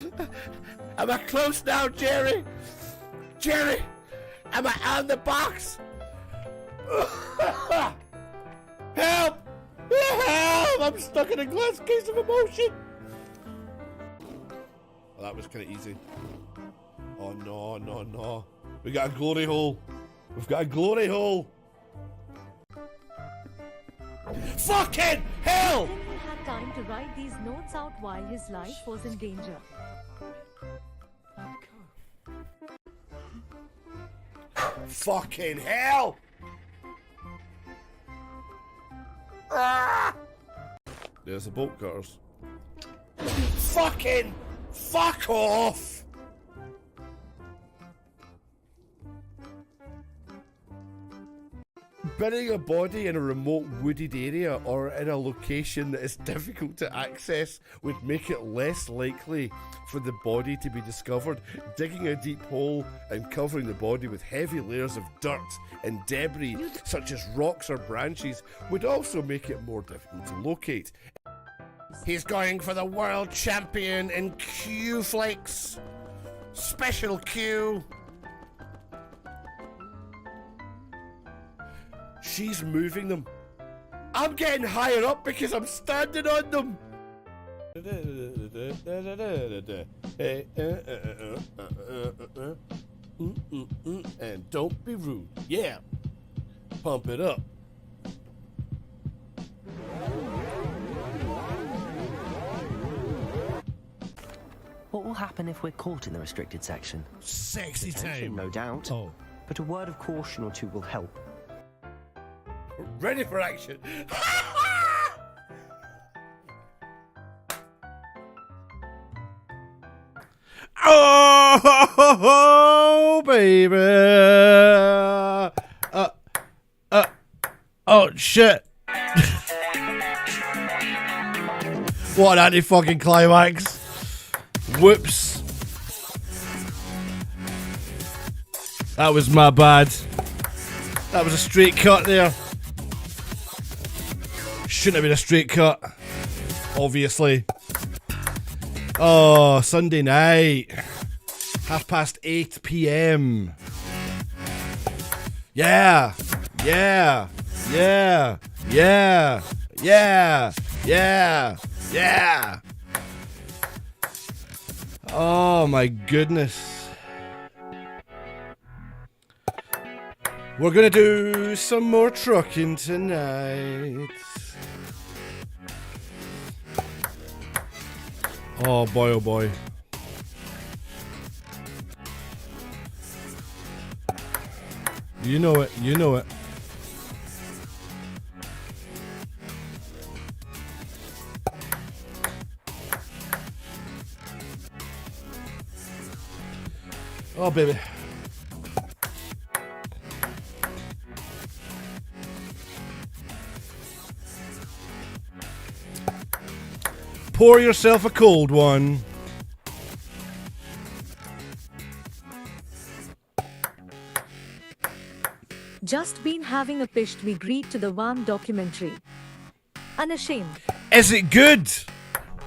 Am I close now, Jerry? Jerry, am I on the box? Help! Help! I'm stuck in a glass case of emotion. Well, that was kind of easy. Oh no, no, no. We got a glory hole. We've got a glory hole. Fucking hell! Then he had time to write these notes out while his life was in danger. Fucking hell! Ah! There's the bolt cutters. Fucking fuck off! Burying a body in a remote wooded area or in a location that is difficult to access would make it less likely for the body to be discovered. Digging a deep hole and covering the body with heavy layers of dirt and debris, such as rocks or branches, would also make it more difficult to locate. He's going for the world champion in Q flakes. Special Q. She's moving them. I'm getting higher up because I'm standing on them. And don't be rude. Yeah. Pump it up. What will happen if we're caught in the restricted section? Sexy Detention, time. no doubt. Oh. But a word of caution or two will help. Ready for action. Oh, baby. Oh, shit. What an anti-fucking climax. Whoops. That was my bad. That was a straight cut there. Shouldn't have been a straight cut. Obviously. Oh, Sunday night. 8:30 PM. Yeah. Yeah. Yeah. Yeah. Yeah. Yeah. Yeah. Oh my goodness. We're gonna do some more trucking tonight. Oh boy, oh boy. You know it, you know it. Oh baby. Pour yourself a cold one. Just been having a pished we greet to the one documentary. Unashamed. Is it good?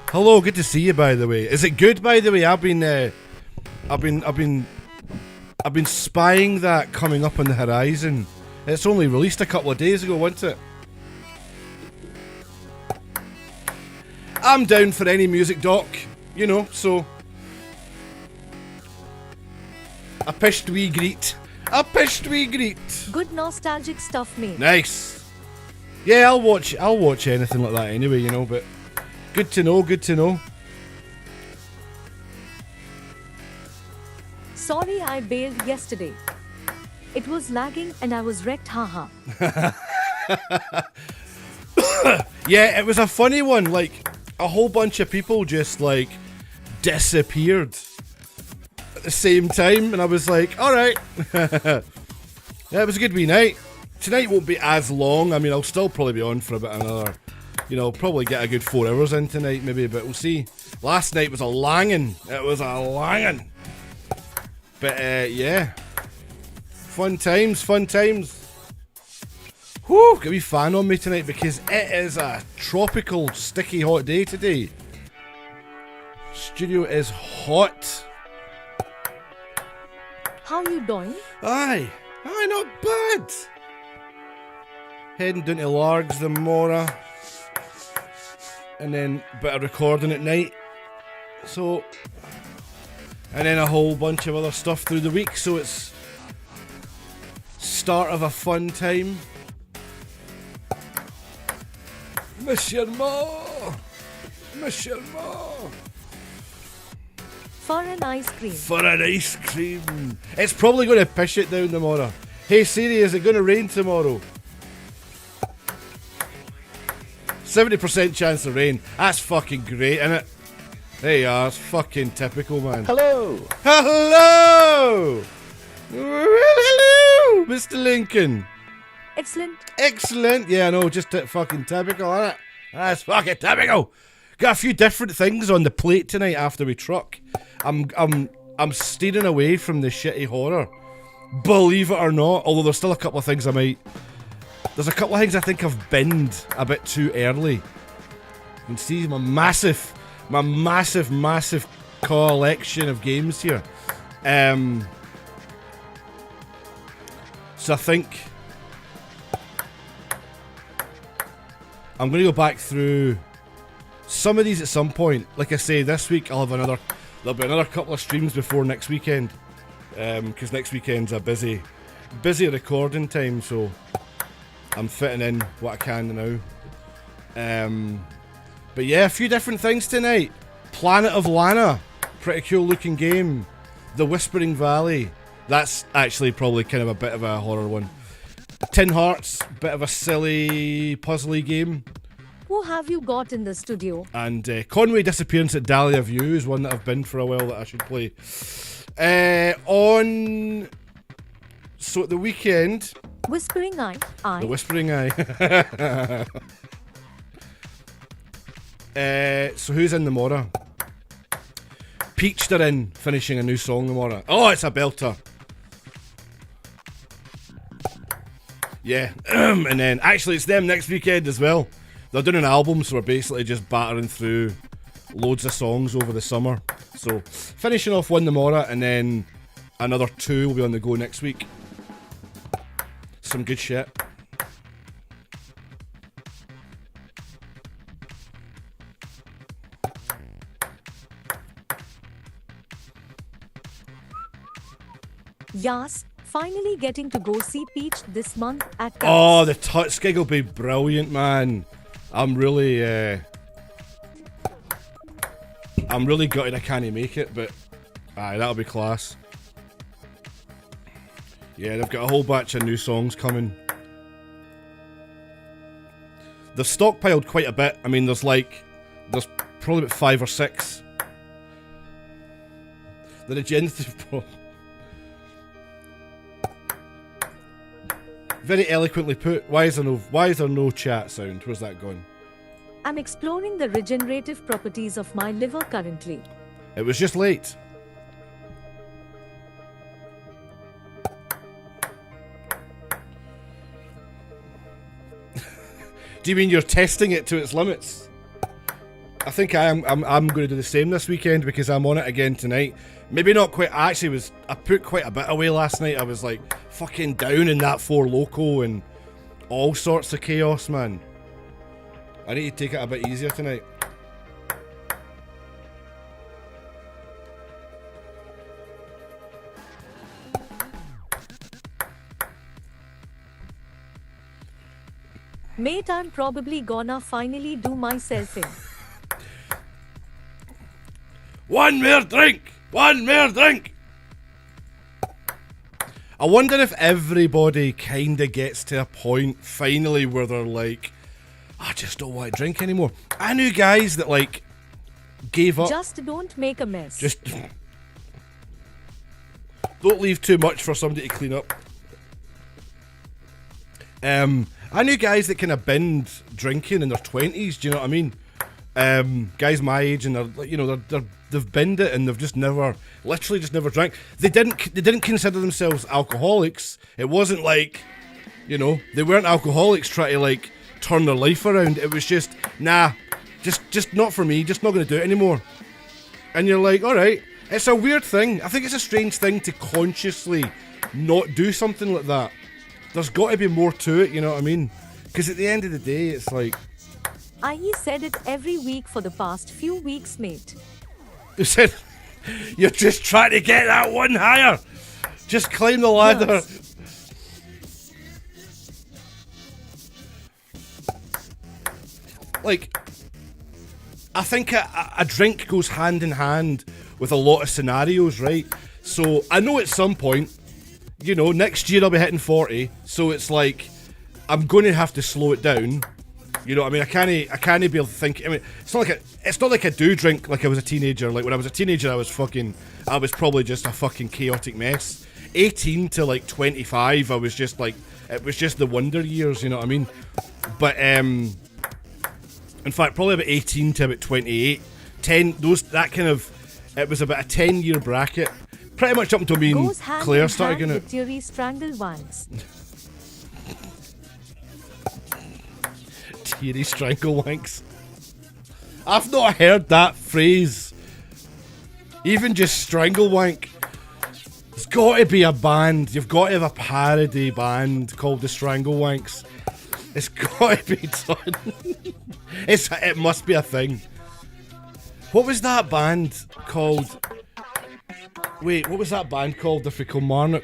Hello, good to see you by the way. Is it good by the way? I've been spying that coming up on the horizon. It's only released a couple of days ago, wasn't it? I'm down for any music doc, you know, so a pished wee greet. A pished wee greet. Good nostalgic stuff, mate. Nice. Yeah, I'll watch anything like that anyway, you know, but good to know, good to know. Sorry I bailed yesterday. It was lagging and I was wrecked, haha. Yeah, it was a funny one, like a whole bunch of people just like disappeared at the same time and I was like, alright. Yeah, it was a good wee night. Tonight won't be as long. I mean, I'll still probably be on for a bit another, you know, probably get a good 4 hours in tonight maybe, but we'll see. Last night was a langin'. It was a langin'. But yeah. Fun times, fun times. Whew, got a wee fan on me tonight because it is a tropical, sticky hot day today. Studio is hot. How you doing? Aye, not bad. Heading down to Largs tomorrow. And then a bit of recording at night. So, and then a whole bunch of other stuff through the week. So it's start of a fun time. Monsieur Ma! Monsieur Ma! For an ice cream. For an ice cream. It's probably going to pish it down tomorrow. Hey Siri, is it going to rain tomorrow? 70% chance of rain. That's fucking great, innit? There you are. It's fucking typical, man. Hello! Hello! Hello, Mr. Lincoln. Excellent. Excellent. Yeah, I know, just fucking typical, innit? That's fucking typical. Got a few different things on the plate tonight after we truck. I'm steering away from the shitty horror. Believe it or not, although there's still a couple of things there's a couple of things I think I've binned a bit too early. You can see my massive collection of games here. So I think I'm going to go back through some of these at some point. Like I say, this week there'll be another couple of streams before next weekend. Because next weekend's a busy recording time, so I'm fitting in what I can now. But yeah, a few different things tonight. Planet of Lana, pretty cool looking game. The Whispering Valley, that's actually probably kind of a bit of a horror one. Tin Hearts, bit of a silly puzzly game. Who have you got in the studio? And Conway Disappearance at Dahlia View is one that I've been for a while that I should play. So at the weekend... Whispering Eye. The Whispering Eye. So who's in tomorrow? Peached are in, finishing a new song tomorrow. Oh, it's a belter. Yeah. And then, actually, it's them next weekend as well. They're doing an album, so we're basically just battering through loads of songs over the summer. So, finishing off one tomorrow, and then another two will be on the go next week. Some good shit. Yas, finally getting to go see Peach this month at Oh, the touch gig will be brilliant, man. I'm really gutted I can't make it, but aye, that'll be class. Yeah, they've got a whole batch of new songs coming. They've stockpiled quite a bit. I mean, there's probably about 5 or 6. The regenerative pro. Very eloquently put. Why is there no chat sound? Where's that gone? I'm exploring the regenerative properties of my liver currently. It was just late. Do you mean you're testing it to its limits? I think I'm going to do the same this weekend because I'm on it again tonight. Maybe not quite. I put quite a bit away last night. I was like fucking down in that 4 Loco and all sorts of chaos, man. I need to take it a bit easier tonight. Mate, I'm probably gonna finally do myself in. One more drink! One more drink! I wonder if everybody kinda gets to a point finally where they're like, I just don't want to drink anymore. I knew guys that like gave up. Just don't make a mess. Just don't leave too much for somebody to clean up. I knew guys that kind of binned drinking in their 20s. Do you know what I mean? Guys my age, and they've binned it and they've just never, literally just never drank. They didn't consider themselves alcoholics. It wasn't like, they weren't alcoholics trying to like turn their life around. It was just, nah, just not for me. Just not going to do it anymore. And you're like, alright, it's a weird thing. I think it's a strange thing to consciously not do something like that. There's got to be more to it, you know what I mean? Because at the end of the day, it's like... I said it every week for the past few weeks, mate. You said, you're just trying to get that one higher. Just climb the ladder. Yes. Like, I think a drink goes hand in hand with a lot of scenarios, right? So I know at some point, you know, next year I'll be hitting 40, so it's like I'm going to have to slow it down. You know what I mean? I can't be able to think. I mean, it's not like I do drink like I was a teenager. Like when I was a teenager, I was probably just a fucking chaotic mess. 18 to like 25, I was just like, it was just the wonder years. You know what I mean? But in fact, probably about 18 to about 28, it was about a 10-year bracket, pretty much up until me and Claire started getting it. Theory strangle once. Teary strangle wanks. I've not heard that phrase. Even just strangle wank. There's got to be a band. You've got to have a parody band called the Strangle Wanks. It's got to be done. It must be a thing. What was that band called? Wait, what was that band called? The Kilmarnock.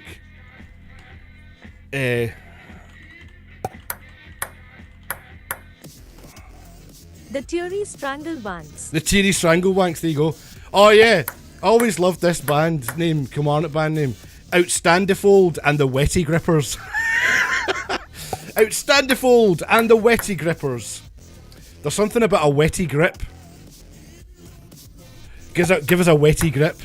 The Theory strangle once. The Teary Strangle Wanks, there you go. Oh yeah, I always loved this band name, Kilmarnock band name. Outstandifold and the Wetty Grippers. Outstandifold and the Wetty Grippers. There's something about a wetty grip. Give us a wetty grip.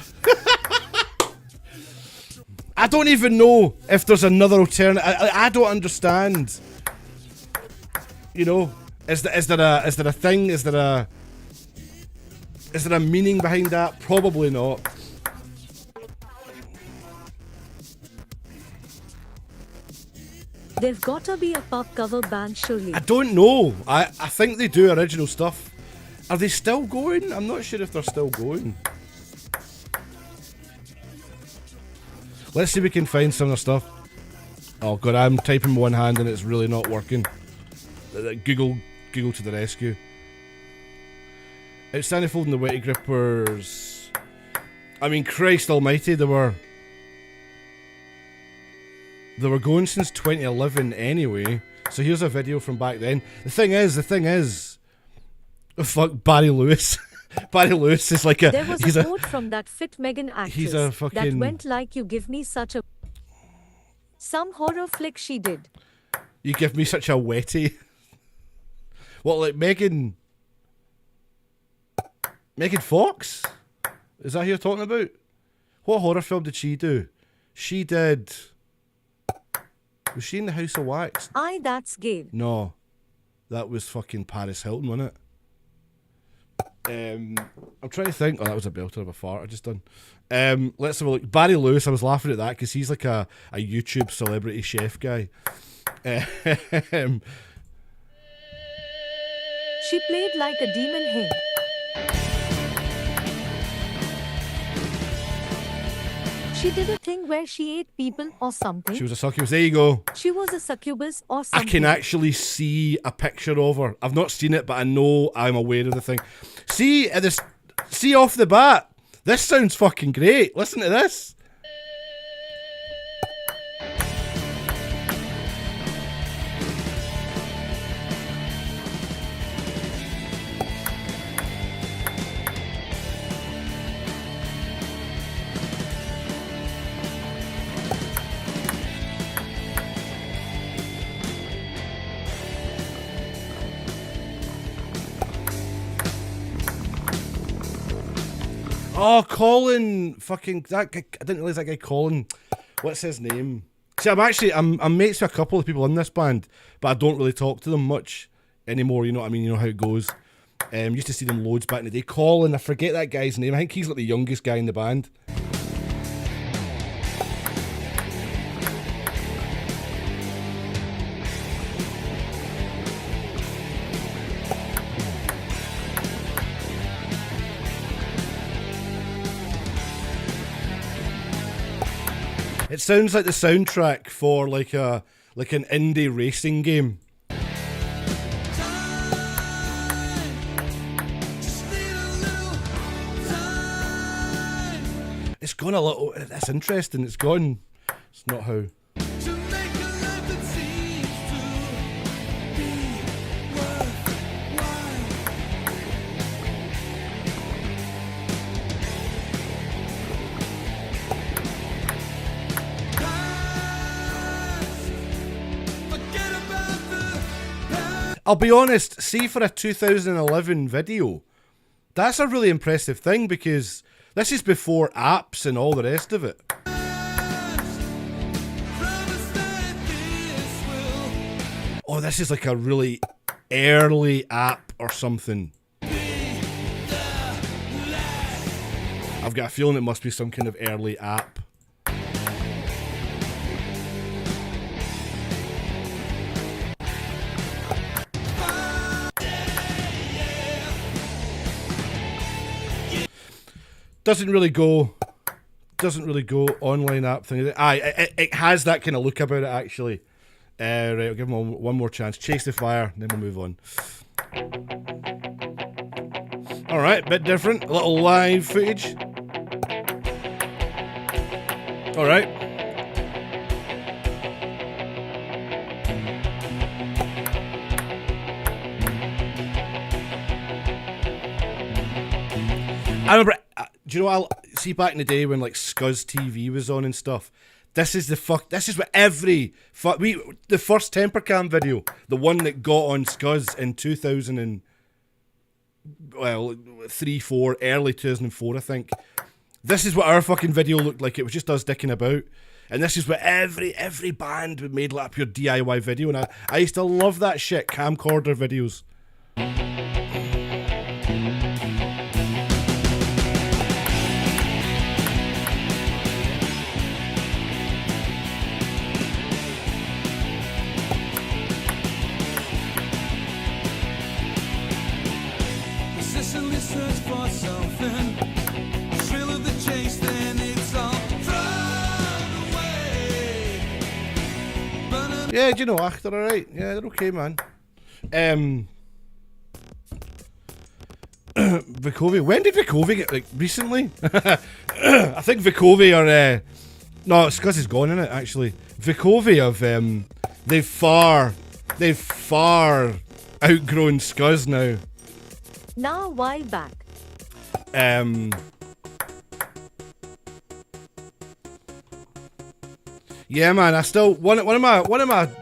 I don't even know if there's another alternative. I don't understand. You know, is there a thing? Is there a meaning behind that? Probably not. They've gotta be a pub cover band, surely. I don't know. I think they do original stuff. Are they still going? I'm not sure if they're still going. Let's see if we can find some of their stuff. Oh god, I'm typing one hand and it's really not working. Google to the rescue. Outstanding Fold and the Wetty Grippers. I mean, Christ almighty, they were going since 2011 anyway. So here's a video from back then. The thing is, fuck Barry Lewis. Barry Lewis is like There was a quote from that fit Megan actress he's a fucking, that went like, "You give me such a..." Some horror flick she did. You give me such a wetty. What, like Megan Fox? Is that who you're talking about? What horror film did she do? She did... Was she in the House of Wax? Aye, that's gay. No. That was fucking Paris Hilton, wasn't it? I'm trying to think. Oh, that was a belter of a fart I just done. Let's have a look. Barry Lewis, I was laughing at that because he's like a YouTube celebrity chef guy. She played like a demon hen. She did a thing where she ate people or something. She was a succubus. There you go. She was a succubus or something. I can actually see a picture of her. I've not seen it, but I know I'm aware of the thing. See off the bat. This sounds fucking great. Listen to this. Oh, Colin, fucking that guy, I didn't realise that guy Colin. What's his name? See, I'm mates with a couple of people in this band, but I don't really talk to them much anymore. You know what I mean? You know how it goes. Used to see them loads back in the day. Colin, I forget that guy's name. I think he's like the youngest guy in the band. It sounds like the soundtrack for like an indie racing game. It's gone a little. That's interesting. It's gone. It's not how. I'll be honest, see, for a 2011 video, that's a really impressive thing because this is before apps and all the rest of it. Oh, this is like a really early app or something. I've got a feeling it must be some kind of early app. Doesn't really go online app thing. It has that kind of look about it actually. Right, I'll give him one more chance. Chase the fire, then we'll move on. Alright, bit different. A little live footage. Alright. I remember, do you know what, see back in the day when like Scuzz TV was on and stuff, this is what the first Temper Cam video, the one that got on Scuzz in 2003-4, early 2004 I think. This is what our fucking video looked like. It was just us dicking about. And this is what every band made like a pure DIY video, and I used to love that shit, camcorder videos. Yeah, do you know, they're alright. Yeah, they're okay, man. Vicovi. When did Vicovi get, like, recently? I think Vicovi are, no, Scuzz is gone, innit, actually. Vicovi have, they've far outgrown Scuzz now. Now a while back. Yeah, man. I still one of my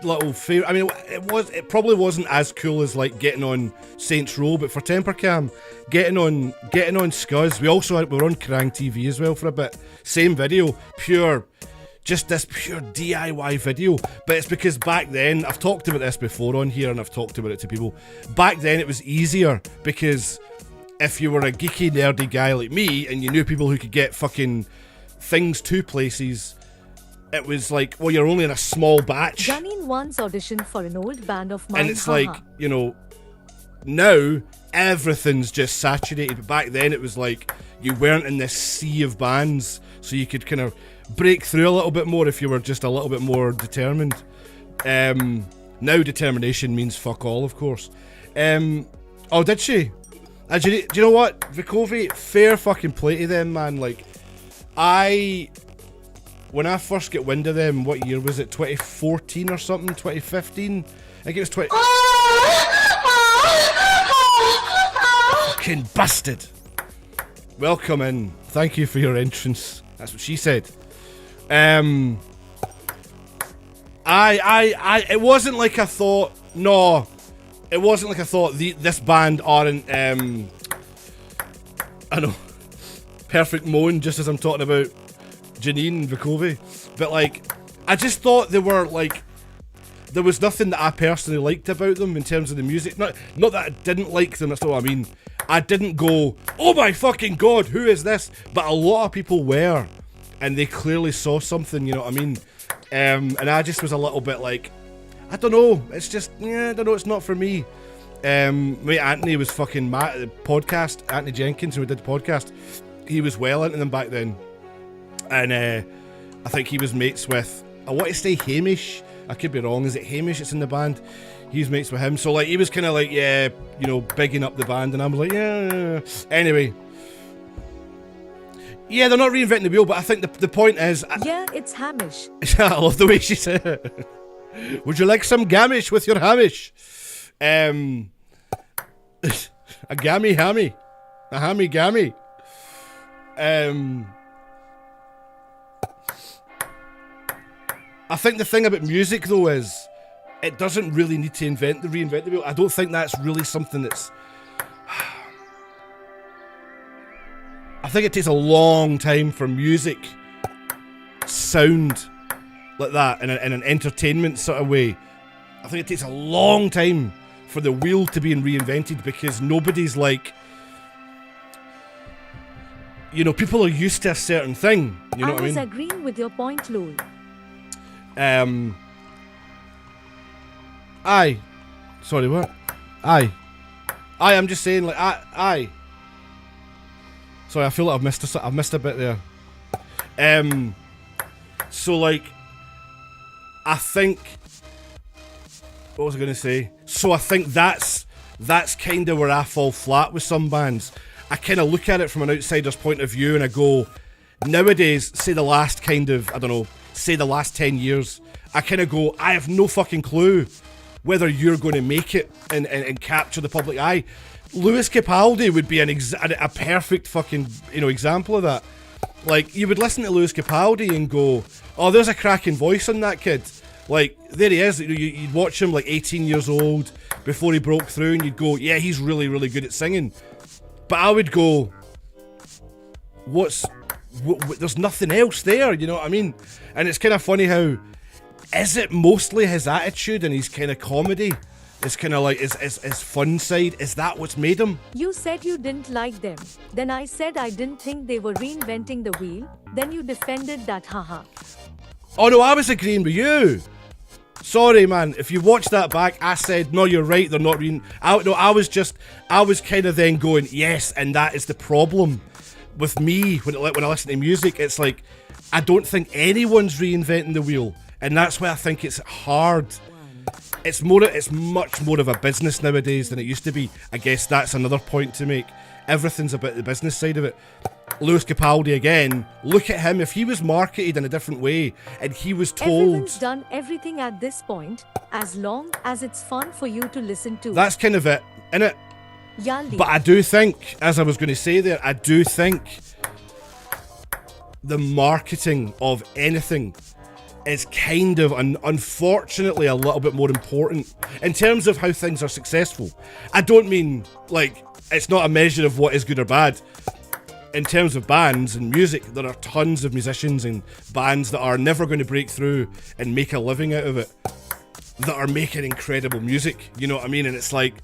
little favorite. I mean, it probably wasn't as cool as like getting on Saints Row, but for Temper Cam, getting on Scuzz. We were on Kerrang TV as well for a bit. Same video, just this pure DIY video. But it's because back then, I've talked about this before on here, and I've talked about it to people. Back then, it was easier because if you were a geeky, nerdy guy like me, and you knew people who could get fucking things to places. It was like, well, you're only in a small batch. Janine once auditioned for an old band of mine. And it's like, you know, now everything's just saturated. But back then it was like you weren't in this sea of bands, so you could kind of break through a little bit more if you were just a little bit more determined. Now determination means fuck all, of course. Oh, did she? Do you know what? Vicovi, fair fucking play to them, man. Like, when I first get wind of them, what year was it? 2014 or something? 2015? I think it was 20... Fucking bastard! Welcome in. Thank you for your entrance. That's what she said. It wasn't like I thought... No. It wasn't like I thought this band aren't... I know. Perfect moan, just as I'm talking about Janine and Vicovi, but like I just thought they were like, there was nothing that I personally liked about them in terms of the music. Not that I didn't like them, that's not what I mean. I didn't go, oh my fucking god, who is this? But a lot of people were, and they clearly saw something, you know what I mean? And I just was a little bit like, I don't know, it's just, yeah, I don't know, it's not for me. Mate, Anthony was fucking mad at the podcast, Anthony Jenkins, who did the podcast, he was well into them back then. And I think he was mates with, I want to say Hamish. I could be wrong. Is it Hamish that's in the band? He's mates with him. So, like, he was kind of like, yeah, you know, bigging up the band. And I was like, yeah. Anyway. Yeah, they're not reinventing the wheel, but I think the point is... Yeah, it's Hamish. I love the way she said it. Would you like some gamish with your Hamish? A gammy hammy. A hammy gammy. I think the thing about music, though, is it doesn't really need to reinvent the wheel. I don't think that's really something that's... I think it takes a long time for music sound like that in an entertainment sort of way. I think it takes a long time for the wheel to be reinvented, because nobody's like... You know, people are used to a certain thing. You know what I mean? I was agreeing with your point, Lul. Aye. Sorry, what? Aye. I'm just saying, like, aye. Sorry, I feel like I've missed a bit there. So, like, I think... What was I going to say? So I think that's kind of where I fall flat with some bands. I kind of look at it from an outsider's point of view and I go, nowadays, say the last kind of, I don't know, say the last 10 years, I kind of go, I have no fucking clue whether you're going to make it and capture the public eye. Lewis Capaldi would be a perfect fucking, you know, example of that. Like, you would listen to Lewis Capaldi and go, oh, there's a cracking voice on that kid. Like, there he is. You'd watch him like 18 years old before he broke through and you'd go, yeah, he's really, really good at singing. But I would go, there's nothing else there, you know what I mean? And it's kind of funny how, is it mostly his attitude and his kind of comedy? It's kind of like his fun side. Is that what's made him? You said you didn't like them. Then I said I didn't think they were reinventing the wheel. Then you defended that, haha. Oh no, I was agreeing with you. Sorry, man. If you watch that back, I said, no, you're right, they're not I was kind of then going, yes, and that is the problem with me when I listen to music. It's like, I don't think anyone's reinventing the wheel. And that's why I think it's hard. It's much more of a business nowadays than it used to be. I guess that's another point to make. Everything's about the business side of it. Lewis Capaldi again, look at him. If he was marketed in a different way and he was told... Everyone's done everything at this point, as long as it's fun for you to listen to. That's kind of it, innit? Yali. But I do think, as I was going to say there, I do think the marketing of anything is kind of, unfortunately, a little bit more important in terms of how things are successful. I don't mean, like, it's not a measure of what is good or bad. In terms of bands and music, there are tons of musicians and bands that are never going to break through and make a living out of it, that are making incredible music, you know what I mean? And it's like,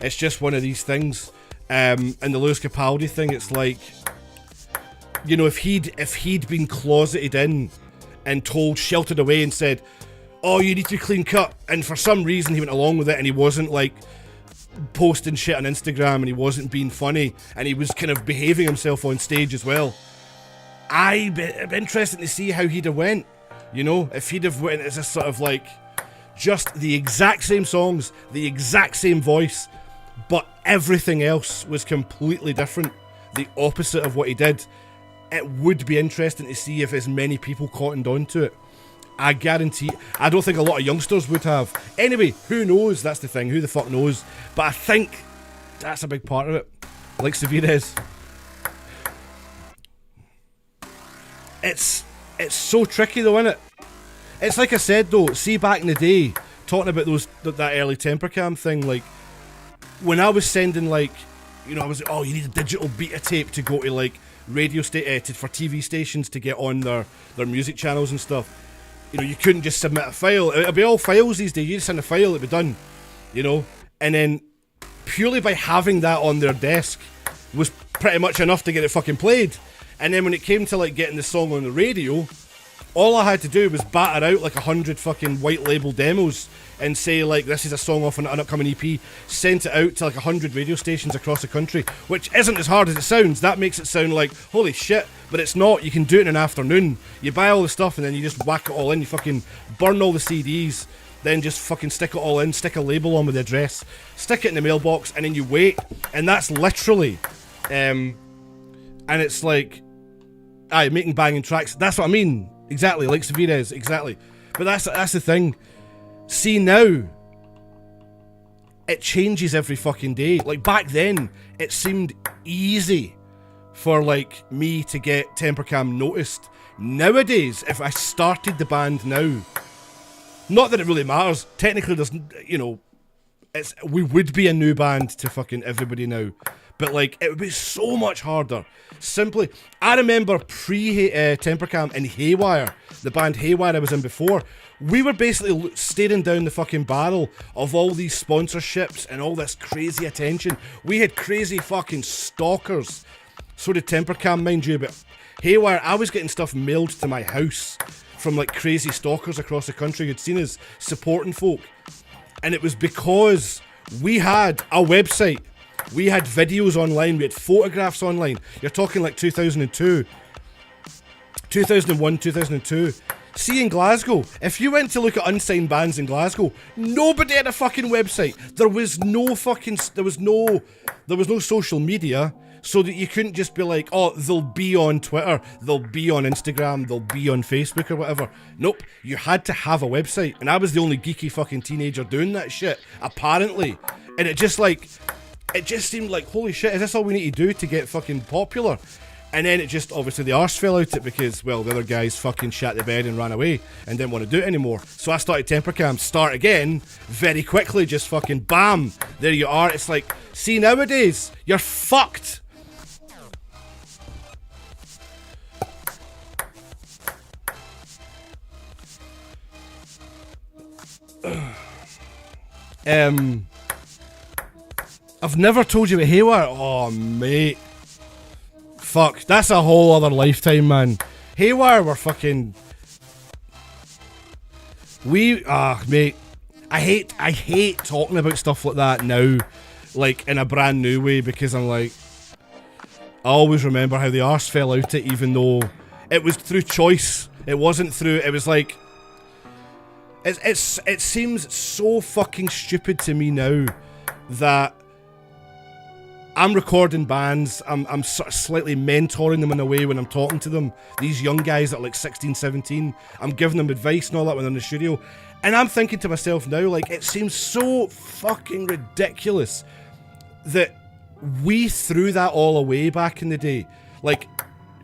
it's just one of these things. And the Lewis Capaldi thing, it's like, you know, if he'd been closeted in and told, sheltered away and said, oh, you need to clean cut, and for some reason he went along with it and he wasn't like posting shit on Instagram and he wasn't being funny and he was kind of behaving himself on stage as well, I'd be interested to see how he'd have went, you know, if he'd have went as a sort of like just the exact same songs, the exact same voice, but everything else was completely different, the opposite of what he did. It would be interesting to see if as many people cottoned on to it. I guarantee, I don't think a lot of youngsters would have. Anyway, who knows? That's the thing. Who the fuck knows? But I think that's a big part of it. Like Severez. It's so tricky though, isn't it? It's like I said though, see back in the day, talking about that early Temper Cam thing, like, when I was sending like, you know, I was like, oh, you need a digital beta tape to go to like radio for TV stations to get on their music channels and stuff. You know, you couldn't just submit a file. It'd be all files these days. You just send a file, it'd be done. You know? And then, purely by having that on their desk was pretty much enough to get it fucking played. And then when it came to, like, getting the song on the radio, all I had to do was batter out like 100 fucking white label demos and say like, this is a song off an upcoming EP, sent it out to like 100 radio stations across the country, which isn't as hard as it sounds. That makes it sound like, holy shit, but it's not. You can do it in an afternoon. You buy all the stuff and then you just whack it all in. You fucking burn all the CDs, then just fucking stick it all in, stick a label on with the address, stick it in the mailbox, and then you wait. And that's literally, and it's like, aye, making banging tracks. That's what I mean. Exactly, like Savirez, exactly. But that's the thing. See now, it changes every fucking day. Like back then, it seemed easy for like me to get Tempercam noticed. Nowadays, if I started the band now, not that it really matters. Technically, there's, you know, we would be a new band to fucking everybody now. But like, it would be so much harder. Simply, I remember pre-Tempercam and Haywire, the band Haywire I was in before, we were basically staring down the fucking barrel of all these sponsorships and all this crazy attention. We had crazy fucking stalkers. So did Tempercam, mind you, but Haywire, I was getting stuff mailed to my house from like crazy stalkers across the country who'd seen us supporting folk. And it was because we had a website. We had videos online, we had photographs online. You're talking like 2002, 2001, 2002. See, in Glasgow, if you went to look at unsigned bands in Glasgow, nobody had a fucking website. There was no social media, so that you couldn't just be like, oh, they'll be on Twitter, they'll be on Instagram, they'll be on Facebook or whatever. Nope, you had to have a website, and I was the only geeky fucking teenager doing that shit, apparently. And it just seemed like, holy shit, is this all we need to do to get fucking popular? And then it just, obviously the arse fell out it because, well, the other guys fucking shat the bed and ran away and didn't want to do it anymore. So I started Tempercam, start again, very quickly, just fucking bam, there you are. It's like, see, nowadays, you're fucked. I've never told you about Haywire. Oh, mate. Fuck, that's a whole other lifetime, man. Haywire were fucking... mate. I hate talking about stuff like that now, like, in a brand new way, because I'm like... I always remember how the arse fell out it, even though it was through choice. It wasn't through... It was like... It seems so fucking stupid to me now that I'm recording bands, I'm sort of slightly mentoring them in a way when I'm talking to them. These young guys that are like 16, 17, I'm giving them advice and all that when they're in the studio. And I'm thinking to myself now, like, it seems so fucking ridiculous that we threw that all away back in the day. Like,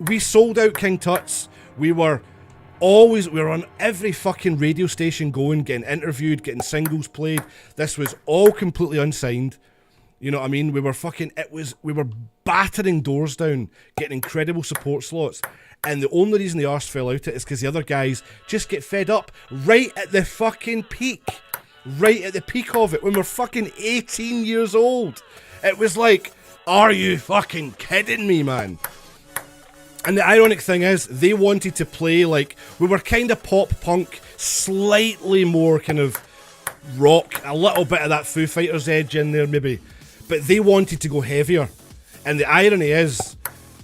we sold out King Tut's, we were on every fucking radio station going, getting interviewed, getting singles played. This was all completely unsigned. You know what I mean? We were battering doors down, getting incredible support slots. And the only reason the arse fell out is because the other guys just get fed up right at the fucking peak. Right at the peak of it, when we're fucking 18 years old. It was like, are you fucking kidding me, man? And the ironic thing is, they wanted to play like, we were kind of pop punk, slightly more kind of rock, a little bit of that Foo Fighters edge in there maybe. But they wanted to go heavier. And the irony is,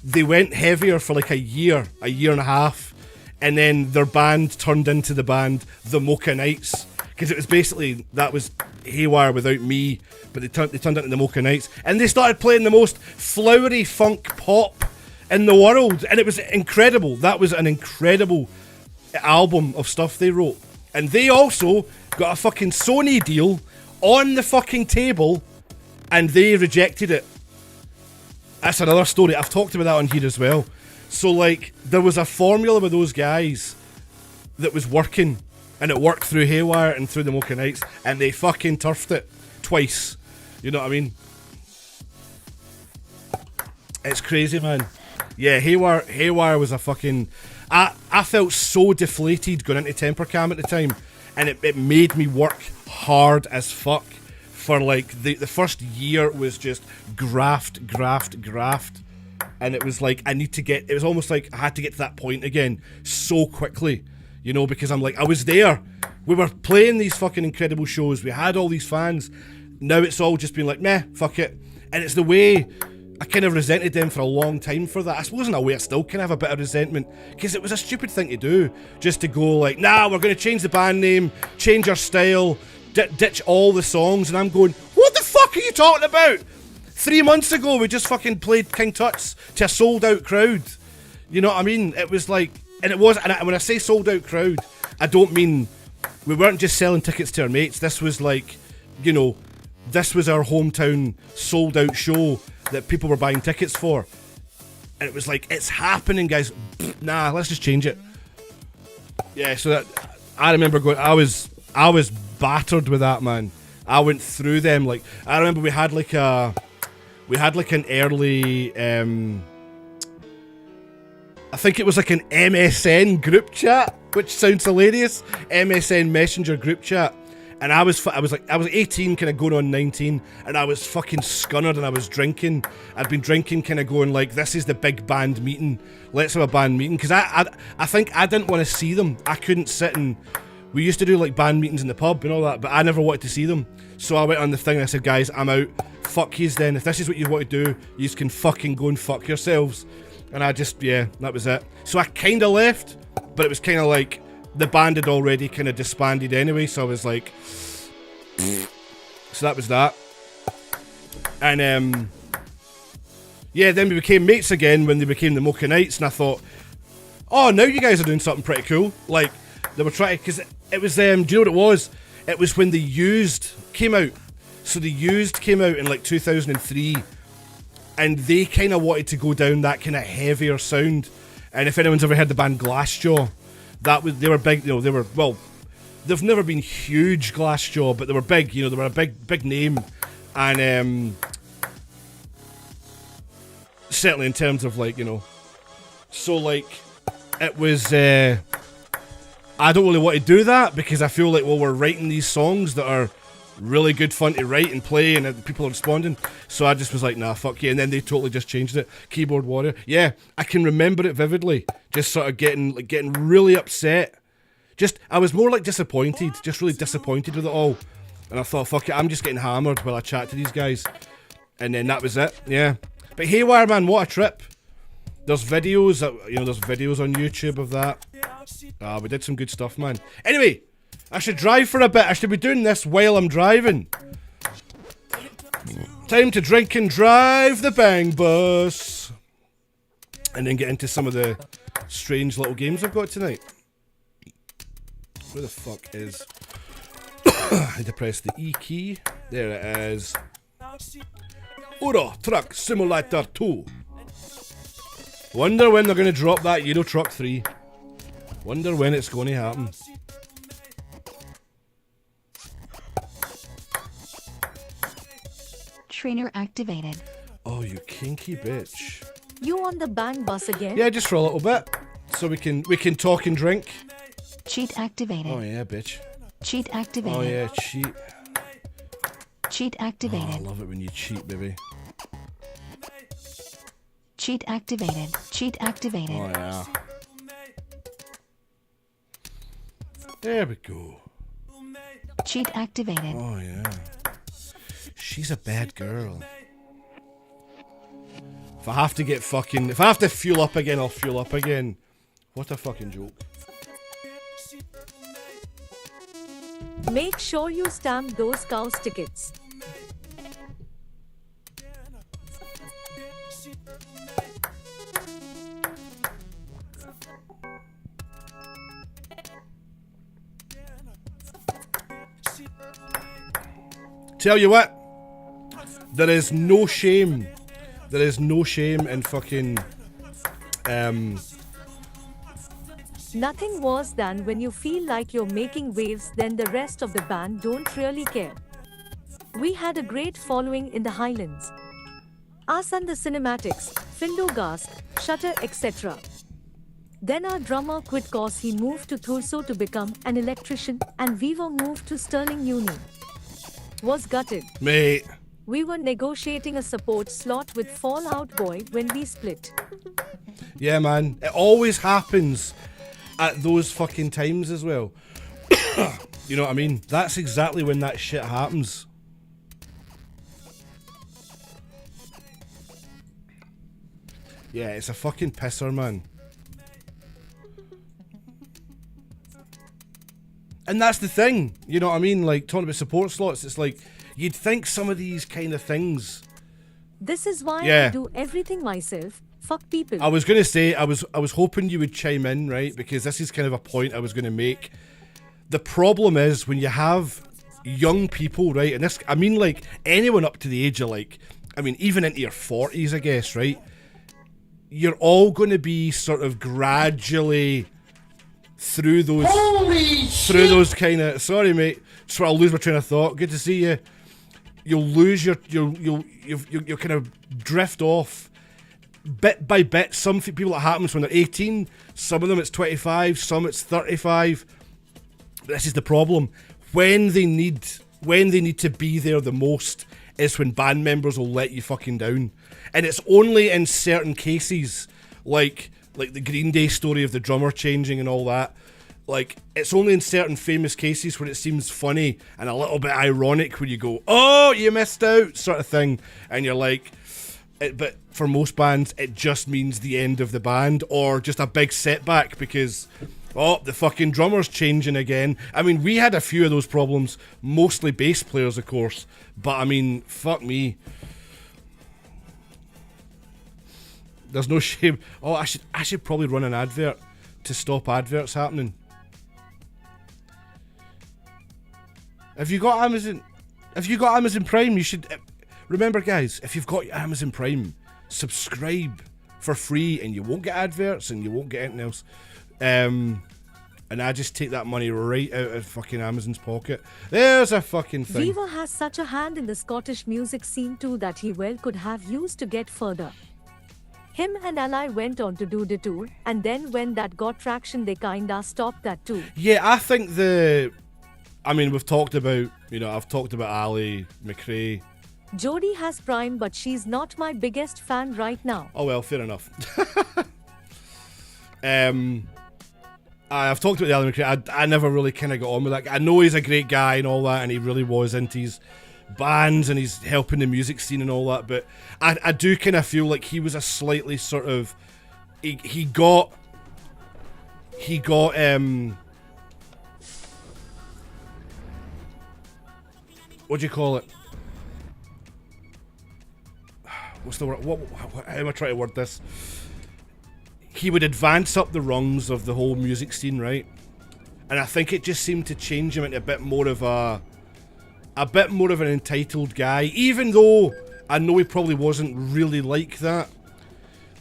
they went heavier for like a year and a half, and then their band turned into the band The Mocha Knights. Because it was basically, that was Haywire without me, but they turned into the Mocha Knights. And they started playing the most flowery funk pop in the world, and it was incredible. That was an incredible album of stuff they wrote. And they also got a fucking Sony deal on the fucking table, and they rejected it. That's another story. I've talked about that on here as well. So, like, there was a formula with those guys that was working, and it worked through Haywire and through the Mocha Knights, and they fucking turfed it twice. You know what I mean? It's crazy, man. Yeah, Haywire was a fucking... I felt so deflated going into Tempercam at the time, and it made me work hard as fuck. For like, the first year was just graft, and it was like, it was almost like I had to get to that point again so quickly, you know, because I'm like, I was there. We were playing these fucking incredible shows. We had all these fans. Now it's all just been like, meh, fuck it. And it's the way I kind of resented them for a long time for that. I suppose in a way I still kind of have a bit of resentment, because it was a stupid thing to do, just to go like, nah, we're going to change the band name, change our style, ditch all the songs. And I'm going, what the fuck are you talking about? 3 months ago we just fucking played King Tut's to a sold out crowd. You know what I mean? It was like, and it was, and when I say sold out crowd, I don't mean we weren't just selling tickets to our mates. This was like, you know, this was our hometown sold out show that people were buying tickets for. And it was like, it's happening, guys. Nah, let's just change it. Yeah, so that, I remember going, I was battered with that, man. I went through them. Like, I remember we had like an early, I think it was like an MSN group chat, which sounds hilarious. MSN Messenger group chat. And I was 18, kind of going on 19, and I was fucking scunnered, and I was drinking. I'd been drinking, kind of going like, this is the big band meeting. Let's have a band meeting. Because I think I didn't want to see them. I couldn't sit and... We used to do like band meetings in the pub and all that, but I never wanted to see them. So I went on the thing and I said, guys, I'm out. Fuck yous then. If this is what you want to do, yous can fucking go and fuck yourselves. And I just, yeah, that was it. So I kind of left, but it was kind of like the band had already kind of disbanded anyway, so I was like... So that was that. And, yeah, then we became mates again when they became the Mocha Knights, and I thought, oh, now you guys are doing something pretty cool. Like, they were trying, because it was, do you know what it was? It was when The Used came out. So The Used came out in like 2003, and they kind of wanted to go down that kind of heavier sound. And if anyone's ever heard the band Glassjaw, they were big, you know, well, they've never been huge, Glassjaw, but they were big, you know, they were a big name. And certainly in terms of like, you know, so like, it was, I don't really want to do that, because I feel like, well, we're writing these songs that are really good fun to write and play, and people are responding. So I just was like, nah, fuck you. And then they totally just changed it. Keyboard Warrior. Yeah, I can remember it vividly. Just sort of getting really upset. I was more like disappointed, just really disappointed with it all. And I thought, fuck it, I'm just getting hammered while I chat to these guys. And then that was it, yeah. But Haywire, man, what a trip. There's videos, there's videos on YouTube of that. We did some good stuff, man. Anyway, I should drive for a bit. I should be doing this while I'm driving. Time to drink and drive the bang bus. And then get into some of the strange little games I've got tonight. Where the fuck is... I had to press the E key. There it is. Euro Truck Simulator 2. Wonder when they're going to drop that Euro Truck 3. Wonder when it's going to happen. Trainer activated. Oh, you kinky bitch. You on the bang bus again? Yeah, just for a little bit. So we can talk and drink. Cheat activated. Oh yeah, bitch. Cheat activated. Oh yeah, cheat. Cheat activated. Oh, I love it when you cheat, baby. Cheat activated. Cheat activated. Oh yeah. There we go. Cheat activated. Oh yeah. She's a bad girl. If I have to fuel up again, I'll fuel up again. What a fucking joke. Make sure you stamp those cows tickets. Tell you what, there is no shame. There is no shame in fucking Nothing worse than when you feel like you're making waves, then the rest of the band don't really care. We had a great following in the Highlands. Us and the Cinematics, Findogast, Shutter, etc. Then our drummer quit cause he moved to Thurso to become an electrician, and we were moved to Stirling Uni. Was gutted. mate. We were negotiating a support slot with Fall Out Boy when we split. Yeah, man. It always happens. at those fucking times as well. You know what I mean? That's exactly when that shit happens. Yeah, it's a fucking pisser, man. And that's the thing, you know what I mean? Like, talking about support slots, it's like, you'd think some of these kind of things... This is why Yeah. I do everything myself. Fuck people. I was going to say, I was hoping you would chime in, right? Because this is kind of a point I was going to make. The problem is, when you have young people, right? And this, I mean, like, anyone up to the age of, like, I mean, even into your 40s, I guess, right? You're all going to be sort of gradually through those... those kind of... Sorry, mate. Just I'll lose my train of thought. Good to see you. You'll lose your... You'll kind of drift off bit by bit. Some people it happens when they're 18. Some of them it's 25. Some it's 35. This is the problem. When they need to be there the most is when band members will let you fucking down. And it's only in certain cases, like the Green Day story of the drummer changing and all that. Like, it's only in certain famous cases where it seems funny and a little bit ironic when you go, oh, you missed out, sort of thing. And you're like, but for most bands, it just means the end of the band or just a big setback because, oh, the fucking drummer's changing again. I mean, we had a few of those problems, mostly bass players, of course. But, I mean, fuck me. There's no shame. Oh, I should probably run an advert to stop adverts happening. Have you got Amazon Prime? You should remember, guys. If you've got Amazon Prime, subscribe for free, and you won't get adverts, and you won't get anything else. And I just take that money right out of fucking Amazon's pocket. There's a fucking thing. Weaver has such a hand in the Scottish music scene too that he well could have used to get further. Him and Ally went on to do the tour, and then when that got traction, they kinda stopped that too. Yeah, I think I mean, we've talked about, you know, I've talked about Ali, McRae. Jodie has Prime, but she's not my biggest fan right now. Oh well, fair enough. I've talked about the Ali McRae. I never really kind of got on with that. I know he's a great guy and all that, and he really was into his bands and he's helping the music scene and all that, but I do kind of feel like he was a slightly sort of he got what do you call it? What's the word? How am I trying to word this? He would advance up the rungs of the whole music scene, right? And I think it just seemed to change him into a bit more of an entitled guy, even though I know he probably wasn't really like that.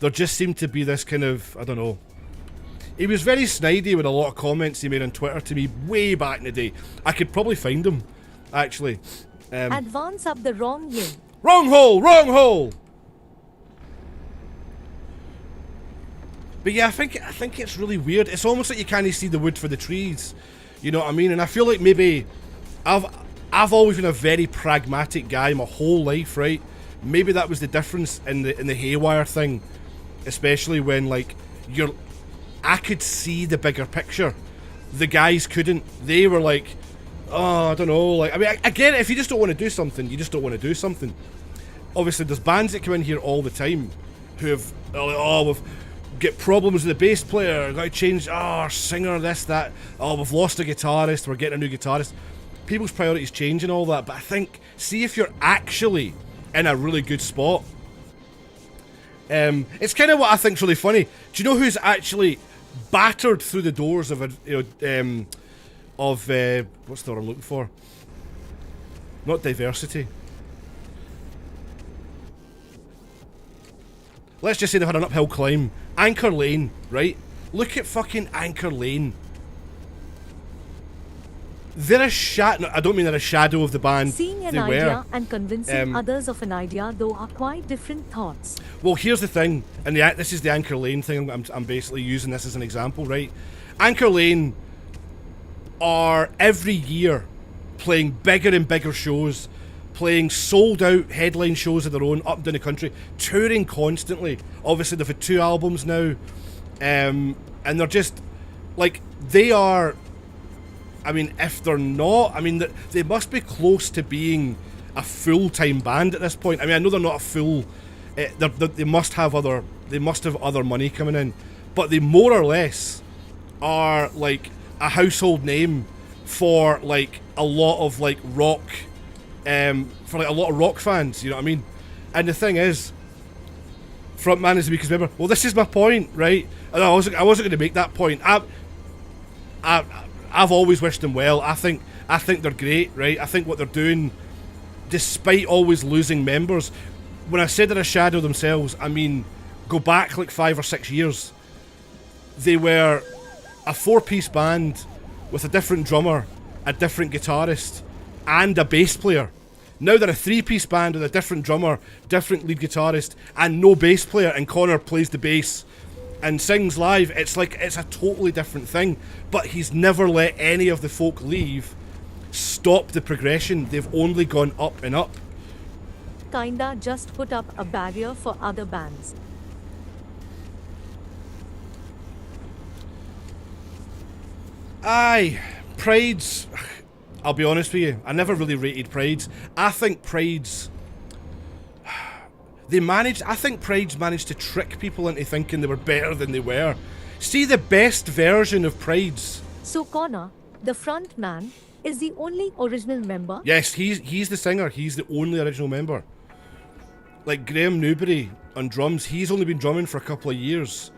There just seemed to be this kind of, I don't know. He was very snidey with a lot of comments he made on Twitter to me way back in the day. I could probably find them, actually. Advance up the wrong lane. Wrong hole! Wrong hole! But yeah, I think it's really weird. It's almost like you can't see the wood for the trees. You know what I mean? And I feel like maybe I've always been a very pragmatic guy my whole life, right? Maybe that was the difference in the haywire thing, especially when like I could see the bigger picture. The guys couldn't. They were like, oh, I don't know. Like, I mean, I get it. If you just don't want to do something, you just don't want to do something. Obviously, there's bands that come in here all the time who have, oh, we've get problems with the bass player. Got to change. Oh, our singer, this, that. Oh, we've lost a guitarist. We're getting a new guitarist. People's priorities change and all that, but I think, see if you're actually in a really good spot. It's kind of what I think's really funny. Do you know who's actually battered through the doors of what's the word I'm looking for? Not diversity. Let's just say they've had an uphill climb. Anchor Lane, right? Look at fucking Anchor Lane. They're a shadow. I don't mean they're a shadow of the band. Seeing an idea and convincing others of an idea, though, are quite different thoughts. Well, here's the thing, and this is the Anchor Lane thing. I'm basically using this as an example, right? Anchor Lane are every year playing bigger and bigger shows, playing sold-out headline shows of their own up and down the country, touring constantly. Obviously, they've had 2 albums now, and they're just like, they are, I mean, if they're not, I mean, they must be close to being a full-time band at this point. I mean, I know they're not a full, they must have other money coming in, but they more or less are, like, a household name for, like, a lot of, like, rock, for, like, a lot of rock fans, you know what I mean? And the thing is, frontman is the weakest member. Well, this is my point, right? And I wasn't going to make that point. I've always wished them well. I think they're great, right? I think what they're doing, despite always losing members, when I said they're a shadow themselves, I mean, go back like 5 or 6 years. They were a 4-piece band with a different drummer, a different guitarist, and a bass player. Now they're a 3-piece band with a different drummer, different lead guitarist, and no bass player, and Connor plays the bass and sings live. It's like, it's a totally different thing, but he's never let any of the folk leave stop the progression. They've only gone up and up. Kinda just put up a barrier for other bands. Aye, Pride's, I'll be honest with you, I never really rated Pride's. I think Pride's managed to trick people into thinking they were better than they were. See, the best version of Pride's. So Connor, the front man, is the only original member? Yes, he's the singer. He's the only original member. Like Graham Newbury on drums, he's only been drumming for a couple of years.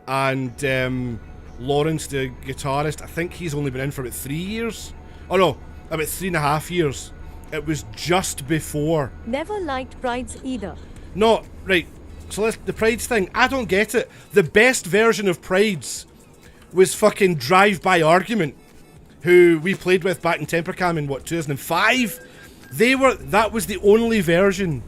And Lawrence, the guitarist, I think he's only been in for about 3 years. Oh no, about 3.5 years. It was just before. Never liked Pride's either. No, right. So the Pride's thing, I don't get it. The best version of Pride's was fucking Drive-By Argument, who we played with back in Tempercam in, 2005? That was the only version.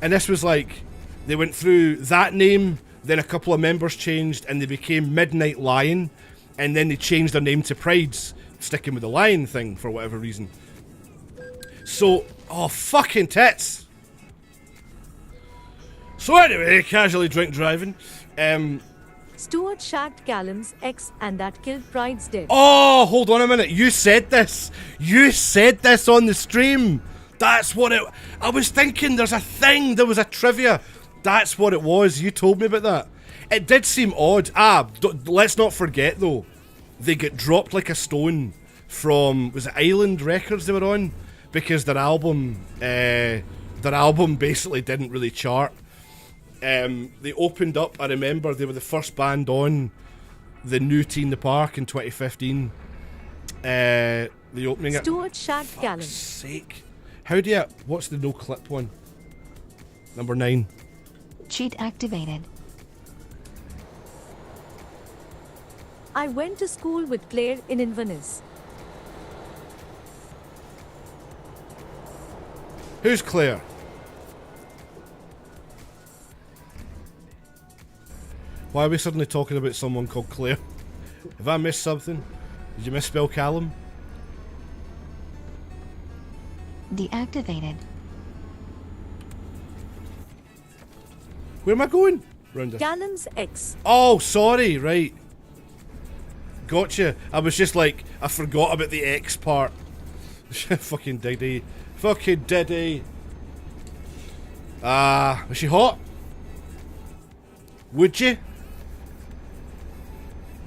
And this was like, they went through that name, then a couple of members changed, and they became Midnight Lion, and then they changed their name to Pride's, sticking with the lion thing for whatever reason. So, oh, fucking tits. So anyway, casually drink driving. Stuart shagged Callum's ex and that killed Pride's dead. Oh, hold on a minute. You said this. You said this on the stream. That's what it... I was thinking there's a thing. There was a trivia. That's what it was. You told me about that. It did seem odd. Let's not forget, though. They get dropped like a stone from... Was it Island Records they were on? Because their album basically didn't really chart. They opened up, I remember, they were the first band on the new Tea in the Park in 2015. The opening... Stuart shagged Callum. For fuck's sake. How do you... What's the no-clip one? Number 9. Cheat activated. I went to school with Claire in Inverness. Who's Claire? Why are we suddenly talking about someone called Claire? Have I missed something? Did you misspell Callum? Deactivated. Where am I going? Round this. Callum's ex. Oh, sorry, right. Gotcha. I was just like, I forgot about the X part. Fucking Diddy. Fucking Diddy. Was she hot? Would you?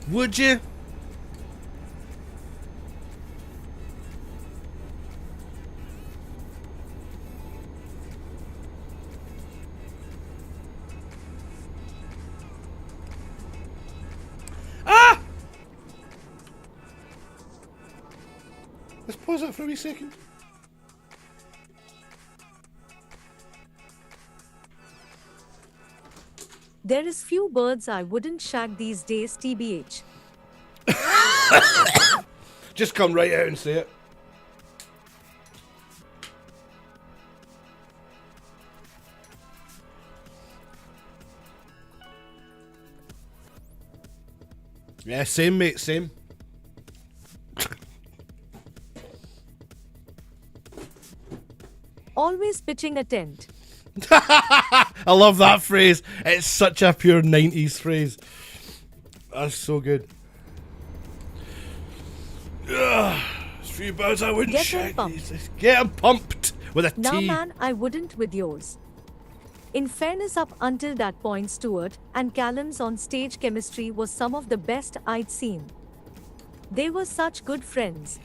Would you? Ah! Let's pause that for a wee second. There is few birds I wouldn't shag these days, TBH. Just come right out and say it. Yeah, same, mate, same. Always pitching a tent. I love that phrase. It's such a pure 90s phrase. That's so good. There's a few birds I wouldn't Get 'em shag pumped. these. Get 'em pumped with a Now, T. man, I wouldn't with yours. In fairness, up until that point, Stuart and Callum's on stage chemistry was some of the best I'd seen. They were such good friends.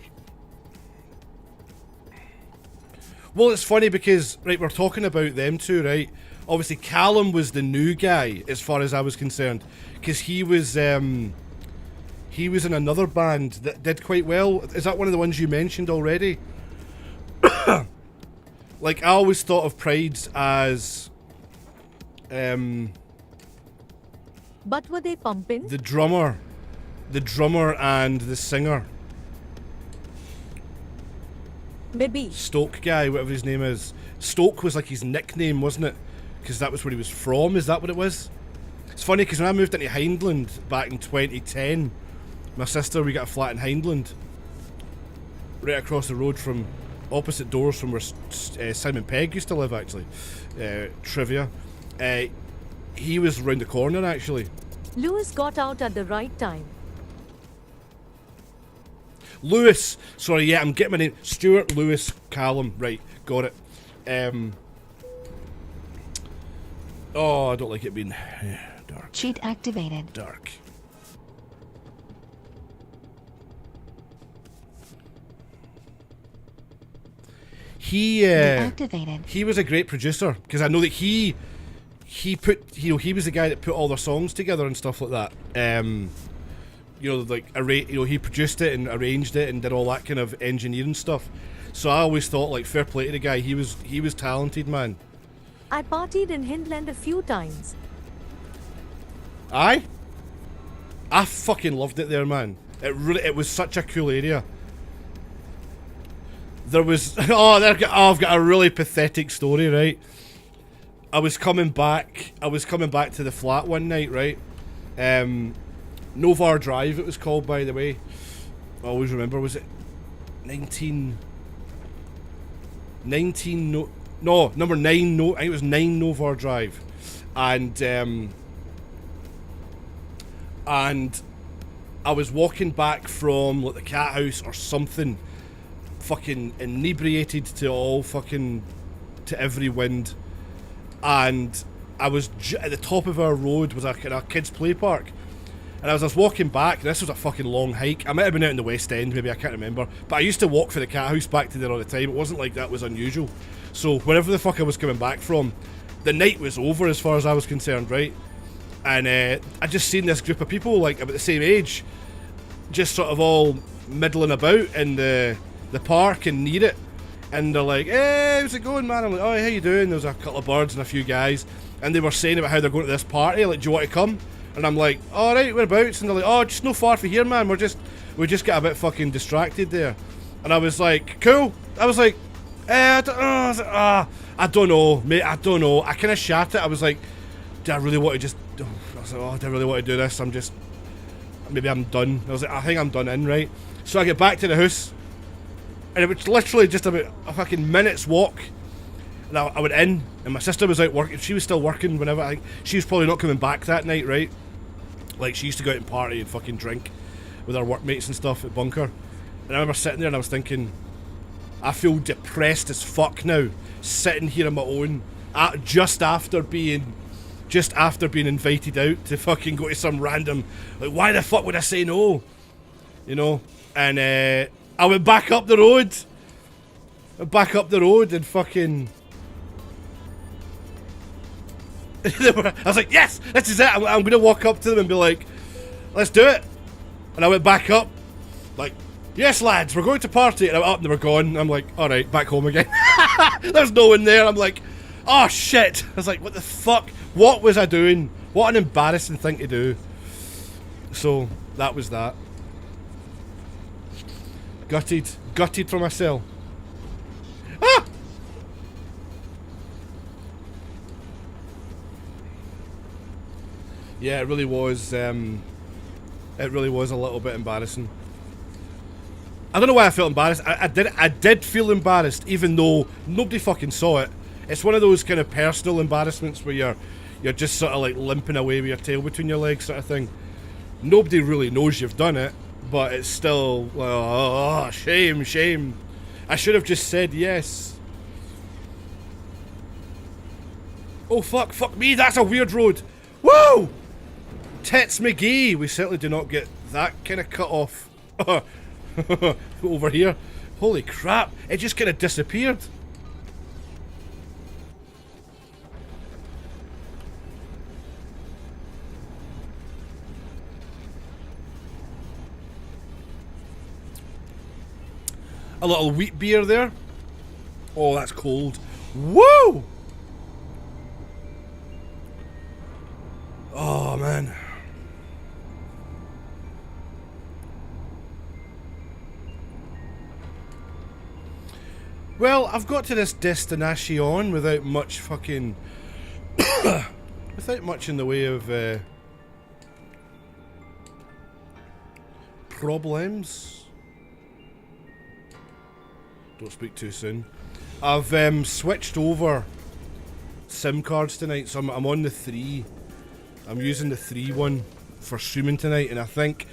Well, it's funny because, right, we're talking about them two, right? Obviously, Callum was the new guy, as far as I was concerned, because he was in another band that did quite well. Is that one of the ones you mentioned already? Like, I always thought of Pride's as But were they pumping? the drummer and the singer. Maybe. Stoke guy, whatever his name is. Stoke was like his nickname, wasn't it? Because that was where he was from. Is that what it was? It's funny because when I moved into Hindland back in 2010, my sister, we got a flat in Hindland, right across the road from, opposite doors from where Simon Pegg used to live, actually. Trivia. He was round the corner, actually. Lewis got out at the right time. Lewis, sorry, yeah, I'm getting my name. Stuart Lewis Callum, right, got it. Oh, I don't like it being dark. Cheat activated. Dark. Deactivated. He was a great producer because I know that he put, he was the guy that put all their songs together and stuff like that. Like he produced it and arranged it and did all that kind of engineering stuff. So I always thought, like, fair play to the guy. He was talented, man. I partied in Hindland a few times. I fucking loved it there, man. It was such a cool area. There was I've got a really pathetic story, right? I was coming back to the flat one night, right? Novar Drive, it was called, by the way. I always remember. Was it number 9 I think it was 9 Novar Drive. And I was walking back from, like, the cat house or something, fucking inebriated to every wind, and I was at the top of our road was a kind of kids play park, and as I was walking back, and this was a fucking long hike. I might have been out in the West End, maybe, I can't remember, but I used to walk for the cat house back to there all the time. It wasn't like that was unusual. So wherever the fuck I was coming back from, the night was over as far as I was concerned, right? And I just seen this group of people, like, about the same age, just sort of all middling about in the park and near it. And they're like, hey, how's it going, man? I'm like, oh, how you doing? There was a couple of birds and a few guys, and they were saying about how they're going to this party, like, do you want to come? And I'm like, alright, whereabouts? And they're like, oh, just no far from here, man, we just got a bit fucking distracted there. And I was like, cool. I was like, I don't know. I was like, I don't know, mate, I don't know. I kind of shat it. I was like, do I really want to just, I was like, oh, do I really want to do this? Maybe I'm done. I was like, I think I'm done in, right? So I get back to the house, and it was literally just about a fucking minute's walk. And I went in, and my sister was out working. She was still working whenever, I think she was probably not coming back that night, right? Like, she used to go out and party and fucking drink with her workmates and stuff at Bunker. And I remember sitting there and I was thinking, I feel depressed as fuck now, sitting here on my own, just after being invited out to fucking go to some random, like, why the fuck would I say no? You know? And I went back up the road. And fucking I was like, yes, this is it. I'm going to walk up to them and be like, let's do it. And I went back up, like, yes, lads, we're going to party. And I'm up and they were gone. I'm like, all right, back home again. There's no one there. I'm like, oh shit. I was like, what the fuck? What was I doing? What an embarrassing thing to do. So that was that. Gutted for myself. Ah! Yeah, it really was. It really was a little bit embarrassing. I don't know why I felt embarrassed. I did feel embarrassed, even though nobody fucking saw it. It's one of those kind of personal embarrassments where you're just sort of like limping away with your tail between your legs, sort of thing. Nobody really knows you've done it, but it's still, oh, shame, shame. I should have just said yes. Oh, fuck me, that's a weird road. Whoa! Tits McGee, we certainly do not get that kind of cut off over here. Holy crap, it just kind of disappeared. A little wheat beer there. Oh, that's cold. Woo! Oh, man. Well, I've got to this destination without much fucking... without much in the way of problems. Don't speak too soon. I've switched over SIM cards tonight, so I'm on the 3. I'm using the 3 one for streaming tonight, and I think,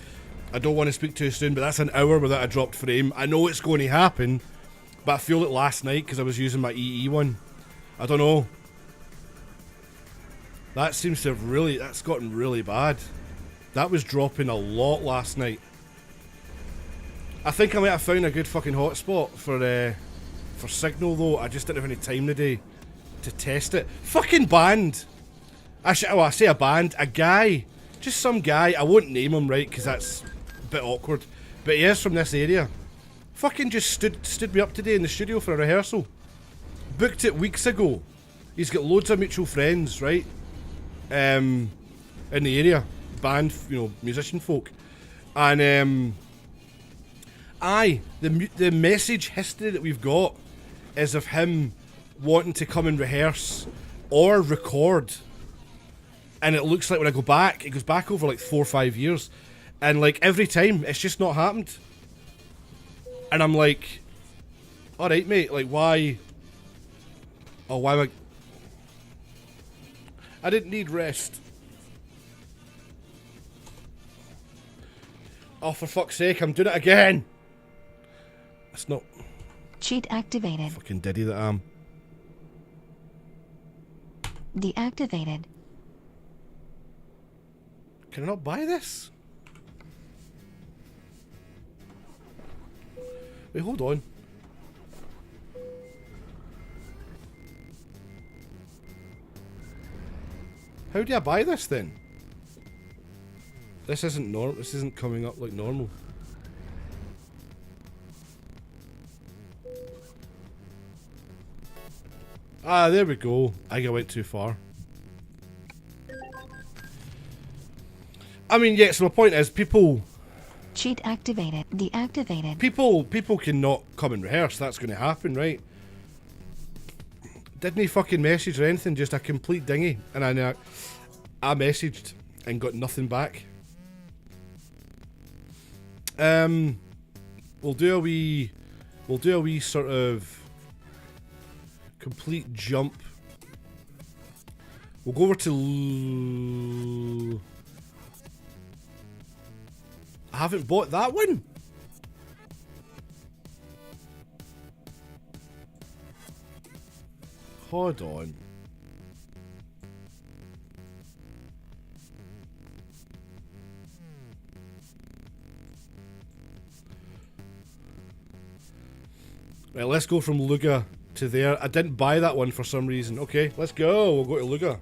I don't want to speak too soon, but that's an hour without a dropped frame. I know it's going to happen, but I feel it last night because I was using my EE one. I don't know. That seems to have really, that's gotten really bad. That was dropping a lot last night. I think I might have found a good fucking hotspot for signal though. I just didn't have any time today to test it. Fucking band! I say a band, a guy. Just some guy, I won't name him, right, because that's a bit awkward. But he is from this area. Fucking just stood me up today in the studio for a rehearsal. Booked it weeks ago. He's got loads of mutual friends, right? In the area. Band, you know, musician folk. And, the message history that we've got is of him wanting to come and rehearse or record. And it looks like when I go back, it goes back over like 4 or 5 years. And like every time, it's just not happened. And I'm like, alright mate, like why? Oh, why am I didn't need rest. Oh, for fuck's sake, I'm doing it again. That's not... Cheat activated. Fucking diddy that I am. Deactivated. Can I not buy this? Wait, hold on. How do I buy this then? This isn't normal. This isn't coming up like normal. Ah, there we go. I think I went too far. I mean, yeah, so my point is, people... Cheat activated. Deactivated. People cannot come and rehearse. That's going to happen, right? Didn't he fucking message or anything? Just a complete dingy. And I messaged and got nothing back. We'll do a wee sort of complete jump. We'll go over to... I haven't bought that one. Hold on. Right, let's go from Luga to there. I didn't buy that one for some reason. Okay, let's go. We'll go to Luga.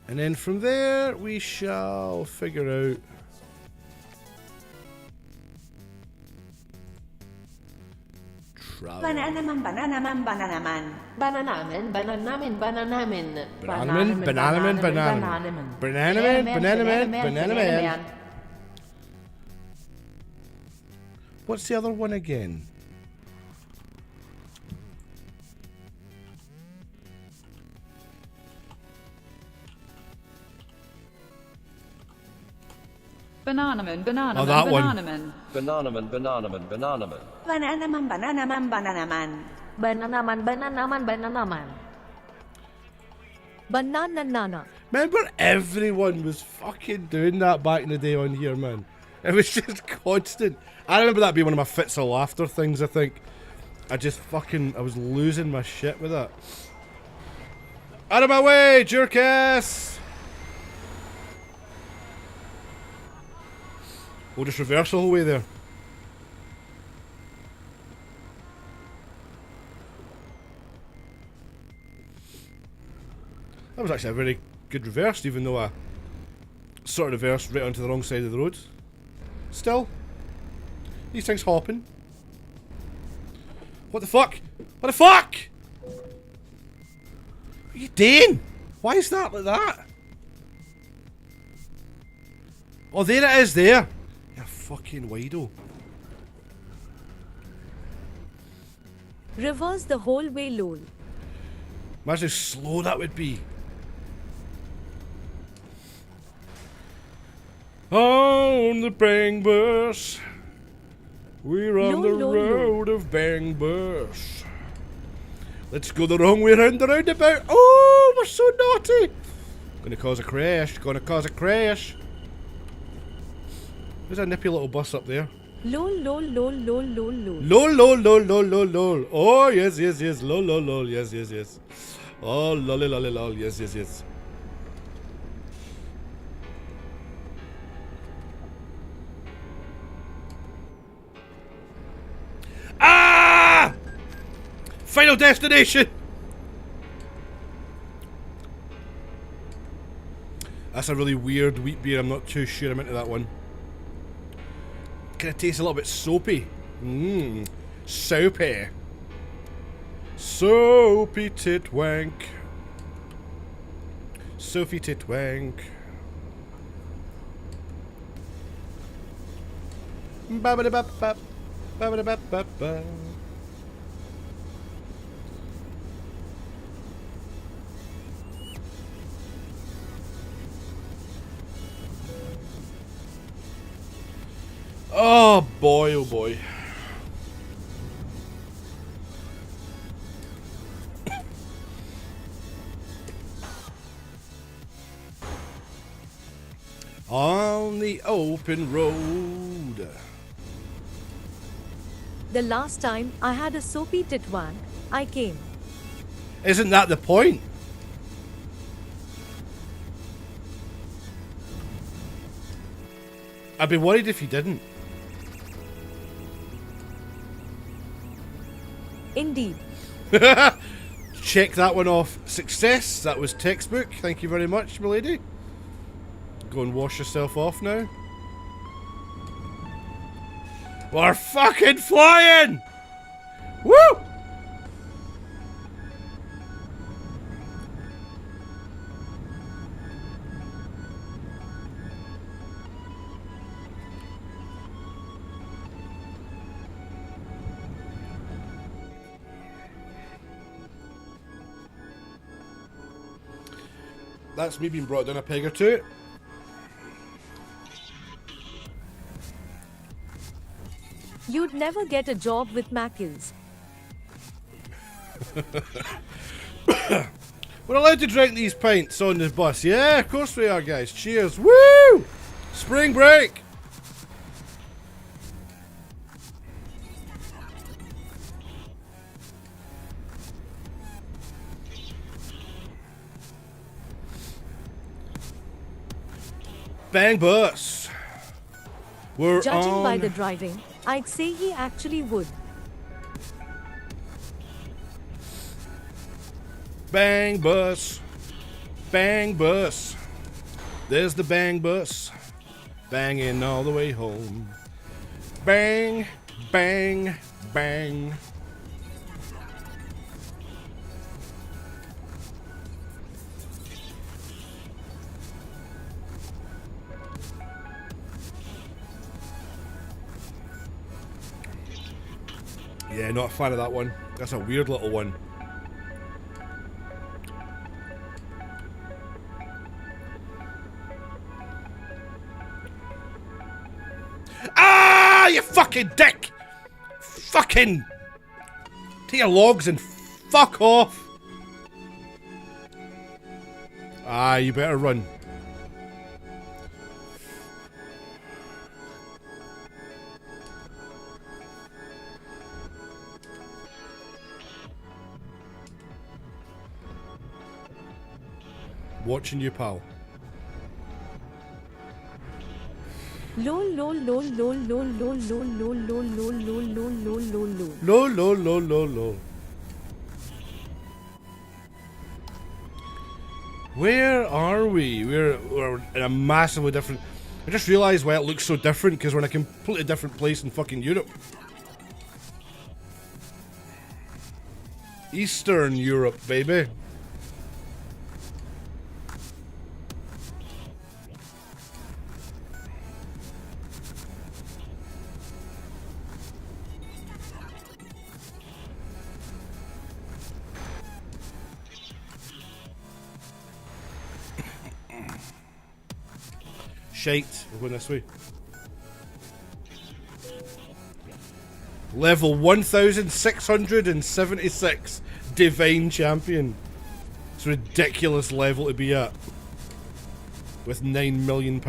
And then from there, we shall figure out... Bananaman, bananaman, bananaman. Bananaman, bananaman, bananaman. Bananaman, bananaman, bananaman. Bananaman, bananaman, bananaman. What's the other one again? Bananaman, bananaman, Oh, that one. bananaman. Bananaman, bananaman, bananaman. Bananaman, bananaman, bananaman. Bananaman, bananaman, bananaman. Banana nana. Remember, everyone was fucking doing that back in the day on here, man. It was just constant. I remember that being one of my fits of laughter things, I think. I was losing my shit with that. Out of my way, jerk-ass! We'll just reverse the whole way there. That was actually a very good reverse, even though I sort of reversed right onto the wrong side of the road. Still, these things happen. What the fuck? What the fuck? What are you doing? Why is that like that? Oh, there it is, there. You fucking wido. Reverse the whole way, lol. Imagine how slow that would be. On the bang bus. We're on the road of bang bus. Let's go the wrong way round the roundabout. Oh, we're so naughty. Gonna cause a crash. Gonna cause a crash. There's a nippy little bus up there. Lol lol lol lol lol lol. Lol lol lol lol lol lol. Oh yes yes yes. Lol lol lol. Yes yes yes. Oh lolly lolly lol. Yes yes yes. Ah! Final destination! That's a really weird wheat beer. I'm not too sure I'm into that one. Kind of tastes a little bit soapy. Mmm. Soapy. Soapy titwank. Sophie titwank. Ba-ba-da-ba-ba. Ba-ba-da-ba-ba-ba. Oh boy, oh boy. On the open road. The last time I had a soapy titwank, I came. Isn't that the point? I'd be worried if you didn't. Indeed. Check that one off. Success. That was textbook. Thank you very much, milady. Go and wash yourself off now. We're fucking flying! Woo! That's me being brought down a peg or two. You'd never get a job with Mackles. We're allowed to drink these pints on the bus. Yeah, of course we are, guys. Cheers. Woo! Spring break. Bang bus. We're Judging on. by the driving, I'd say he actually would. Bang bus. Bang bus. There's the bang bus. Banging all the way home. Bang, bang, bang. Yeah, not a fan of that one. That's a weird little one. Ah, you fucking dick! Fucking take your logs and fuck off. Ah, you better run. Watching you, pal. Lol lol lol lol lol lol lol lol lol lol lol lol lol lol lol. Lol, lol, lol, lol, lol. Where are we? We're in a massively different... I just realised why it looks so different, because we're in a completely different place in fucking Europe. Eastern Europe, baby. Shite, we're going this way. Level 1676, Divine Champion. It's a ridiculous level to be at. With £9 million.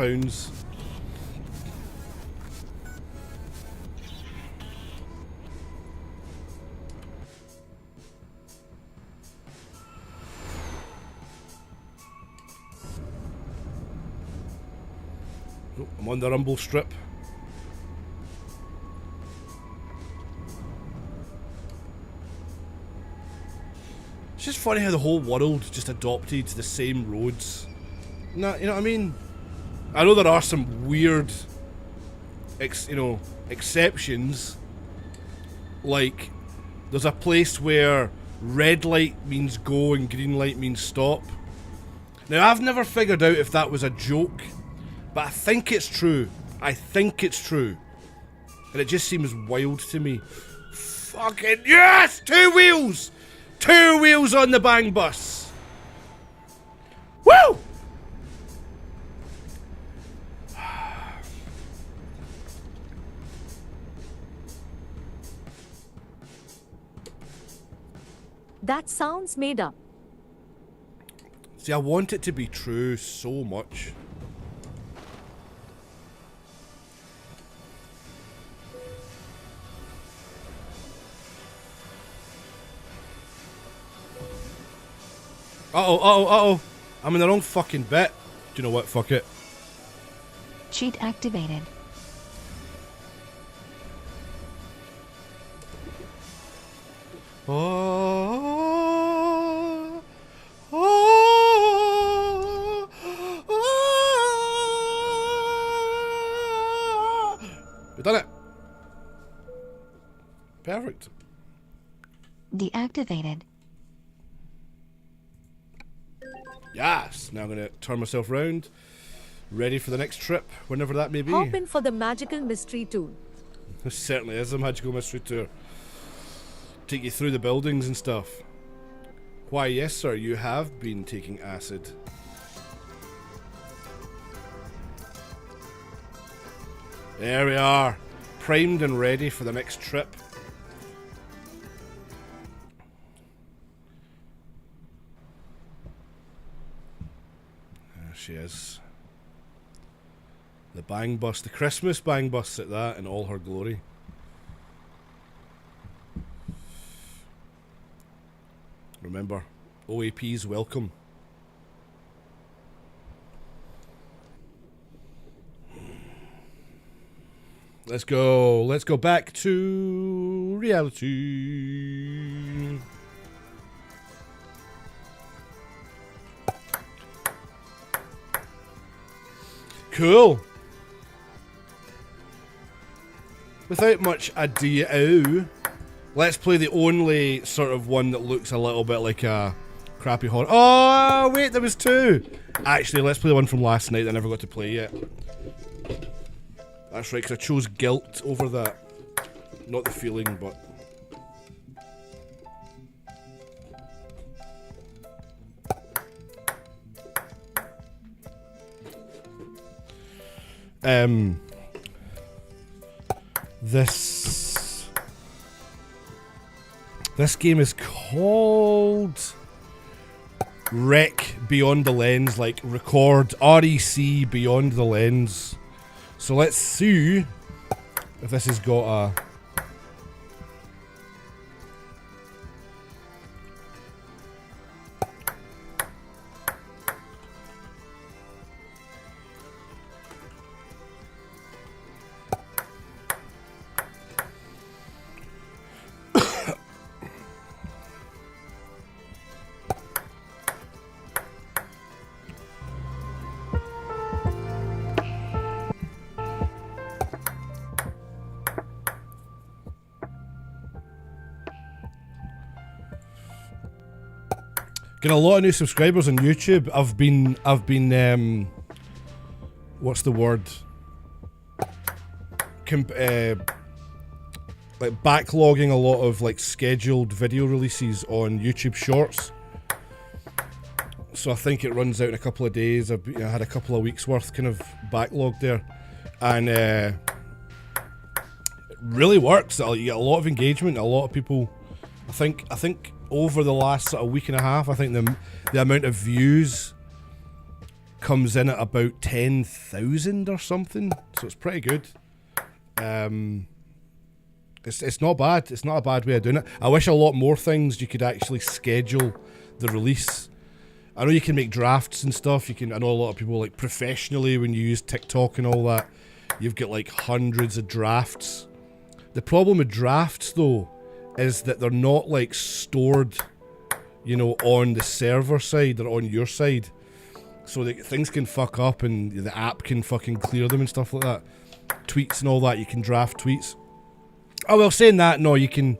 Oh, I'm on the rumble strip. It's just funny how the whole world just adopted the same roads. Nah, you know what I mean? I know there are some weird, exceptions. Like, there's a place where red light means go and green light means stop. Now, I've never figured out if that was a joke, but I think it's true. I think it's true. And it just seems wild to me. Fucking yes! 2 wheels! 2 wheels on the bang bus! Woo! That sounds made up. See, I want it to be true so much. Uh-oh, uh-oh, uh-oh. I'm in the wrong fucking bit. Do you know what? Fuck it. Cheat activated. Oh, oh, oh. We've done it. Perfect. Deactivated. Yes. Now I'm going to turn myself around. Ready for the next trip, whenever that may be. Hop in for the magical mystery tour. This certainly is a magical mystery tour. Take you through the buildings and stuff. Why, yes, sir, you have been taking acid. There we are. Primed and ready for the next trip. There she is. The bang bus, the Christmas bang bus at that in all her glory. Remember, OAP's welcome. Let's go. Let's go back to reality. Cool. Without much ado, let's play the only sort of one that looks a little bit like a crappy horror. Oh, wait, there was 2. Actually, let's play the one from last night that I never got to play yet. That's right, because I chose guilt over that. Not the feeling, but... This game is called Wreck Beyond the Lens, like record REC Beyond the Lens. So let's see if this has got a... Getting a lot of new subscribers on YouTube. I've been what's the word? Like backlogging a lot of like scheduled video releases on YouTube Shorts. So I think it runs out in a couple of days. I had a couple of weeks worth kind of backlogged there, and it really works. You get a lot of engagement, a lot of people. I think over the last sort of week and a half, I think the amount of views comes in at about 10,000 or something. So it's pretty good. It's not bad. It's not a bad way of doing it. I wish a lot more things you could actually schedule the release. I know you can make drafts and stuff. I know a lot of people like professionally when you use TikTok and all that, you've got like hundreds of drafts. The problem with drafts though is that they're not like stored, you know, on the server side or on your side. So that things can fuck up and the app can fucking clear them and stuff like that. Tweets and all that, you can draft tweets. Oh well, saying that, no, you can.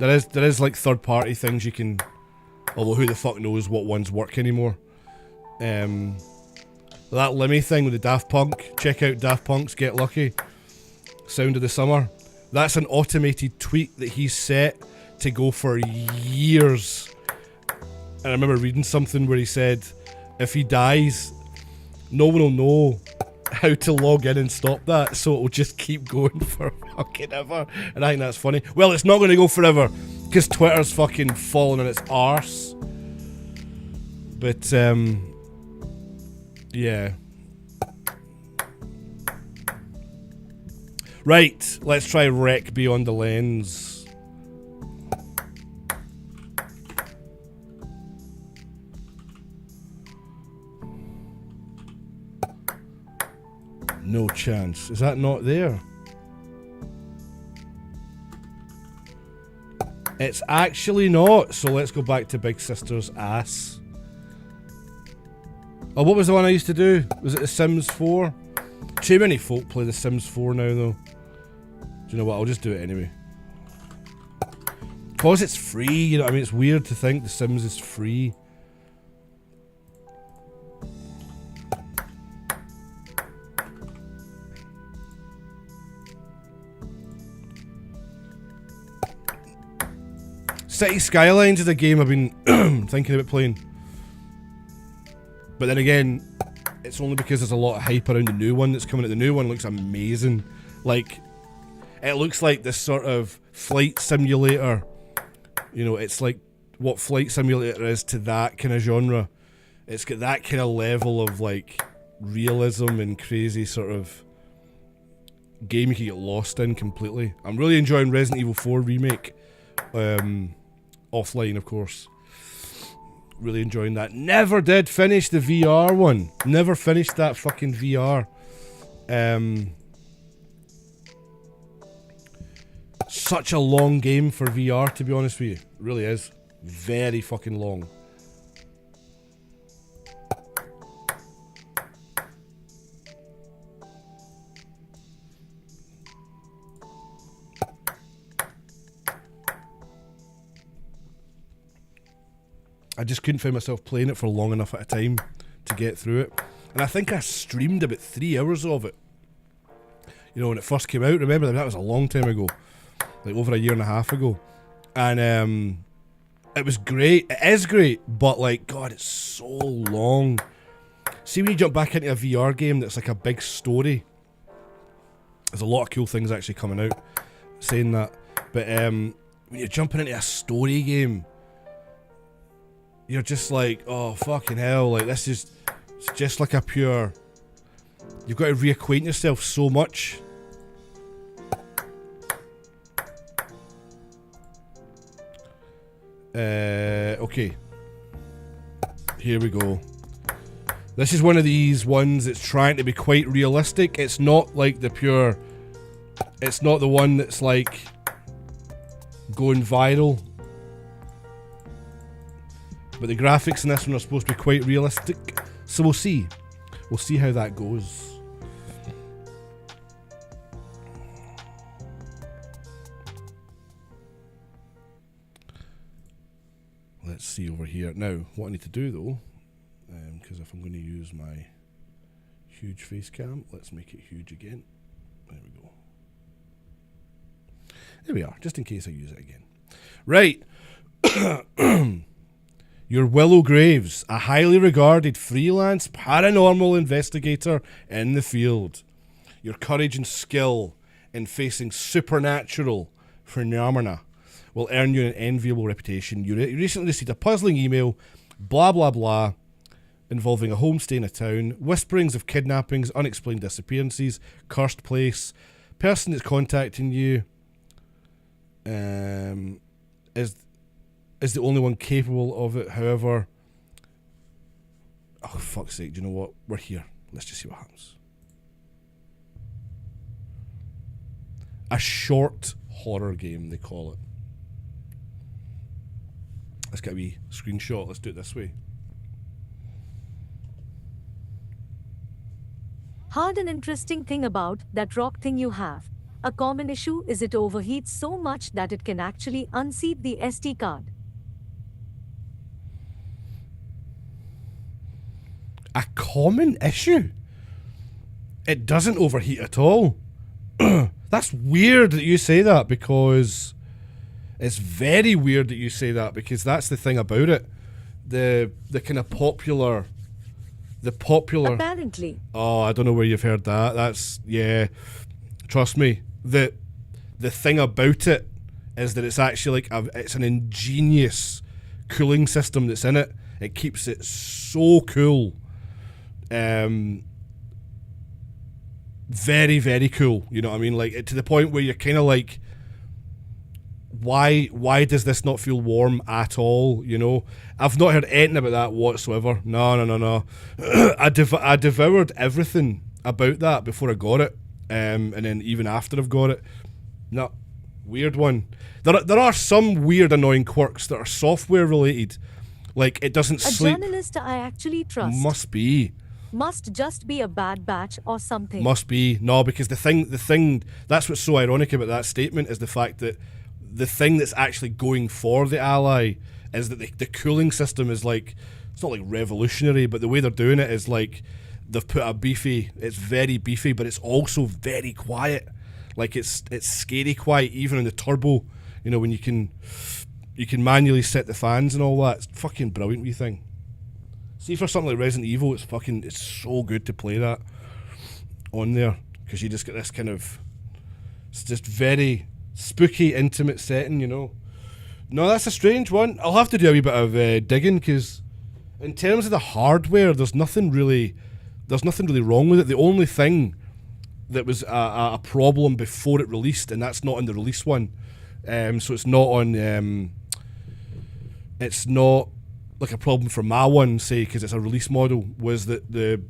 There is like third party things you can. Although who the fuck knows what ones work anymore. That Lemmy thing with the Daft Punk. Check out Daft Punk's Get Lucky. Sound of the Summer. That's an automated tweet that he's set to go for years. And I remember reading something where he said, if he dies, no one will know how to log in and stop that, so it will just keep going for fucking ever. And I think that's funny. Well, it's not going to go forever, because Twitter's fucking falling on its arse. But, yeah. Right, let's try Rec Beyond the Lens. No chance. Is that not there? It's actually not. So let's go back to Big Sister's ass. Oh, what was the one I used to do? Was it The Sims 4? Too many folk play The Sims 4 now, though. Do you know what? I'll just do it anyway. Because it's free, you know what I mean? It's weird to think The Sims is free. City Skylines is a game I've been thinking about playing. But then again, it's only because there's a lot of hype around the new one that's coming out. The new one looks amazing. Like, it looks like this sort of flight simulator. You know, it's like what Flight Simulator is to that kind of genre. It's got that kind of level of like realism and crazy sort of game you can get lost in completely. I'm really enjoying Resident Evil 4 Remake. Offline, of course. Really enjoying that. Never did finish the VR one. Never finished that fucking VR. Such a long game for VR, to be honest with you. It really is. Very fucking long. I just couldn't find myself playing it for long enough at a time to get through it. And I think I streamed about 3 hours of it. You know, when it first came out, remember that was a long time ago. Like over a year and a half ago. And it was great. It is great, but like, God, it's so long. See, when you jump back into a VR game that's like a big story, there's a lot of cool things actually coming out saying that. But when you're jumping into a story game, you're just like, oh fucking hell, like this is it's just like a pure. You've got to reacquaint yourself so much. Okay. Here we go. This is one of these ones that's trying to be quite realistic. It's not like the pure. It's not the one that's like going viral. But the graphics in this one are supposed to be quite realistic. So we'll see. We'll see how that goes. Let's see over here. Now, what I need to do though, because if I'm going to use my huge face cam, let's make it huge again. There we go. There we are, just in case I use it again. Right. You're Willow Graves, a highly regarded freelance paranormal investigator in the field. Your courage and skill in facing supernatural phenomena will earn you an enviable reputation. You recently received a puzzling email, blah blah blah, involving a homestay in a town, whisperings of kidnappings, unexplained disappearances, cursed place. Person that's contacting you is the only one capable of it. However, oh fuck's sake, do you know what? We're here. Let's just see what happens. A short horror game, they call it. Let's get a wee screenshot. Let's do it this way. Hard and interesting thing about that rock thing you have. A common issue is it overheats so much that it can actually unseat the SD card. A common issue? It doesn't overheat at all. That's weird that you say that, because it's very weird that you say that, because that's the thing about it. The kind of popular. Apparently. Oh, I don't know where you've heard that. That's, yeah. Trust me. The thing about it is that it's actually like it's an ingenious cooling system that's in it. It keeps it so cool. Very, very cool. You know what I mean? Like, to the point where you're kind of like, why does this not feel warm at all? You know, I've not heard anything about that whatsoever. No. I devoured everything about that before I got it, and then even after I've got it. No, weird one. There are some weird, annoying quirks that are software related. Like, it doesn't sleep. A journalist I actually trust. Must just be a bad batch or something. Must be. No, because the thing that's what's so ironic about that statement is the fact that the thing that's actually going for the ally is that the cooling system is like, it's not like revolutionary, but the way they're doing it is like they've put it's very beefy, but it's also very quiet. Like, it's scary quiet, even in the turbo, you know, when you can manually set the fans and all that. It's fucking brilliant wee thing. See, for something like Resident Evil, it's so good to play that on there, because you just get this kind of, it's just very spooky, intimate setting, you know. No, that's a strange one. I'll have to do a wee bit of digging, because in terms of the hardware, there's nothing really wrong with it. The only thing that was a problem before it released, and that's not in the release one, so it's not on, it's not like a problem for my one, say, because it's a release model, was that the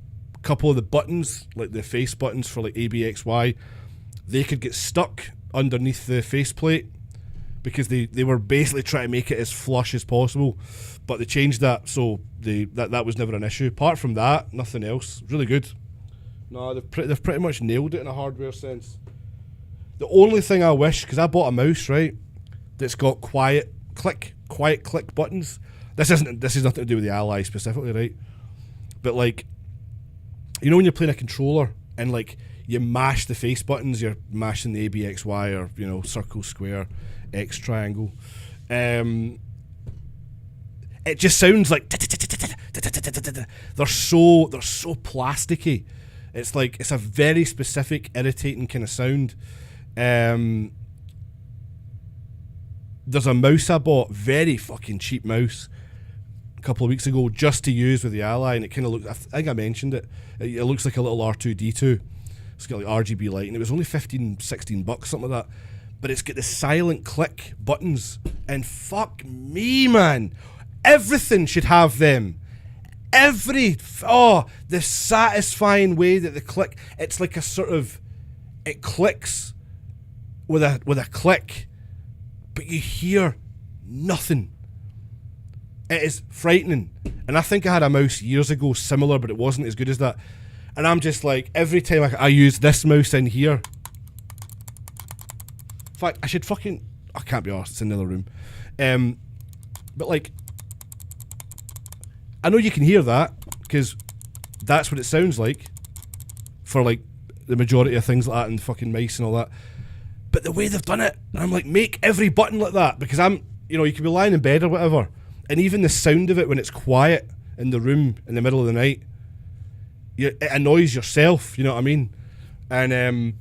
couple of the buttons, like the face buttons for like ABXY, they could get stuck underneath the faceplate, because they were basically trying to make it as flush as possible, but they changed that, so that was never an issue. Apart from that, nothing else. Really good. No, they've pretty much nailed it in a hardware sense. The only thing I wish, because I bought a mouse, right, that's got quiet click buttons. This has nothing to do with the Ally specifically, right? But like, you know when you're playing a controller and like you mash the face buttons, you're mashing the ABXY, or, you know, circle, square, X, triangle. It just sounds like they're so plasticky. It's like, it's a very specific, irritating kind of sound. There's a mouse I bought, very fucking cheap mouse, a couple of weeks ago just to use with the Ally, and it kind of looks, I think I mentioned it, it looks like a little R2-D2. It's got like RGB light, and it was only 15, 16 bucks, something like that. But it's got the silent click buttons, and fuck me, man. Everything should have them. The satisfying way that the click, it's like a sort of, it clicks with a click, but you hear nothing. It is frightening. And I think I had a mouse years ago similar, but it wasn't as good as that. And I'm just like, every time I use this mouse in here, in fact, I should fucking, I can't be arsed, it's in the other room. But like, I know you can hear that, because that's what it sounds like for like the majority of things like that and fucking mice and all that. But the way they've done it, I'm like, make every button like that, because I'm, you know, you can be lying in bed or whatever, and even the sound of it when it's quiet in the room in the middle of the night, it annoys yourself, you know what I mean? And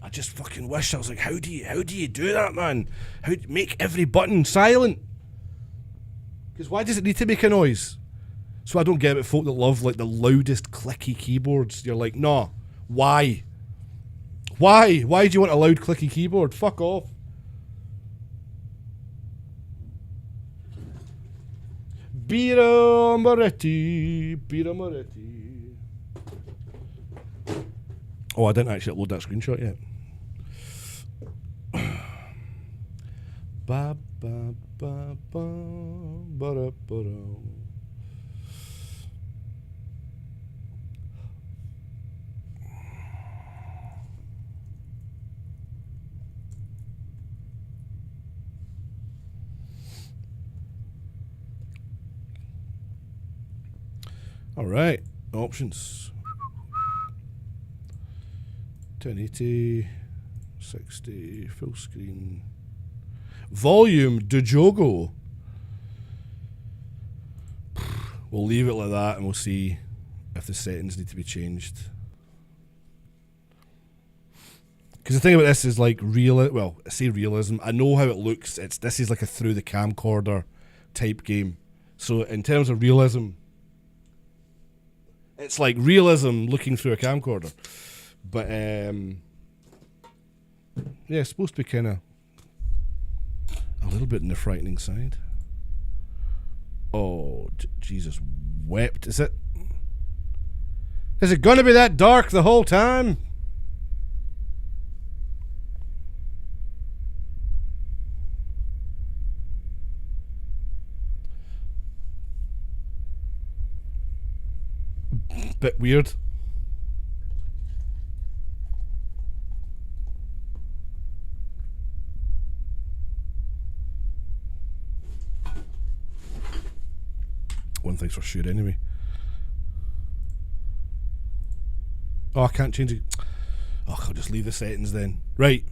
I just fucking wish, I was like, how do you do that, man? How make every button silent? Because why does it need to make a noise? So I don't get it, folk that love like the loudest clicky keyboards. You're like, nah, why? Why do you want a loud clicky keyboard? Fuck off. Bira Moretti. Oh, I didn't actually upload that screenshot yet. Ba ba ba ba ba da ba da. All right, options. 1080, 60, full screen. Volume, Dojogo. We'll leave it like that and we'll see if the settings need to be changed. Because the thing about this is like well, I say realism. I know how it looks. This is like a through the camcorder type game. So in terms of realism, it's like realism looking through a camcorder. But yeah, it's supposed to be kind of a little bit on the frightening side. Oh, Jesus wept. Is it going to be that dark the whole time? Bit weird. One thing's for sure anyway. Oh, I can't change it. Oh, I'll just leave the settings then. Right.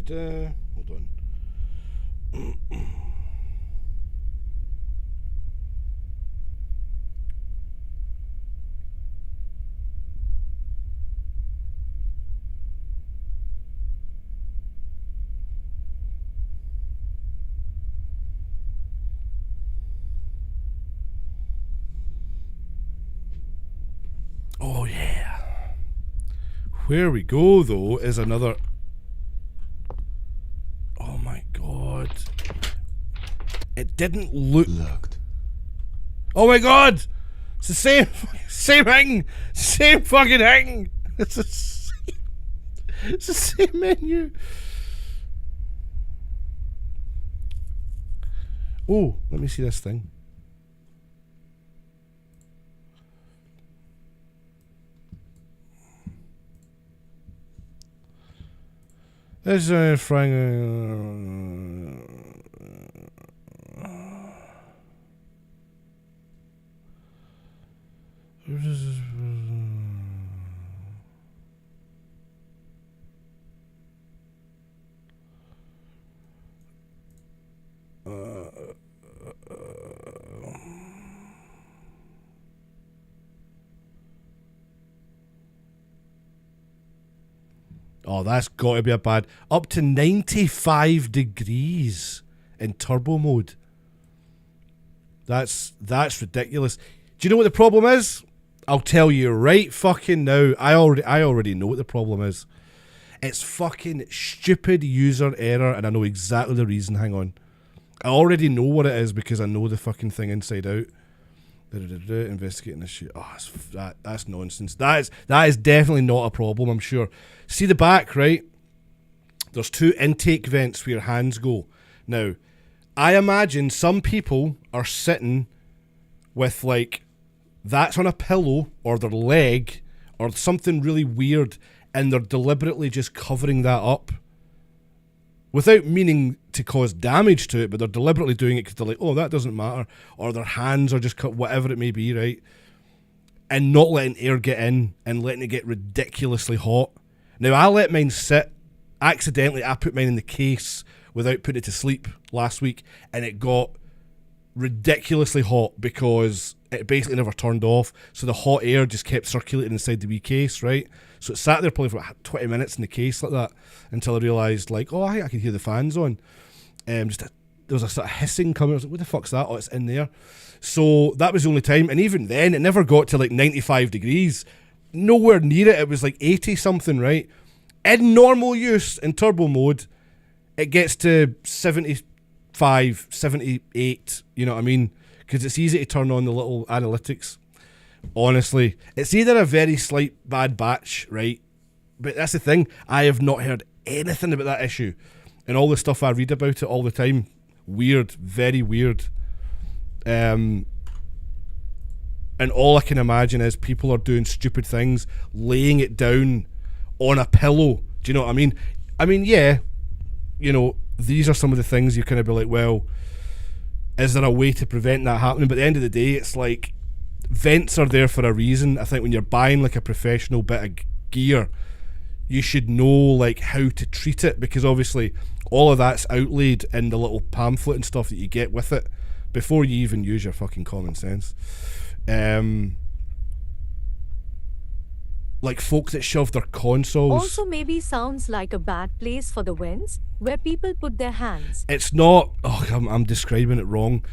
Hold on. Oh yeah. Where we go though is another. Oh my god. It didn't look... Looked. Oh my god! It's the same thing! Same fucking thing! It's the same menu. Oh, let me see this thing. This is frying. Oh, that's got to be a bad... Up to 95 degrees in turbo mode. That's ridiculous. Do you know what the problem is? I'll tell you right fucking now. I already know what the problem is. It's fucking stupid user error, and I know exactly the reason. Hang on. I already know what it is because I know the fucking thing inside out. Investigating this shit. Oh, that's nonsense. That is definitely not a problem, I'm sure. See the back, right? There's 2 intake vents where your hands go. Now, I imagine some people are sitting with, like, that's on a pillow or their leg or something really weird, and they're deliberately just covering that up without meaning to cause damage to it, but they're deliberately doing it because they're like, oh, that doesn't matter, or their hands are just cut, whatever it may be, right? And not letting air get in and letting it get ridiculously hot. Now, I let mine sit. Accidentally, I put mine in the case without putting it to sleep last week, and it got ridiculously hot because it basically never turned off, so the hot air just kept circulating inside the wee case, right? So it sat there probably for about 20 minutes in the case like that until I realised, like, oh, I can hear the fans on. There was a sort of hissing coming. I was like, what the fuck's that? Oh, it's in there. So that was the only time, and even then, it never got to like 95 degrees. Nowhere near it. It was like 80 something, right? In normal use, in turbo mode, it gets to 75, 78, you know what I mean? Because it's easy to turn on the little analytics. Honestly, it's either a very slight bad batch, right? But that's the thing, I have not heard anything about that issue. And all the stuff I read about it all the time, weird, very weird. And all I can imagine is people are doing stupid things, laying it down on a pillow. Do you know what I mean? I mean, yeah, you know, these are some of the things you kind of be like, well, is there a way to prevent that happening? But at the end of the day, it's like, vents are there for a reason. I think when you're buying like a professional bit of gear, you should know like how to treat it, because obviously all of that's outlaid in the little pamphlet and stuff that you get with it before you even use your fucking common sense. Like folk that shove their consoles. Also maybe sounds like a bad place for the vents where people put their hands. It's not, oh, I'm describing it wrong.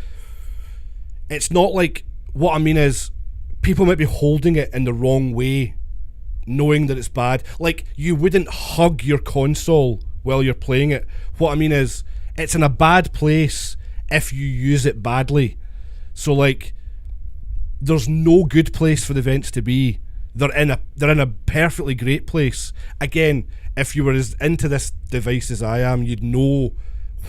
It's not like, what I mean is people might be holding it in the wrong way, knowing that it's bad. Like, you wouldn't hug your console while you're playing it. What I mean is, it's in a bad place if you use it badly. So like, there's no good place for the vents to be. They're in a perfectly great place. Again, if you were as into this device as I am, you'd know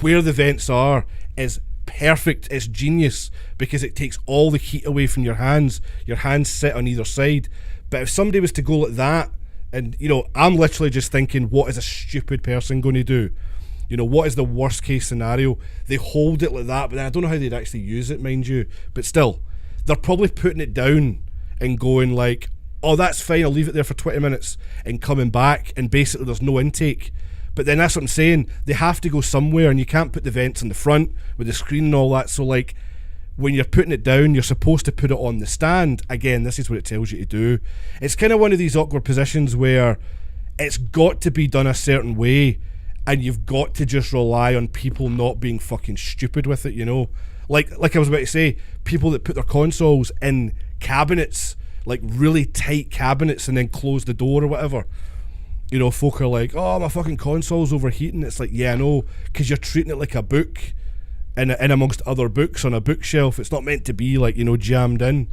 where the vents are is perfect. It's genius because it takes all the heat away from your hands. Your hands sit on either side. But if somebody was to go like that, and you know, I'm literally just thinking, what is a stupid person going to do? You know, what is the worst case scenario? They hold it like that, but then I don't know how they'd actually use it, mind you. But still, they're probably putting it down and going like, oh, that's fine, I'll leave it there for 20 minutes and coming back, and basically there's no intake. But then that's what I'm saying, they have to go somewhere, and you can't put the vents in the front with the screen and all that. So like, when you're putting it down, you're supposed to put it on the stand. Again, this is what it tells you to do. It's kind of one of these awkward positions where it's got to be done a certain way, and you've got to just rely on people not being fucking stupid with it, you know? Like I was about to say, people that put their consoles in cabinets, like really tight cabinets, and then close the door or whatever. You know, folk are like, oh, my fucking console's overheating. It's like, yeah, I know, because you're treating it like a book. in amongst other books on a bookshelf. It's not meant to be like, you know, jammed in.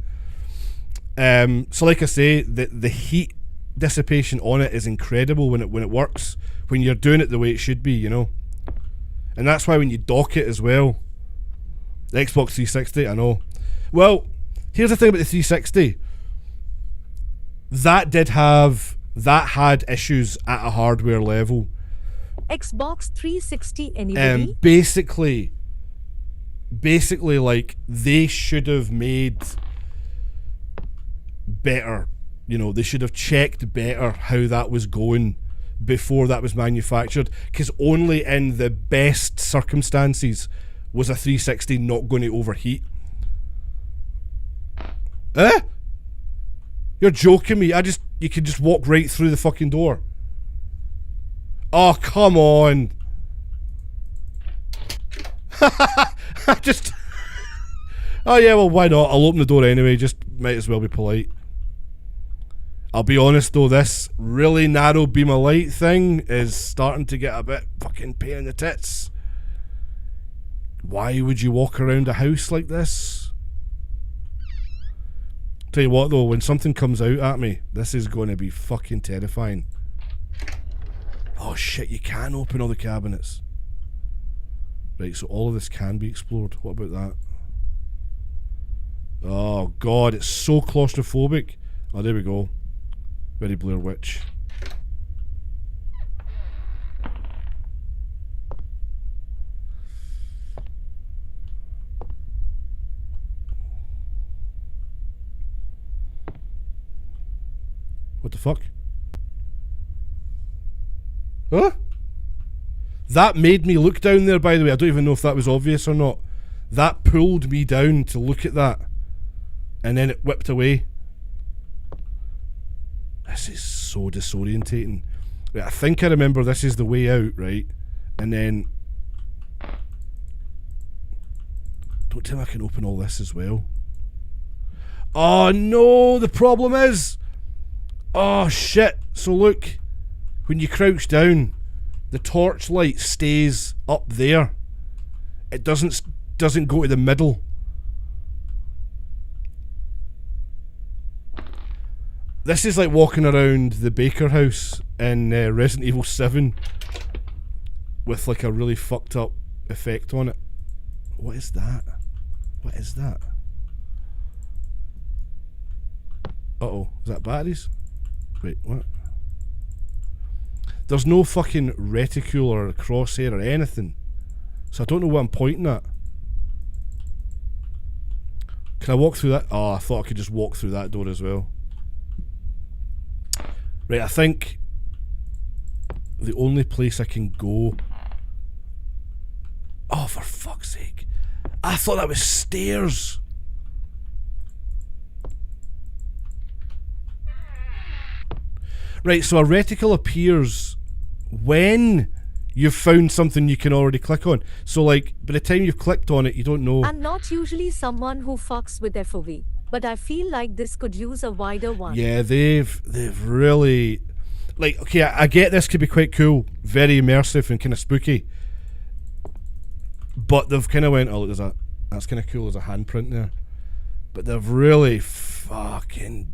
So like I say, the heat dissipation on it is incredible when it works, when you're doing it the way it should be, you know. And that's why when you dock it as well, the Xbox 360, I know. Well, here's the thing about the 360. That had issues at a hardware level. Xbox 360 anybody? Basically, like, they should have made better, you know, they should have checked better how that was going before that was manufactured, because only in the best circumstances was a 360 not going to overheat. Eh? You're joking me. You could just walk right through the fucking door. Oh, come on. Oh yeah, well, why not? I'll open the door anyway, just might as well be polite. I'll be honest though, this really narrow beam of light thing is starting to get a bit fucking pain in the tits. Why would you walk around a house like this? Tell you what though, when something comes out at me, this is going to be fucking terrifying. Oh shit, you can open all the cabinets. Right, so all of this can be explored. What about that? Oh god, it's so claustrophobic. Oh, there we go. Very Blair Witch. What the fuck? Huh? That made me look down there, by the way. I don't even know if that was obvious or not. That pulled me down to look at that. And then it whipped away. This is so disorientating. Right, I think I remember this is the way out, right? And then... Don't tell me I can open all this as well. Oh no, the problem is... Oh shit, so look. When you crouch down, the torchlight stays up there. It doesn't go to the middle. This is like walking around the Baker house in Resident Evil 7 with like a really fucked up effect on it. What is that? What is that? Uh-oh, is that batteries? Wait, what? There's no fucking reticule or crosshair or anything. So I don't know what I'm pointing at. Can I walk through that? Oh, I thought I could just walk through that door as well. Right, I think the only place I can go... Oh, for fuck's sake. I thought that was stairs. Right, so a reticle appears when you've found something you can already click on. So, like, by the time you've clicked on it, you don't know. I'm not usually someone who fucks with FOV, but I feel like this could use a wider one. Yeah, they've really... Like, okay, I get this could be quite cool, very immersive and kind of spooky. But they've kind of went, oh, look, that's kind of cool, there's a handprint there. But they've really fucking...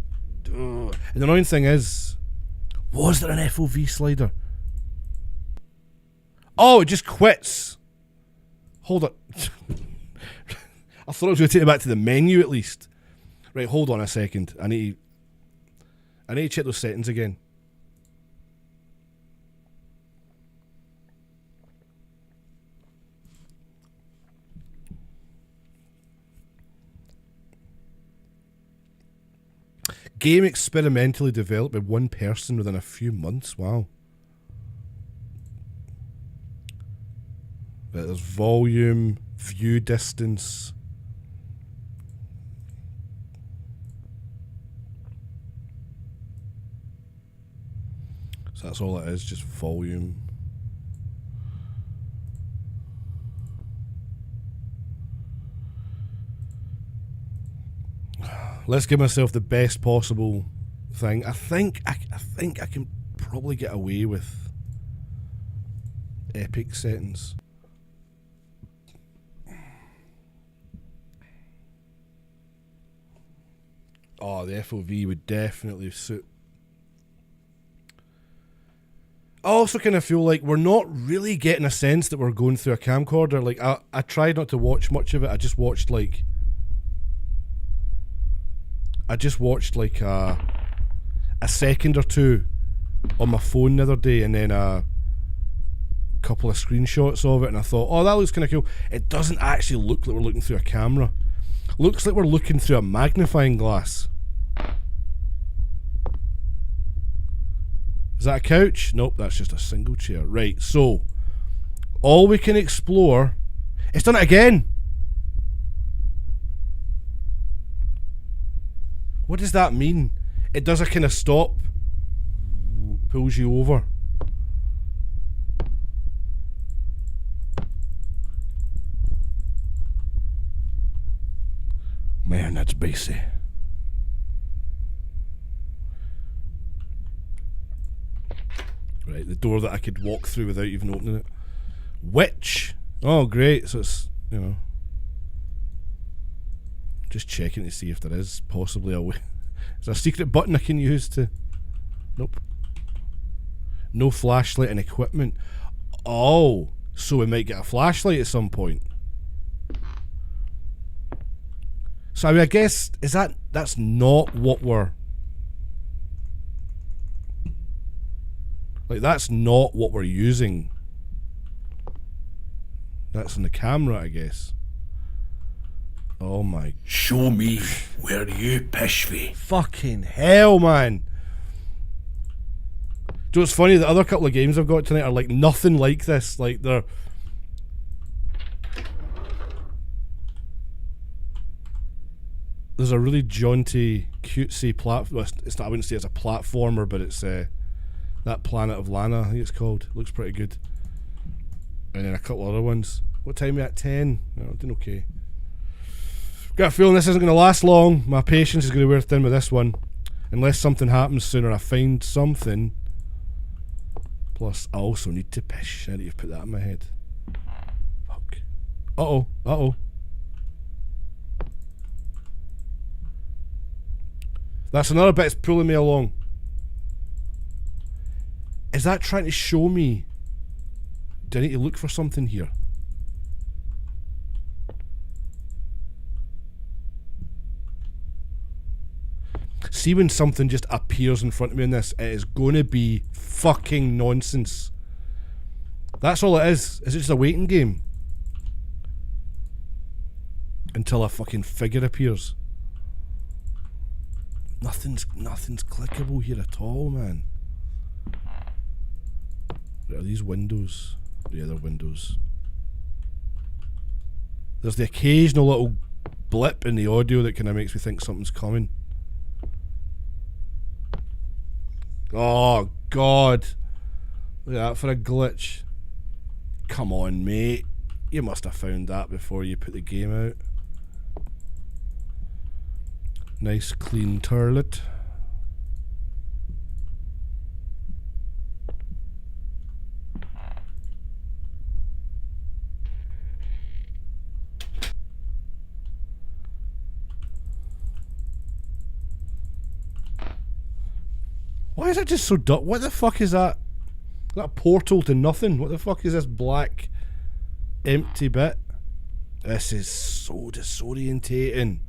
And the annoying thing is... Was there an FOV slider? Oh, it just quits. Hold on. I thought it was going to take me back to the menu at least. Right, hold on a second. I need to check those settings again. Game experimentally developed by one person within a few months. Wow. Right, there's volume, view distance. So that's all it is, just volume. Let's give myself the best possible thing. I think I can probably get away with epic settings. Oh, the FOV would definitely suit. I also kind of feel like we're not really getting a sense that we're going through a camcorder. Like, I tried not to watch much of it. I just watched like a second or two on my phone the other day, and then a couple of screenshots of it, and I thought, oh, that looks kind of cool. It doesn't actually look like we're looking through a camera. Looks like we're looking through a magnifying glass. Is that a couch? Nope, that's just a single chair. Right, so all we can explore. It's done it again. What does that mean? It does a kind of stop, pulls you over. Man, that's basic. Right, the door that I could walk through without even opening it. Witch! Oh, great. So it's, you know. Just checking to see if there is possibly a way. Is there a secret button I can use to. Nope. No flashlight and equipment. Oh, so we might get a flashlight at some point. So I mean, I guess, that's not what we're. Like, that's not what we're using. That's in the camera, I guess. Oh my. Show me where you pish me. Fucking hell, man. Do you know what's funny? The other couple of games I've got tonight are like nothing like this. Like, they're. There's a really jaunty, cutesy platform. It's not, I wouldn't say it's a platformer, but it's that Planet of Lana, I think it's called. Looks pretty good. And then a couple other ones. What time are we at? 10? No, I'm doing okay. Got a feeling this isn't going to last long. My patience is going to wear thin with this one. Unless something happens sooner, I find something. Plus, I also need to pish. Now that you've put that in my head. Fuck. Uh-oh. Uh-oh. That's another bit that's pulling me along. Is that trying to show me? Do I need to look for something here? See, when something just appears in front of me in this, it is going to be fucking nonsense. That's all it is. It's just a waiting game. Until a fucking figure appears. Nothing's clickable here at all, man. Are these windows? Yeah, they're windows. There's the occasional little blip in the audio that kind of makes me think something's coming. Oh, God. Look at that for a glitch. Come on, mate. You must have found that before you put the game out. Nice clean toilet. Why is it just so dark? What the fuck is that? Is that a portal to nothing? What the fuck is this black empty bit? This is so disorientating.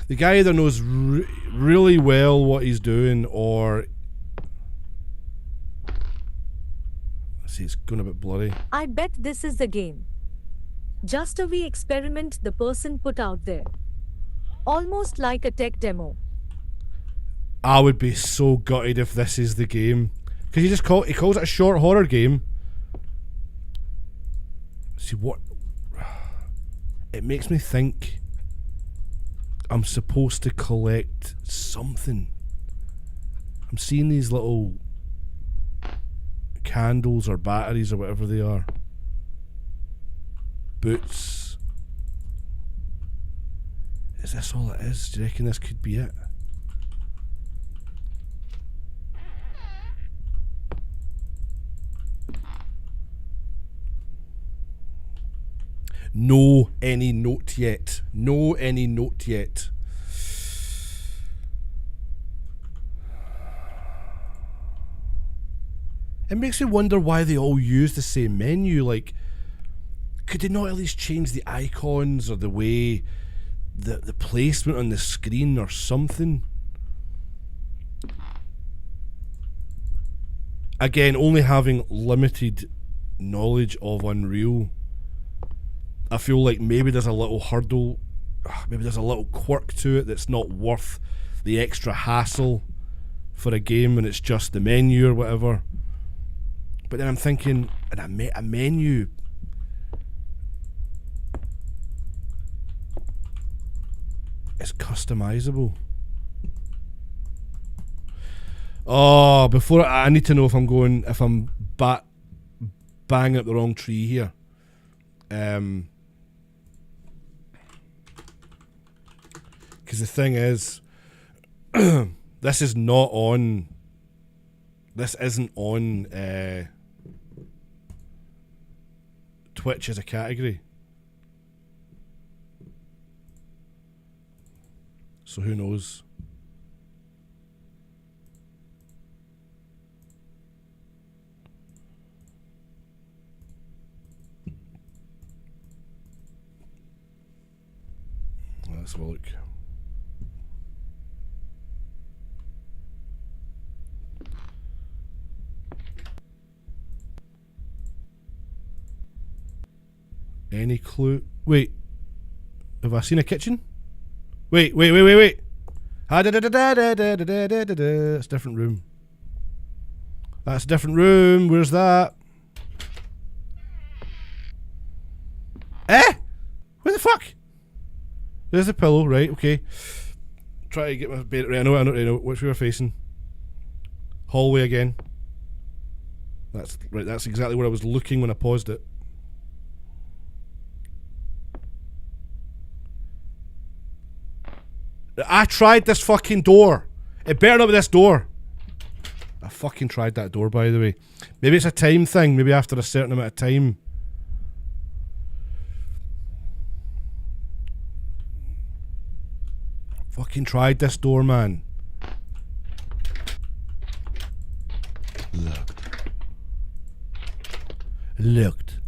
The guy either knows really well what he's doing, or... See, it's going a bit blurry. I bet this is the game. Just a wee experiment the person put out there. Almost like a tech demo. I would be so gutted if this is the game. Because he calls it a short horror game. See what... It makes me think I'm supposed to collect something. I'm seeing these little candles or batteries or whatever they are. Boots. Is this all it is? Do you reckon this could be it? No any note yet. No any note yet. It makes me wonder why they all use the same menu. Like, could they not at least change the icons or the way the placement on the screen or something? Again, only having limited knowledge of Unreal, I feel like maybe there's a little hurdle, maybe there's a little quirk to it that's not worth the extra hassle for a game when it's just the menu or whatever. But then I'm thinking, a menu, is customizable. Oh, before I need to know if I'm banging up the wrong tree here. Because the thing is, this isn't on Twitch as a category. So who knows? Let's have a look. Any clue? Wait, have I seen a kitchen? Wait. That's a different room. That's a different room. Where's that? Eh? Where the fuck? There's the pillow, right? Okay. Try to get my bed right. I know which we were facing. Hallway again. That's right. That's exactly where I was looking when I paused it. I tried this fucking door. It better not be this door. I fucking tried that door, by the way. Maybe it's a time thing. Maybe after a certain amount of time. Fucking tried this door, man. Locked.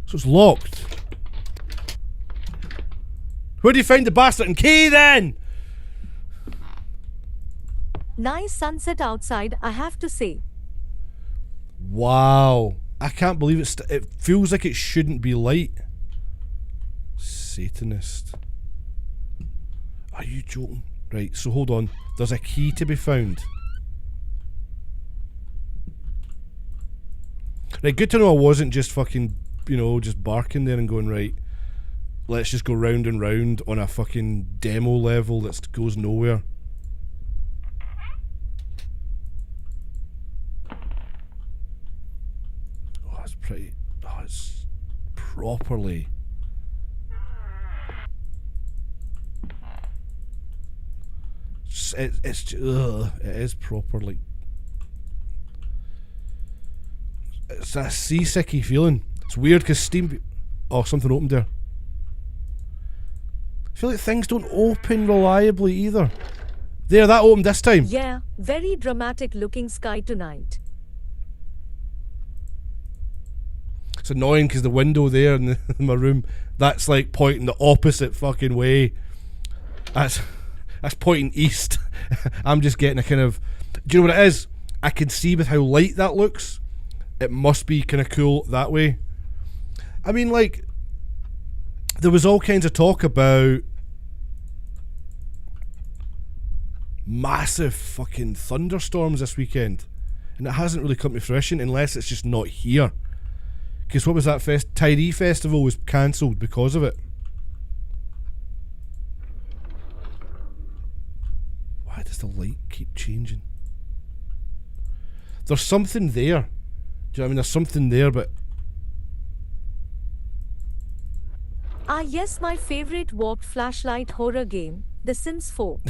So it's locked. Where do you find the bastard and key then? Nice sunset outside, I have to say. Wow. I can't believe it feels like it shouldn't be light. Satanist. Are you joking? Right, so hold on. There's a key to be found. Right, good to know I wasn't just fucking, just barking there and going, right, let's just go round and round on a fucking demo level that goes nowhere. Oh, it's pretty... Oh, it's properly... It is properly... It's a seasicky feeling. It's weird because Steam... Oh, something opened there. I feel like things don't open reliably either. There, that opened this time. Yeah, very dramatic looking sky tonight. It's annoying because the window there in my room, that's like pointing the opposite fucking way. That's pointing east. I'm just getting a kind of... Do you know what it is? I can see with how light that looks. It must be kind of cool that way. I mean, like, there was all kinds of talk about massive fucking thunderstorms this weekend, and it hasn't really come to fruition unless it's just not here. Because what was that Tyree Festival was cancelled because of it. Why does the light keep changing? There's something there. Do you know what I mean? There's something there, but... Ah yes, my favorite warped flashlight horror game, The Sims 4.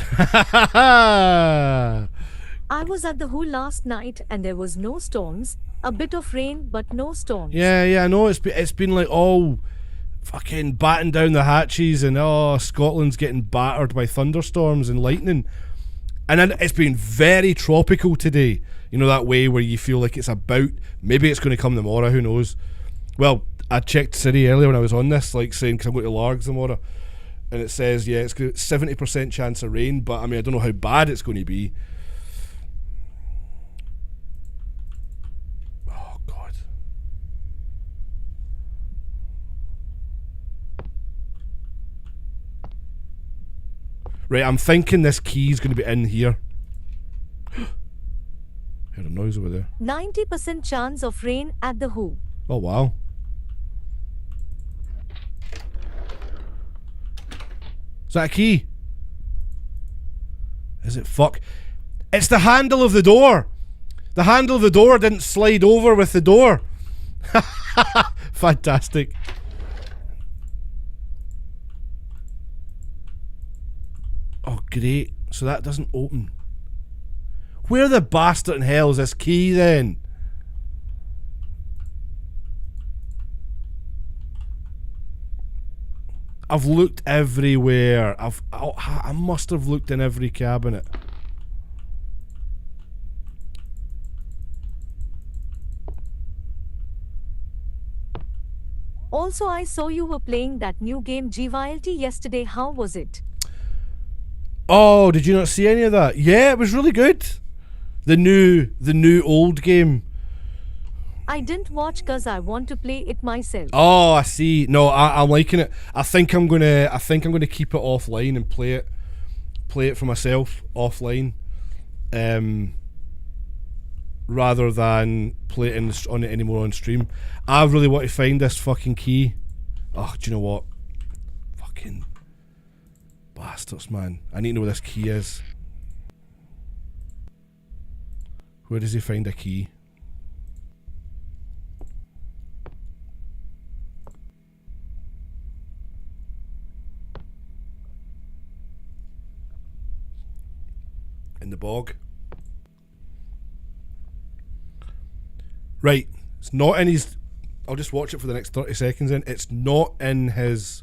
I was at the Who last night and there was no storms. A bit of rain, but no storms. Yeah, I know. It's been like all fucking batten down the hatches, and Scotland's getting battered by thunderstorms and lightning. And then it's been very tropical today. You know, that way where you feel like it's about, maybe it's going to come tomorrow, who knows. Well, I checked Siri earlier when I was on this, like saying, because I'm going to Largs tomorrow, and it says, yeah, it's got 70% chance of rain, but I mean, I don't know how bad it's going to be. Oh, God. Right, I'm thinking this key's going to be in here. Heard a noise over there. 90% chance of rain at the Who. Oh, wow. Is that a key? Is it? Fuck. It's the handle of the door. The handle of the door didn't slide over with the door. Fantastic. Oh, great. So that doesn't open. Where the bastard in hell is this key then? I've looked everywhere. I must have looked in every cabinet. Also, I saw you were playing that new game GVLT yesterday. How was it? Oh, did you not see any of that? Yeah, it was really good. The new old game. I didn't watch cause I want to play it myself. Oh, I see. No, I'm liking it. I think I'm gonna keep it offline and play it for myself offline, rather than play it on it anymore on stream. I really want to find this fucking key. Oh, do you know what? Fucking bastards, man. I need to know where this key is. Where does he find a key? In the bog. Right. It's not in his... I'll just watch it for the next 30 seconds then. It's not in his...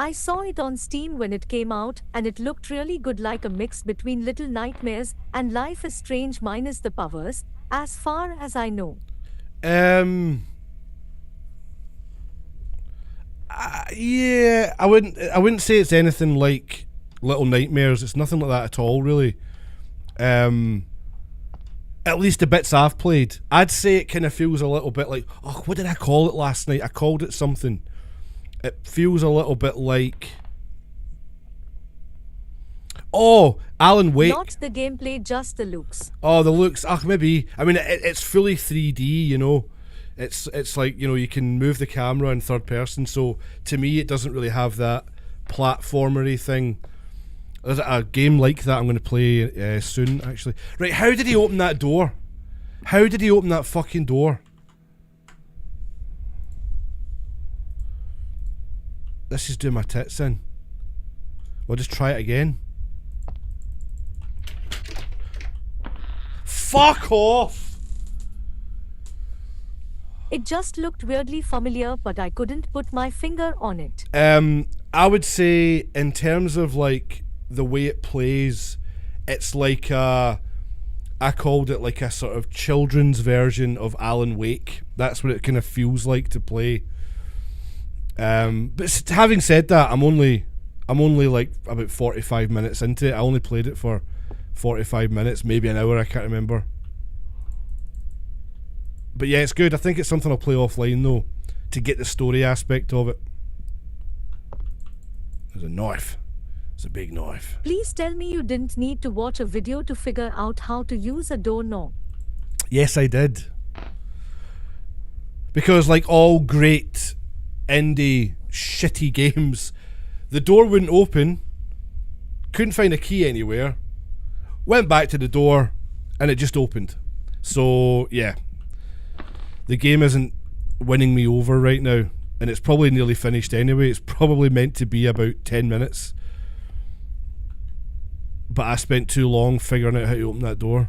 I saw it on Steam when it came out, and it looked really good, like a mix between Little Nightmares and Life is Strange minus the powers, as far as I know. Yeah, I wouldn't say it's anything like Little Nightmares. It's nothing like that at all, really. At least the bits I've played, I'd say it kind of feels a little bit like, oh, what did I call it last night? I called it something. It feels a little bit like, oh, Alan Wake. Not the gameplay, just the looks. Oh, the looks. Maybe. I mean, it's fully 3D. You know, it's like, you know, you can move the camera in third person. So to me, it doesn't really have that platformery thing. There's a game like that I'm going to play soon, actually. Right, how did he open that door? How did he open that fucking door? This is doing my tits in. We'll just try it again. Fuck off! It just looked weirdly familiar, but I couldn't put my finger on it. I would say, in terms of like the way it plays, it's like I called it like a sort of children's version of Alan Wake. That's what it kind of feels like to play. But having said that, I'm only like about 45 minutes into it. I only played it for 45 minutes, maybe an hour, I can't remember. But yeah, it's good. I think it's something I'll play offline though, to get the story aspect of it. There's a knife. It's a big knife. Please tell me you didn't need to watch a video to figure out how to use a doorknob. Yes, I did. Because like all great indie shitty games, the door wouldn't open, couldn't find a key anywhere, went back to the door and it just opened. So yeah, the game isn't winning me over right now, and it's probably nearly finished anyway. It's probably meant to be about 10 minutes, but I spent too long figuring out how to open that door.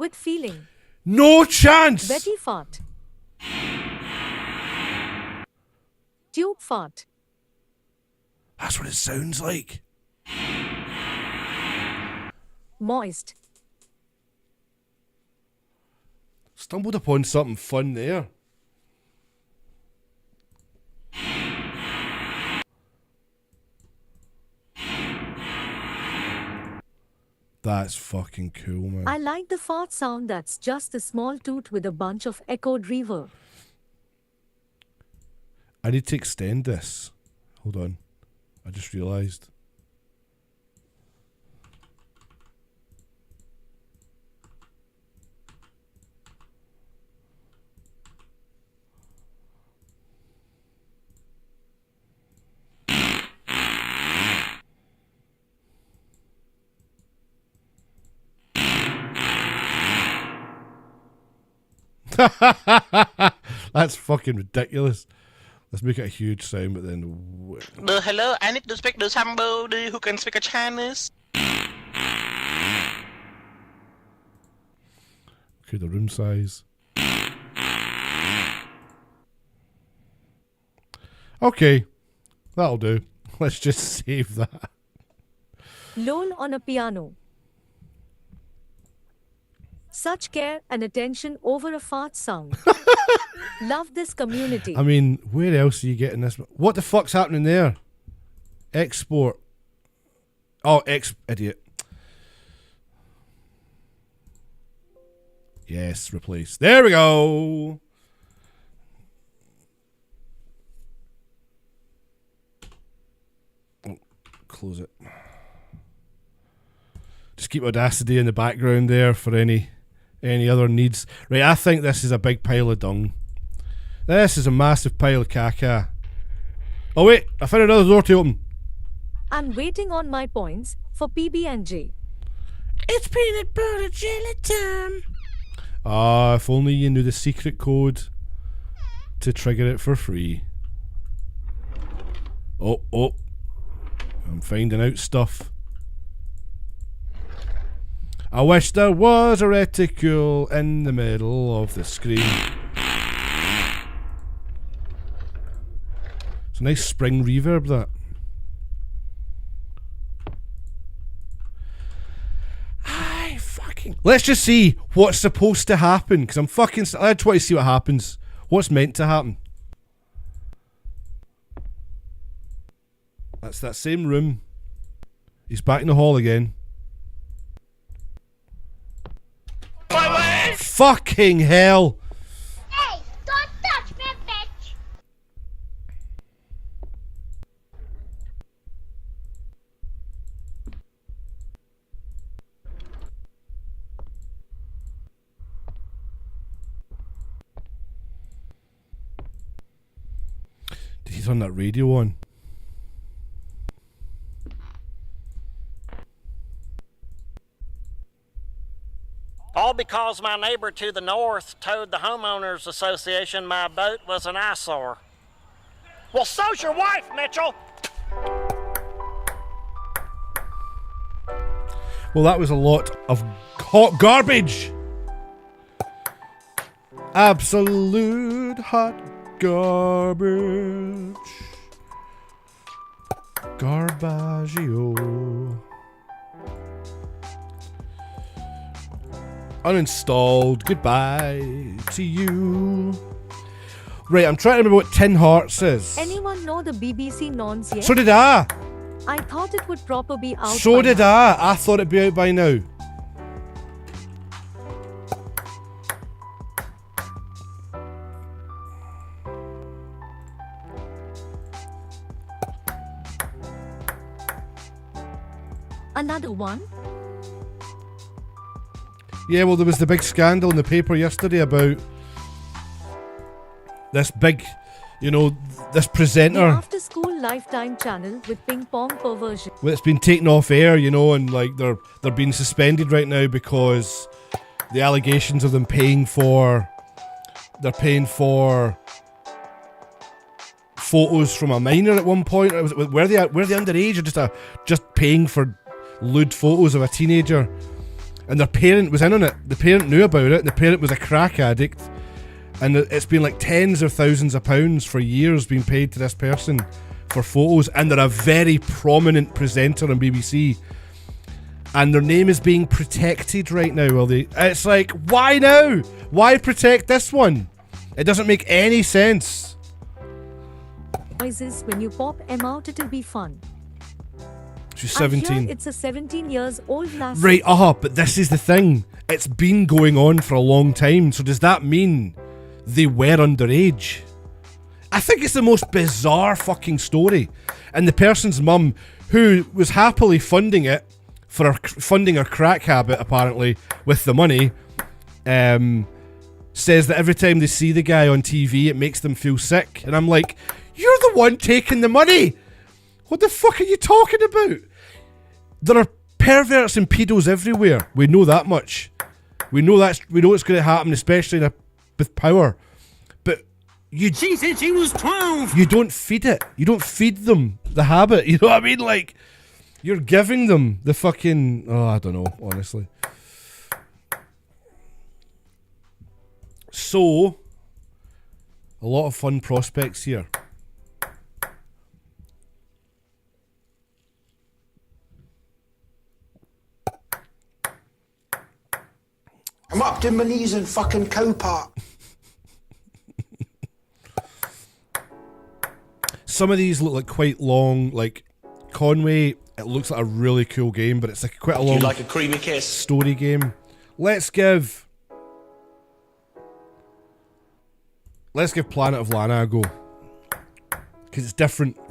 With feeling. No chance! Betty fart. Tube fart. That's what it sounds like. Moist. Stumbled upon something fun there. That's fucking cool, man. I like the fart sound that's just a small toot with a bunch of echoed reverb. I need to extend this. Hold on. I just realised. That's fucking ridiculous. Let's make it a huge sound, but then... Hello, I need to speak to somebody who can speak a Chinese. Okay, the room size. Okay, that'll do. Let's just save that. LOL on a piano. Such care and attention over a fart sound. Love this community. I mean, where else are you getting this? What the fuck's happening there? Export. Oh, idiot. Yes, replace. There we go. Oh, close it. Just keep Audacity in the background there for any other needs. Right, I think this is a big pile of dung. This is a massive pile of caca. Oh wait, I found another door to open. I'm waiting on my points for PB&J. It's peanut butter jelly time. Ah, if only you knew the secret code to trigger it for free. Oh, I'm finding out stuff. I wish there was a reticle in the middle of the screen. It's a nice spring reverb, that. Let's just see what's supposed to happen, because I just want to see what happens. What's meant to happen. That's that same room. He's back in the hall again. Fucking hell! Hey, don't touch me, bitch! Did he turn that radio on? All because my neighbor to the north told the homeowners association my boat was an eyesore. Well, so's your wife, Mitchell! Well, that was a lot of hot garbage. Absolute hot garbage. Garbaggio. Uninstalled. Goodbye to you. Right, I'm trying to remember what Tin Hearts is. Anyone know the BBC nons yet? So did I. I thought it would proper be out. So did now. I. I thought it'd be out by now. Another one? Yeah, well, there was the big scandal in the paper yesterday about this big, this presenter. The After School Lifetime channel with ping pong perversion. Well, it's been taken off air, and like they're being suspended right now because the allegations of them paying for photos from a minor at one point. Were they underage or just paying for lewd photos of a teenager? and their parent was in on it. The parent knew about it, and the parent was a crack addict, and it's been like tens of thousands of pounds for years being paid to this person for photos, and they're a very prominent presenter on BBC, and their name is being protected right now. It's like, why now? Why protect this one? It doesn't make any sense. Noises when you pop M out, it'll be fun. She's I hear 17. it's a 17 years old lass. Right, but this is the thing. It's been going on for a long time, so does that mean they were underage? I think it's the most bizarre fucking story. And the person's mum, who was happily funding it, funding her crack habit apparently, with the money, says that every time they see the guy on TV, it makes them feel sick. And I'm like, you're the one taking the money! What the fuck are you talking about? There are perverts and pedos everywhere. We know that much. We know it's going to happen, especially with power. But she said she was 12. You don't feed it. You don't feed them the habit. You know what I mean? Like, you're giving them the fucking... Oh, I don't know, honestly. So, a lot of fun prospects here. I'm up to my knees in fucking cow part. Some of these look like quite long, like Conway, it looks like a really cool game, but it's like quite a long like a creamy kiss? Story game. Let's give Planet of Lana a go. Because it's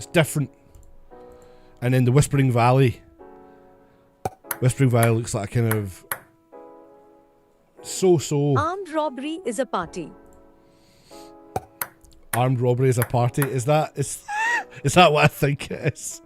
different. And then the Whispering Valley. Whispering Valley looks like a kind of so. Armed robbery is a party. Armed robbery is a party. Is that what I think it is?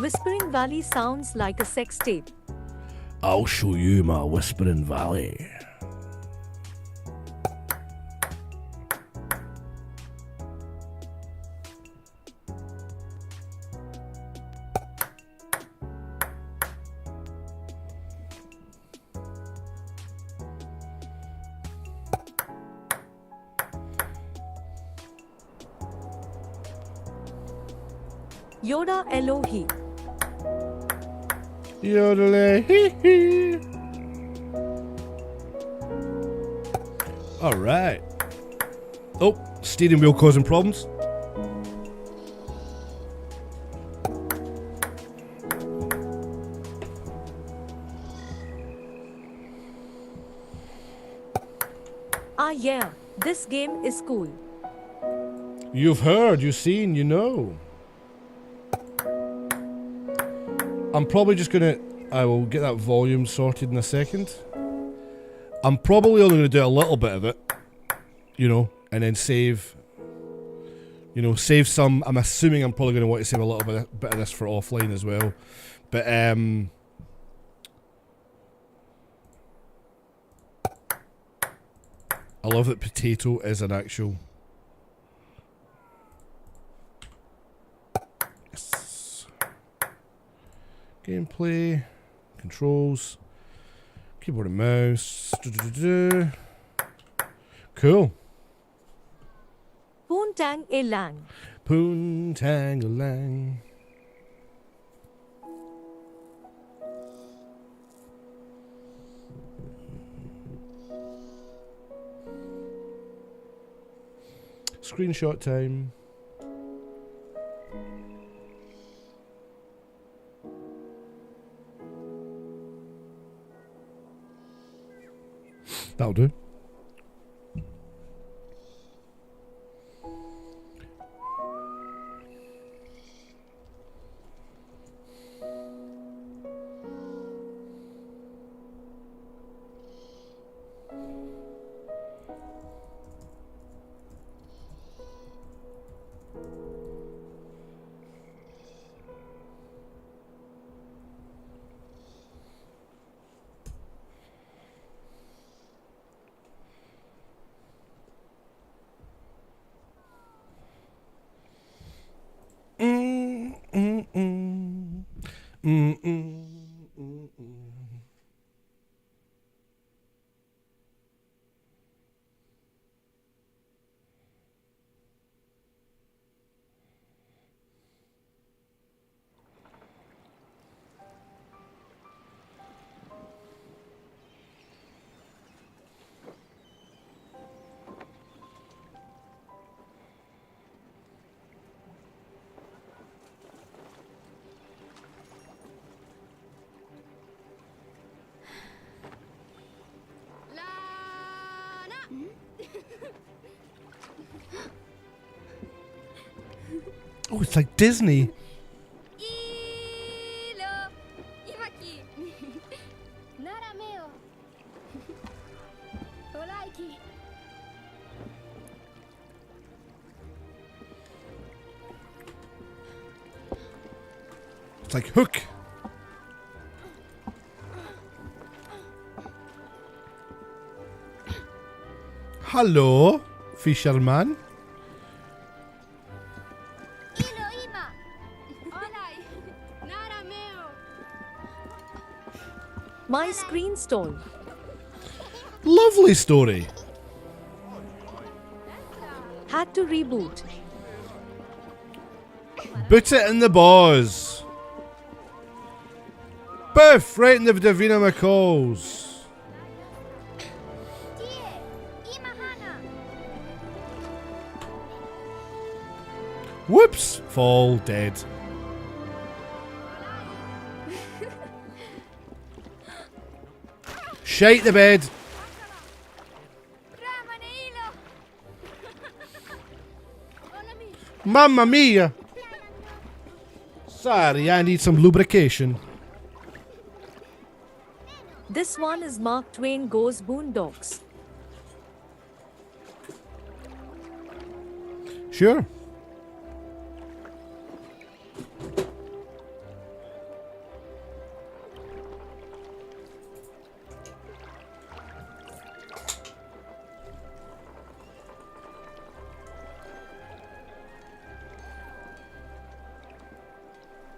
Whispering Valley sounds like a sex tape. I'll show you my Whispering Valley. Yoda Elohi. Yodelay. Alright. Oh, steering wheel causing problems. Ah yeah, this game is cool. You've heard, you've seen, you know. I'm probably just gonna... I will get that volume sorted in a second. I'm probably only gonna do a little bit of it, you know, and then save. You know, save some. I'm assuming I'm probably gonna want to save a little bit of this for offline as well, but I love that potato is an actual. Gameplay, controls, keyboard and mouse. Cool. Poontang Elang. Poontang Elang. Screenshot time. That'll do. Oh, it's like Disney. It's like Hook. Hello, fisherman. My screen stalled. Lovely story. Had to reboot. Boot it in the balls. Boof! Right in the Davina McCalls. Whoops! Fall dead. Shite the bed. Mamma mia! Sorry, I need some lubrication. This one is Mark Twain Goes Boondocks. Sure.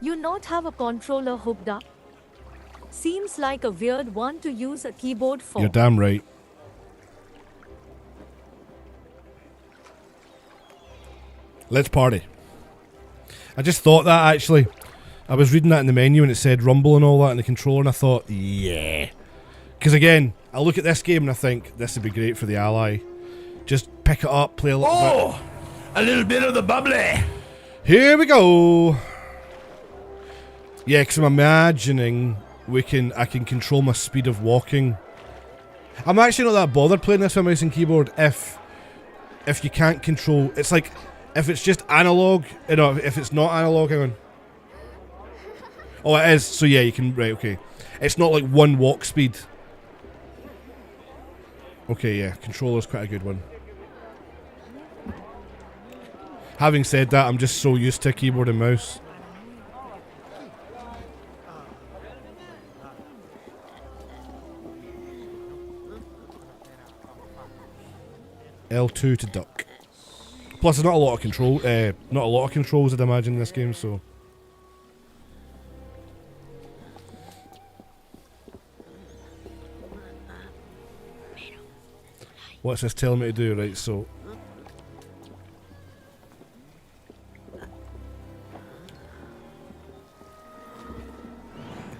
You not have a controller hooked up? Seems like a weird one to use a keyboard for. You're damn right. Let's party. I just thought that actually. I was reading that in the menu and it said rumble and all that in the controller and I thought, yeah. Because again, I look at this game and I think this would be great for the Ally. Just pick it up, play a little bit. Oh, a little bit of the bubbly. Here we go. Yeah, because I'm imagining I can control my speed of walking. I'm actually not that bothered playing this with mouse and keyboard if you can't control. It's like if it's just analog, you know, if it's not analog, hang on. Oh, it is. So yeah, you can, right, okay. It's not like one walk speed. Okay, yeah, controller's quite a good one. Having said that, I'm just so used to keyboard and mouse. L2 to duck. Plus, there's not a lot of controls, I'd imagine, in this game. So, what's this telling me to do? Right, so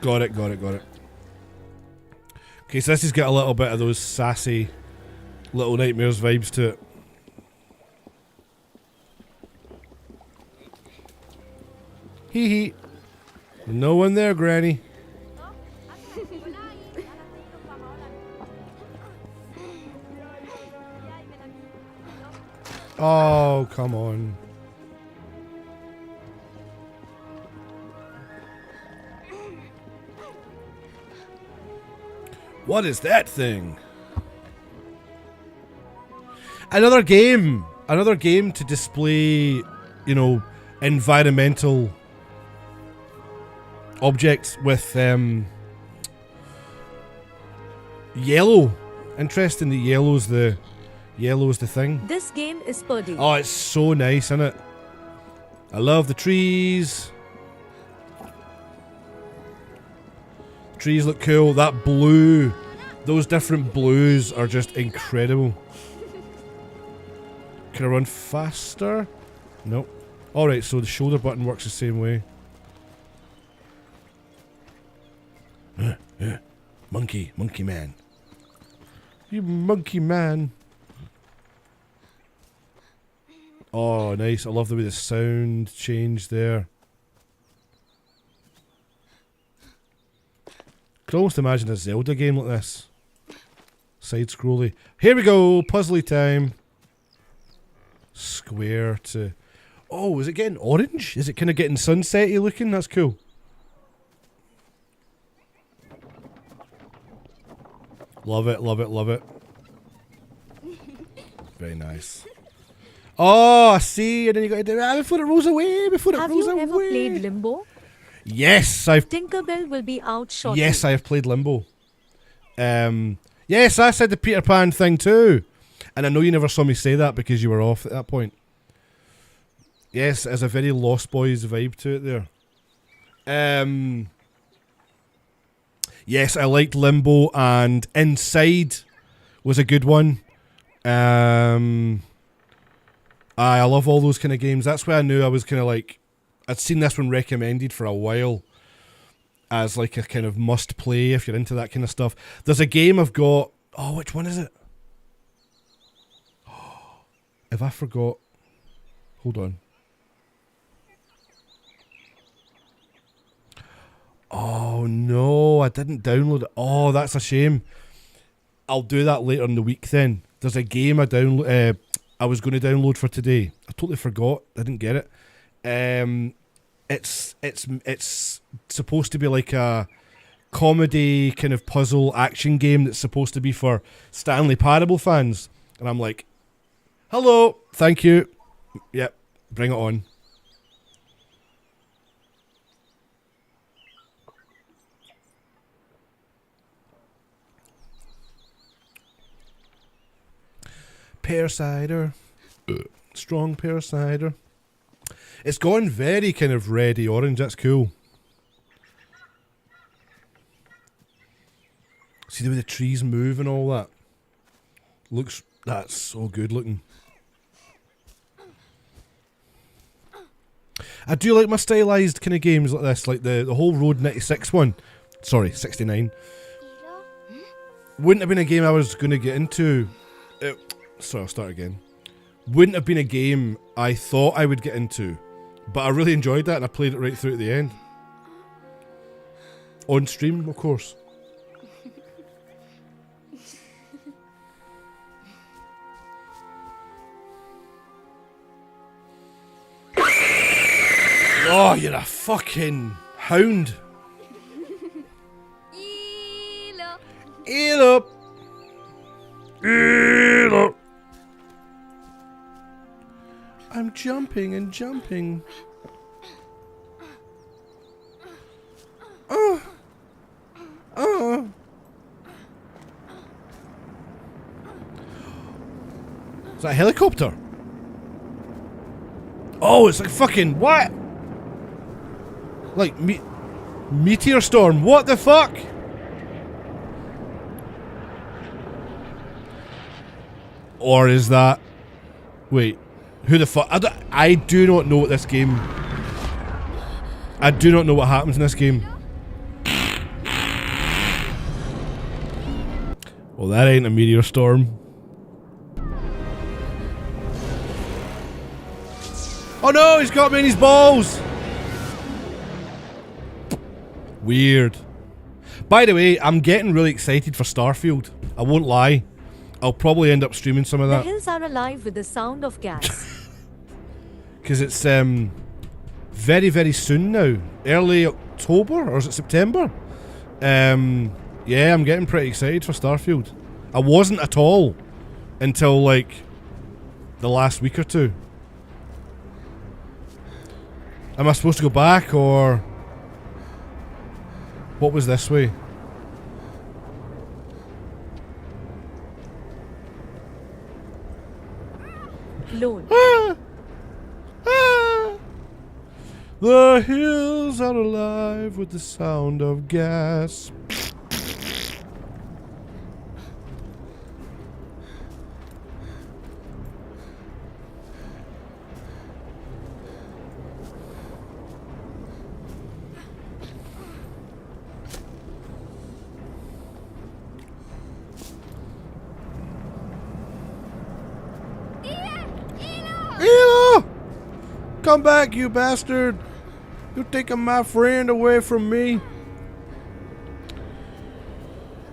got it. Okay, so this has got a little bit of those sassy Little Nightmares vibes to it. Hee hee. No one there, Granny. Oh, come on. What is that thing? Another game to display, you know, environmental objects with yellow. Interesting, the yellow's the thing. This game is purdy. Oh, it's so nice, isn't it? I love the trees. Trees look cool. That blue, those different blues are just incredible. Can I run faster? Nope. Alright, so the shoulder button works the same way. Monkey man. You monkey man. Oh, nice. I love the way the sound changed there. Could almost imagine a Zelda game like this. Side-scrolly. Here we go! Puzzly time. Square to... Oh, is it getting orange? Is it kind of getting sunset-y looking? That's cool. Love it, love it, love it. Very nice. Oh, I see. And then you got to do it before it rolls away. Before it rolls away. Have you ever played Limbo? Yes, I've. Tinkerbell will be out shortly. Yes, I have played Limbo. Yes, I said the Peter Pan thing too, and I know you never saw me say that because you were off at that point. Yes, there's a very Lost Boys vibe to it there. Yes, I liked Limbo, and Inside was a good one. I love all those kind of games. That's why I knew I was kind of like, I'd seen this one recommended for a while as like a kind of must play if you're into that kind of stuff. There's a game I've got. Oh, which one is it? If I forgot. Hold on. Oh no, I didn't download it. Oh, that's a shame. I'll do that later in the week then. There's a game I was going to download for today. I totally forgot. I didn't get it. It's supposed to be like a comedy kind of puzzle action game that's supposed to be for Stanley Parable fans. And I'm like, hello, thank you. Yep, bring it on. Pear cider. Strong pear cider. It's gone very kind of reddy orange. That's cool. See the way the trees move and all that. That's so good looking. I do like my stylized kind of games like this, like the whole Road 96 one. Sorry, 69. Wouldn't have been a game I was going to get into. Sorry, I'll start again. Wouldn't have been a game I thought I would get into, but I really enjoyed that and I played it right through to the end. On stream, of course. Oh, you're a fucking hound. Elo. Elo. I'm jumping and jumping. Oh. Oh. Is that a helicopter? Oh, it's like fucking what? Like meteor storm. What the fuck? Or is that? Wait. Who the fuck? I do not know what this game... I do not know what happens in this game. Well, that ain't a meteor storm. Oh no, he's got me in his balls! Weird. By the way, I'm getting really excited for Starfield. I won't lie. I'll probably end up streaming some of that. The hills are alive with the sound of gas. Because it's very, very soon now. Early October, or is it September? Yeah, I'm getting pretty excited for Starfield. I wasn't at all until like the last week or two. Am I supposed to go back, or what was this way? Load. The hills are alive with the sound of gas. Elo! Come back, you bastard! You're taking my friend away from me.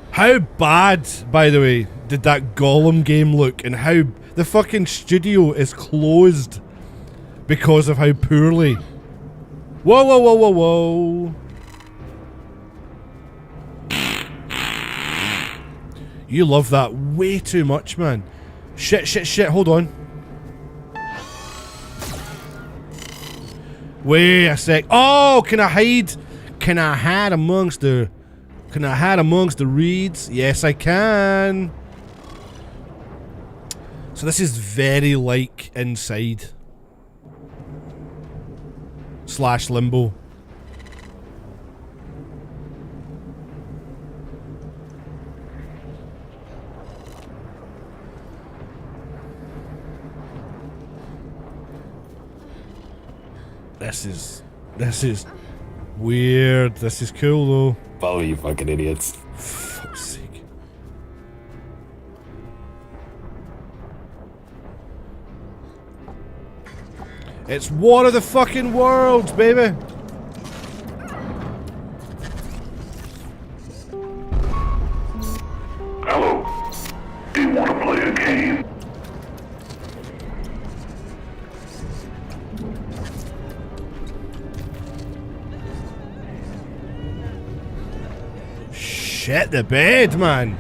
How bad, by the way, did that Gollum game look, and how the fucking studio is closed because of how poorly. Whoa, whoa, whoa, whoa, whoa. You love that way too much, man. Shit, shit, shit, hold on. Wait a sec. Oh, can I hide? Can I hide amongst the... Can I hide amongst the reeds? Yes, I can. So this is very like Inside. / Limbo. This is weird. This is cool though. Follow you fucking idiots. Fuck's sake. It's War of the fucking Worlds, baby. Hello. Do you want to play a game? Shit the bed, man.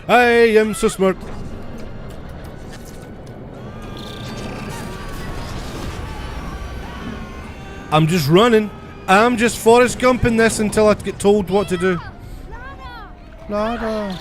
I am so smart. I'm just running. I'm just Forrest Gumping this until I get told what to do. Nada.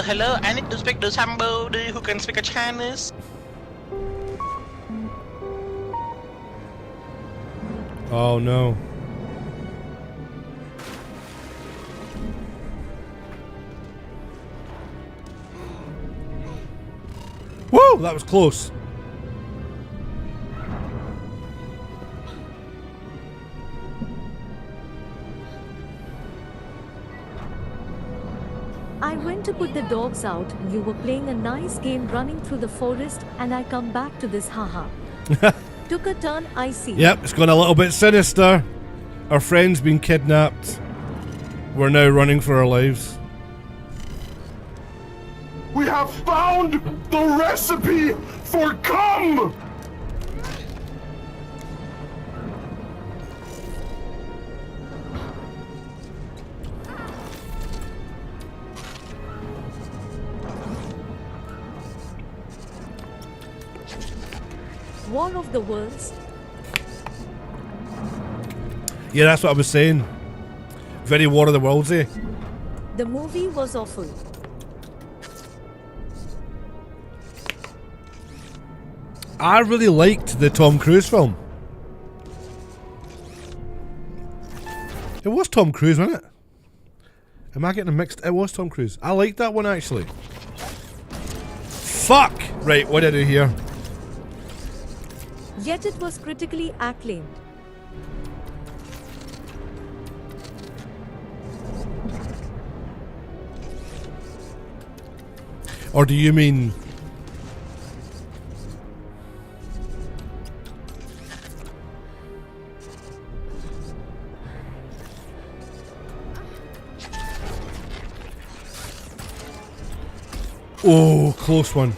Hello, I need to speak to somebody who can speak a Chinese. Oh no. Whoa, that was close. I went to put the dogs out, you were playing a nice game running through the forest, and I come back to this, haha. Took a turn, I see. Yep, it's gone a little bit sinister. Our friend's been kidnapped. We're now running for our lives. We have found the recipe for cum! War of the Worlds. Yeah, that's what I was saying. Very War of the Worldsy. The movie was awful. I really liked the Tom Cruise film. It was Tom Cruise, wasn't it? Am I getting them mixed? It was Tom Cruise. I liked that one actually. Fuck! Right, what did I do here? Yet it was critically acclaimed. Or do you mean... Oh, close one.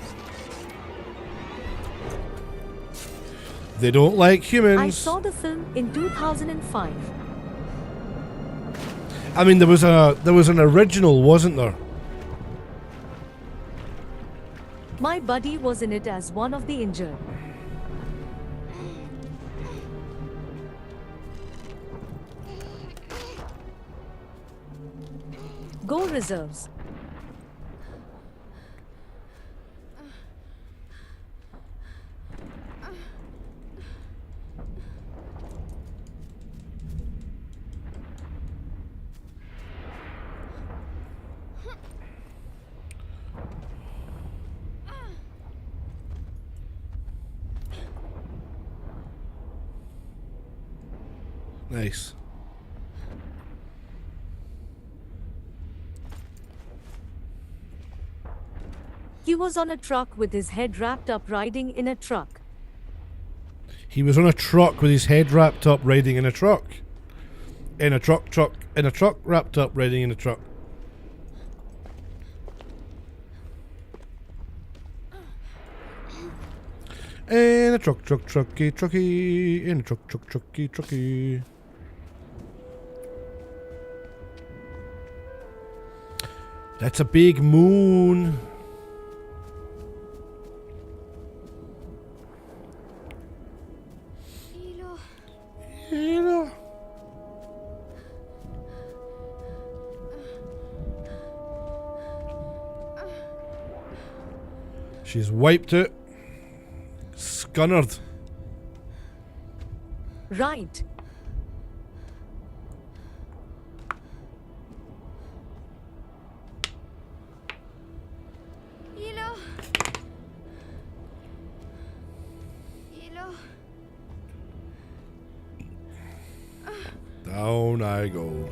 They don't like humans. I saw the film in 2005. I mean, there was an original, wasn't there? My buddy was in it as one of the injured. Go reserves. Nice. He was on a truck with his head wrapped up riding in a truck. He was on a truck with his head wrapped up riding in a truck. In a truck wrapped up riding in a truck. In a trucky, in a trucky. That's a big moon. Hello. She's wiped it. Scunnered. Right. Down I go.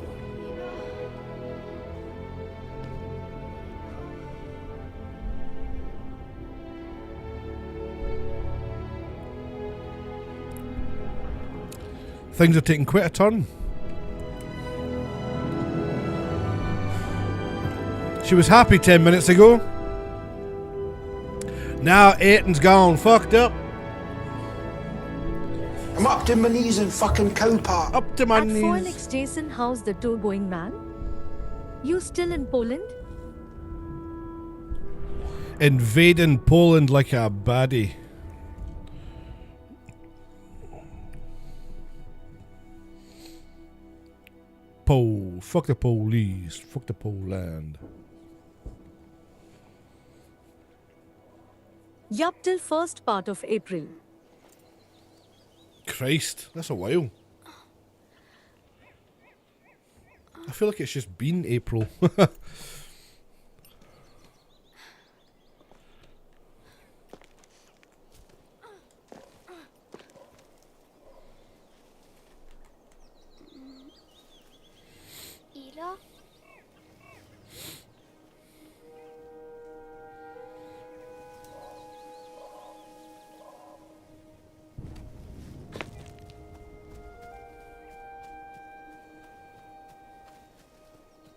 Things are taking quite a turn. She was happy 10 minutes ago. Now Aiton's gone fucked up. I'm up to my knees in fucking cow part. Up to my At knees. Phoenix, Jason, how's the tour going, man? You still in Poland? Invading Poland like a baddie. Fuck the police. Fuck the Poland. Yup, till first part of April. Christ, that's a while. I feel like it's just been April.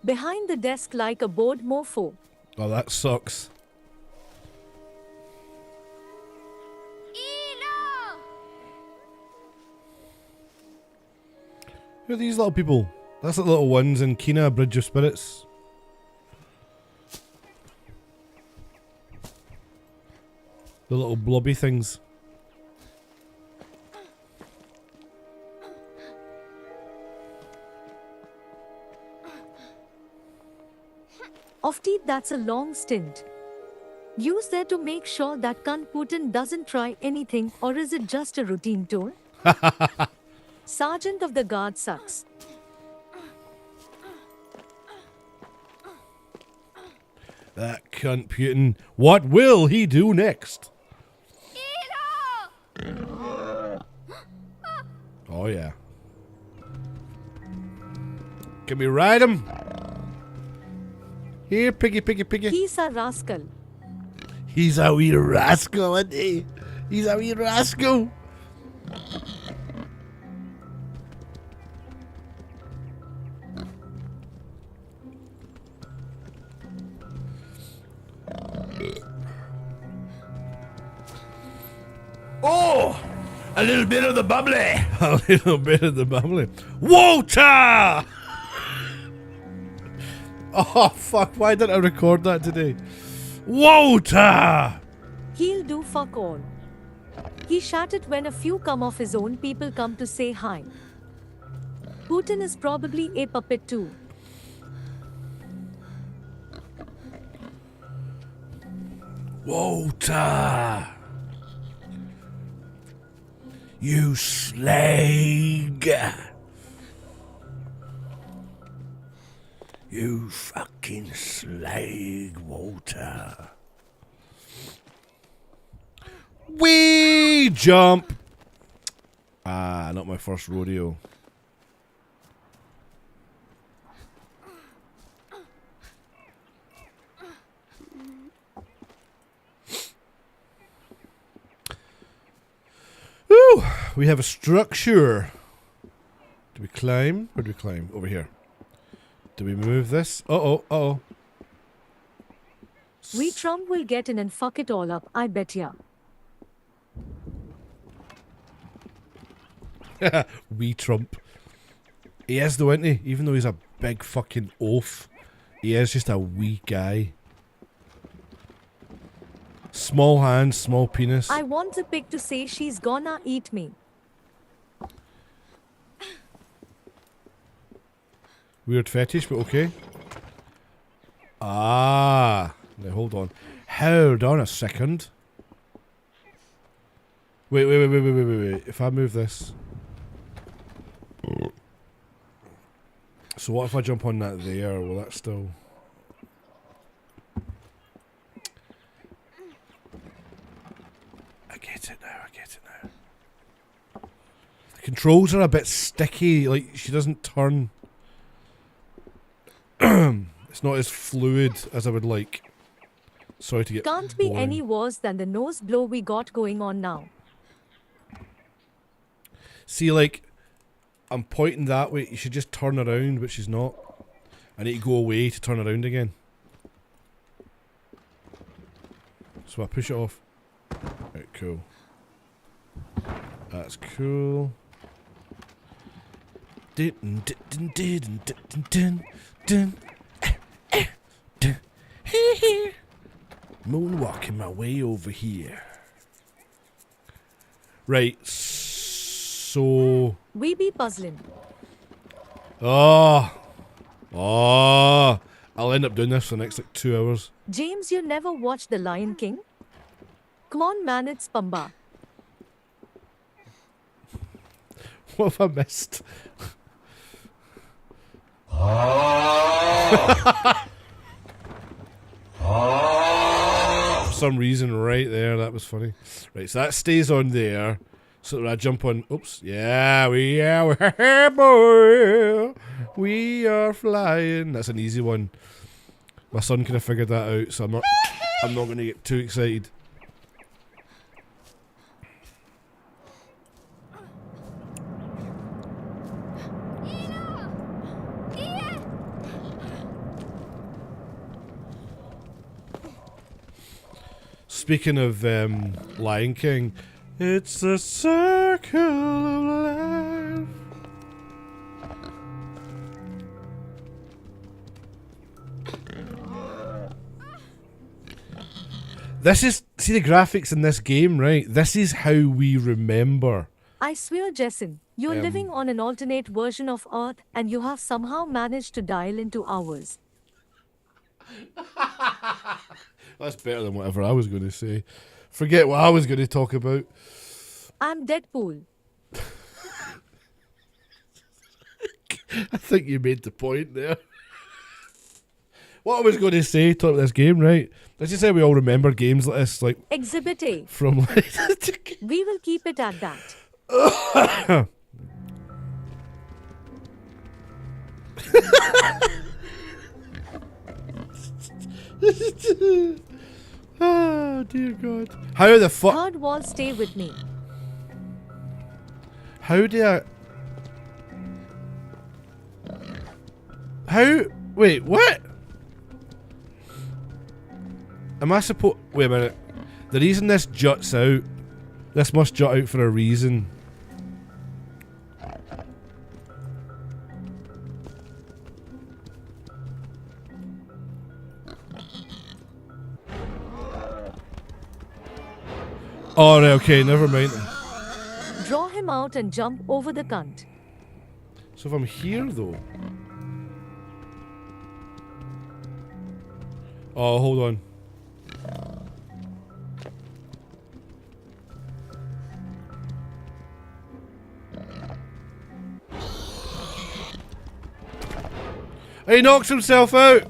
Behind the desk like a bored mofo. Oh, that sucks. Who are these little people? That's the little ones in Kina, Bridge of Spirits. The little blobby things. Ofti, that's a long stint. Use there to make sure that cunt Putin doesn't try anything, or is it just a routine tour? Sergeant of the Guard sucks. That cunt Putin. What will he do next? Oh yeah. Can we ride him? Here, piggy, piggy, piggy. He's a rascal. He's a wee rascal, isn't he? He's a wee rascal. Oh! A little bit of the bubbly. A little bit of the bubbly. Water! Oh, fuck. Why didn't I record that today? Water! He'll do fuck all. He shattered when a few come of his own people come to say hi. Putin is probably a puppet too. Water! You slag! You fucking slag, Walter. Wee jump! Ah, not my first rodeo. Ooh, we have a structure. Do we climb? Where do we climb? Over here. Do we move this? Uh-oh, uh-oh. We Trump will get in and fuck it all up, I bet ya. Wee Trump. He is though, isn't he? Even though he's a big fucking oaf, he is just a wee guy. Small hands, small penis. I want the pig to say she's gonna eat me. Weird fetish, but okay. Ah. Now hold on. Hold on a second. Wait. If I move this. So what if I jump on that there? Will that still... I get it now. The controls are a bit sticky, like she doesn't turn. It's not as fluid as I would like. Sorry to get Can't be boring. any worse than the nose blow we got going on now. See, like, I'm pointing that way. You should just turn around, but she's not. I need to go away to turn around again. So I push it off. Right, cool. That's cool. Moonwalking my way over here. Right, so... We be puzzling. Oh! I'll end up doing this for the next, like, 2 hours. James, you never watched The Lion King? Come on, man, it's Pumba. What have I missed? For some reason, right there, that was funny. Right, so that stays on there. So that when I jump on, oops, yeah, we're boy, we are flying. That's an easy one. My son kind of figured that out, so I'm not going to get too excited. Speaking of Lion King, it's the circle of life. This is, see the graphics in this game, right? This is how we remember. I swear, Jason, you're living on an alternate version of Earth and you have somehow managed to dial into ours. That's better than whatever I was going to say. Forget what I was going to talk about. I'm Deadpool. I think you made the point there. What I was going to say, talk about this game, right? Let's just say we all remember games like this, like Exhibit A. from like. We will keep it at that. Oh dear God! How the fuck? Third wall, stay with me. How do I? How? Wait, what? Am I supposed? Wait a minute. The reason this juts out This must jut out for a reason. Oh, right, okay, never mind. Draw him out and jump over the cunt. So if I'm here, though... Oh, hold on. He knocks himself out!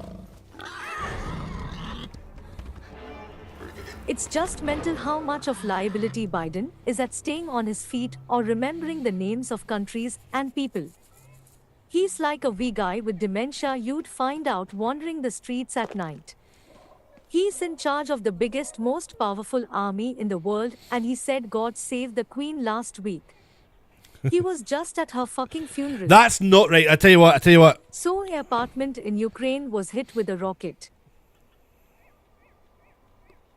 It's just mental how much of liability Biden is at staying on his feet or remembering the names of countries and people. He's like a wee guy with dementia you'd find out wandering the streets at night. He's in charge of the biggest, most powerful army in the world, and he said God save the Queen last week. He was just at her fucking funeral. That's not right, I tell you what. So her apartment in Ukraine was hit with a rocket.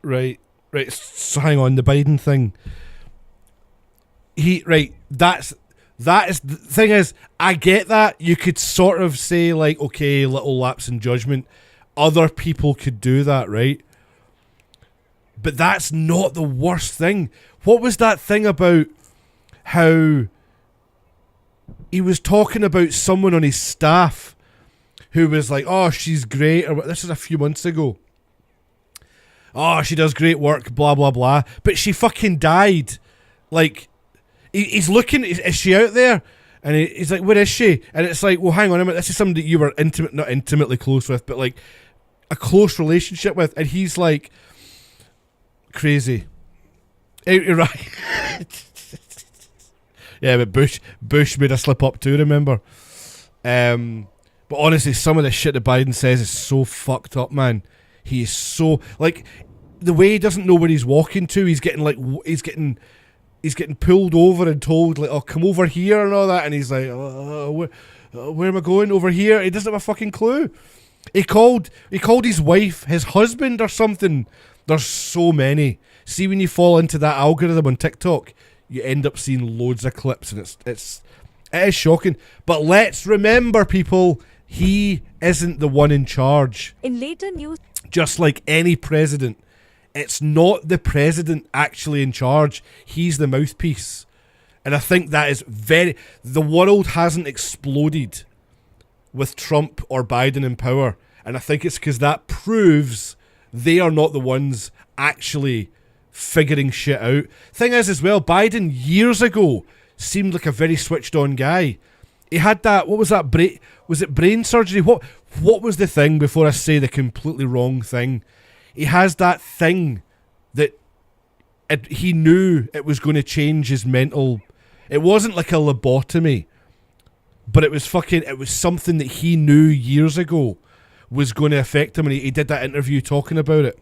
Right, so hang on, the Biden thing. That is, the thing is, I get that. You could sort of say, like, okay, little lapse in judgment. Other people could do that, right? But that's not the worst thing. What was that thing about how he was talking about someone on his staff who was like, oh, she's great, or this is a few months ago. Oh, she does great work, blah, blah, blah. But she fucking died. Like, he's looking, is she out there? And he's like, where is she? And it's like, well, hang on a minute, this is somebody that you were not intimately close with, but like a close relationship with. And he's like, crazy. Right. Yeah, but Bush made a slip up too, remember? But honestly, some of the shit that Biden says is so fucked up, man. He is so, like, the way he doesn't know where he's walking to, he's getting pulled over and told, like, oh, come over here and all that, and he's like, where am I going? Over here? He doesn't have a fucking clue. He called his wife his husband or something. There's so many. See, when you fall into that algorithm on TikTok, you end up seeing loads of clips, and it is shocking. But let's remember, people, he isn't the one in charge. In later news, just like any president, it's not the president actually in charge. He's the mouthpiece. And I think that is the world hasn't exploded with Trump or Biden in power. And I think it's because that proves they are not the ones actually figuring shit out. Thing is, as well, Biden years ago seemed like a very switched on guy. He had that, what was that, was it brain surgery? What was the thing, before I say the completely wrong thing? He has that thing that he knew it was going to change his mental... It wasn't like a lobotomy, but it was something that he knew years ago was going to affect him, and he did that interview talking about it.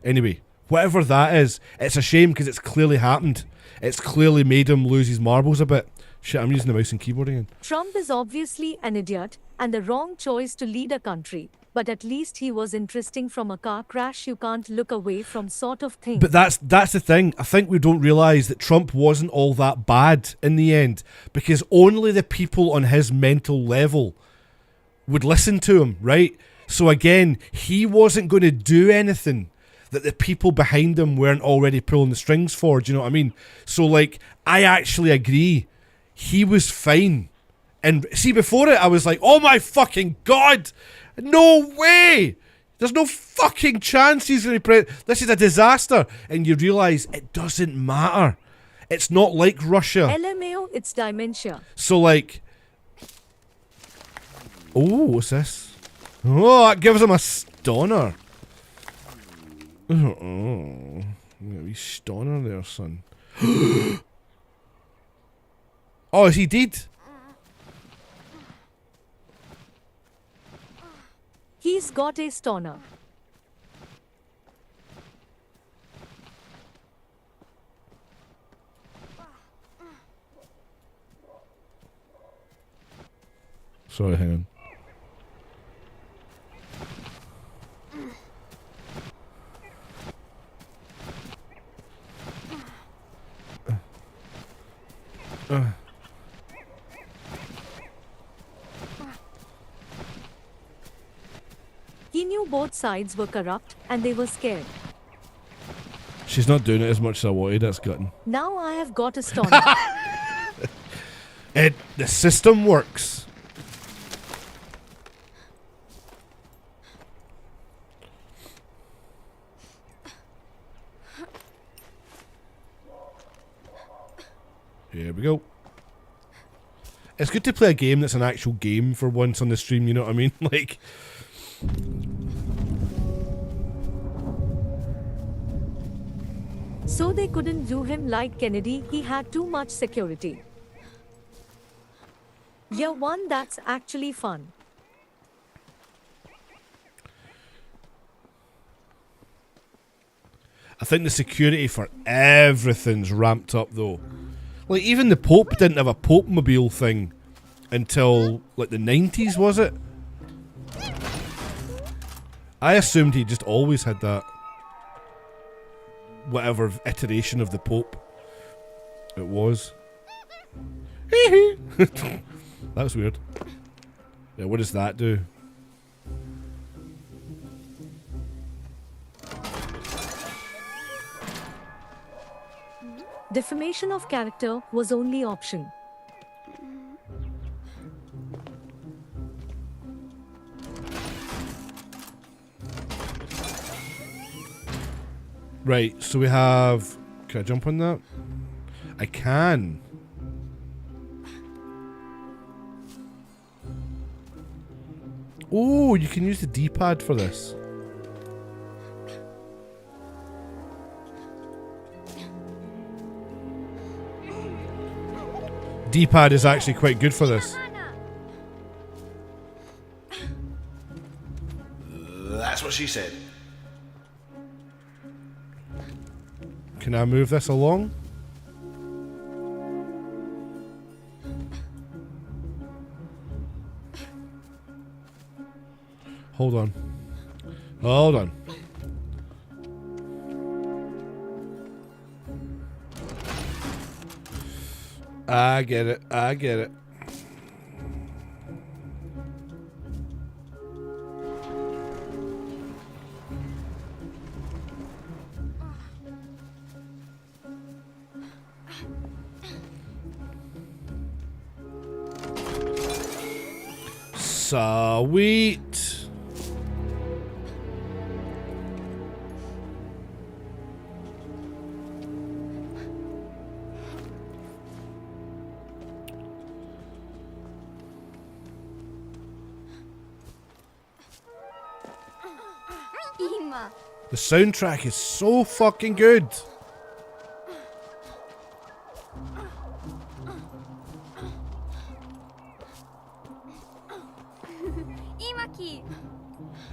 Anyway, whatever that is, it's a shame because it's clearly happened. It's clearly made him lose his marbles a bit. Shit, I'm using the mouse and keyboard again. Trump is obviously an idiot and the wrong choice to lead a country, but at least he was interesting from a car crash you can't look away from sort of thing. But that's the thing. I think we don't realise that Trump wasn't all that bad in the end, because only the people on his mental level would listen to him, right? So again, he wasn't going to do anything that the people behind him weren't already pulling the strings for, do you know what I mean? So, like, I actually agree. He was fine. And see, before it, I was like, oh my fucking God! No way! There's no fucking chance he's going to this is a disaster. And you realise it doesn't matter. It's not like Russia. LMAO, it's dementia. So, like... Oh, what's this? Oh, that gives him a stoner. Oh, a wee stoner there, son. Oh, is he dead? He's got a stoner. Sorry, hang on. He knew both sides were corrupt and they were scared. She's not doing it as much as I wanted, that's gutting. Now I have got astonished. The system works. Here we go. It's good to play a game that's an actual game for once on the stream, you know what I mean? Like... So they couldn't do him like Kennedy, he had too much security. Yeah, one that's actually fun. I think the security for everything's ramped up though. Like even the Pope didn't have a Pope mobile thing until like the 90s, was it? I assumed he just always had that. Whatever iteration of the Pope it was. That was weird. Yeah, what does that do? Defamation of character was only option. Right, so we have... Can I jump on that? I can. Oh, you can use the D-pad for this. D-pad is actually quite good for this. That's what she said. Can I move this along? Hold on. Hold on. I get it. I get it. Sweet. The soundtrack is so fucking good.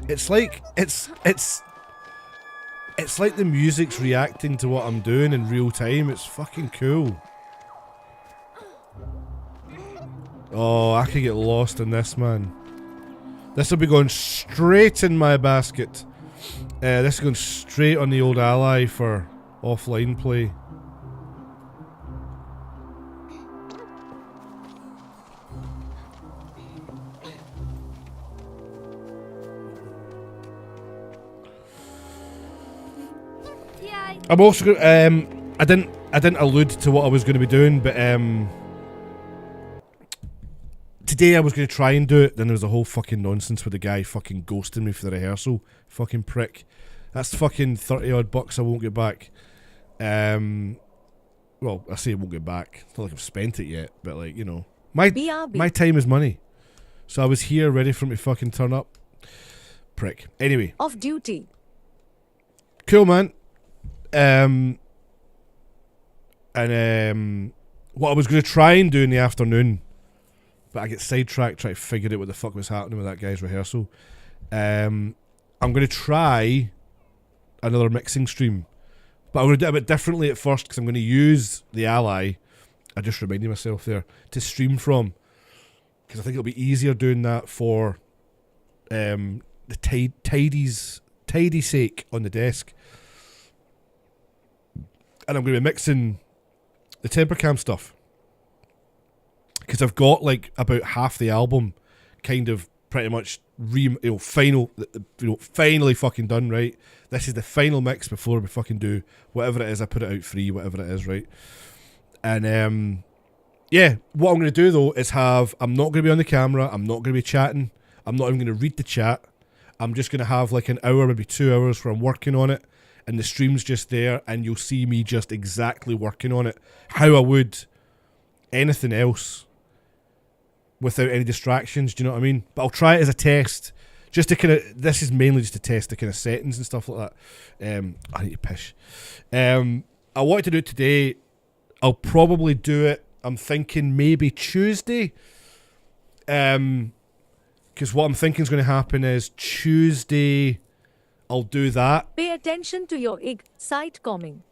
It's like it's like the music's reacting to what I'm doing in real time. It's fucking cool. Oh, I could get lost in this, man. This will be going straight in my basket. This is going straight on the old Ally for offline play. I'm also I didn't allude to what I was going to be doing, but today I was going to try and do it. Then there was a whole fucking nonsense with the guy fucking ghosting me for the rehearsal. Fucking prick. That's fucking 30 odd bucks I won't get back. Well, I say I won't get back. It's not like I've spent it yet, but like, you know, my time is money. So I was here ready for him to fucking turn up. Prick. Anyway. Off duty. Cool, man. What I was going to try and do in the afternoon, but I get sidetracked trying to figure out what the fuck was happening with that guy's rehearsal. I'm going to try another mixing stream, but I'm going to do it a bit differently at first because I'm going to use the Ally. I just reminded myself there to stream from, because I think it'll be easier doing that for the tidy sake on the desk. And I'm going to be mixing the temper cam stuff because I've got like about half the album kind of pretty much finally fucking done, right? This is the final mix before we fucking do whatever it is. I put it out free, whatever it is, right? And yeah, what I'm going to do though is I'm not going to be on the camera. I'm not going to be chatting. I'm not even going to read the chat. I'm just going to have like an hour, maybe 2 hours where I'm working on it, and the stream's just there, and you'll see me just exactly working on it, how I would anything else, without any distractions. Do you know what I mean? But I'll try it as a test, just to kind of. This is mainly just to test the kind of settings and stuff like that. I need to pish. I wanted to do it today. I'll probably do it. I'm thinking maybe Tuesday. Because what I'm thinking is going to happen is Tuesday, I'll do that. Pay attention to your site coming.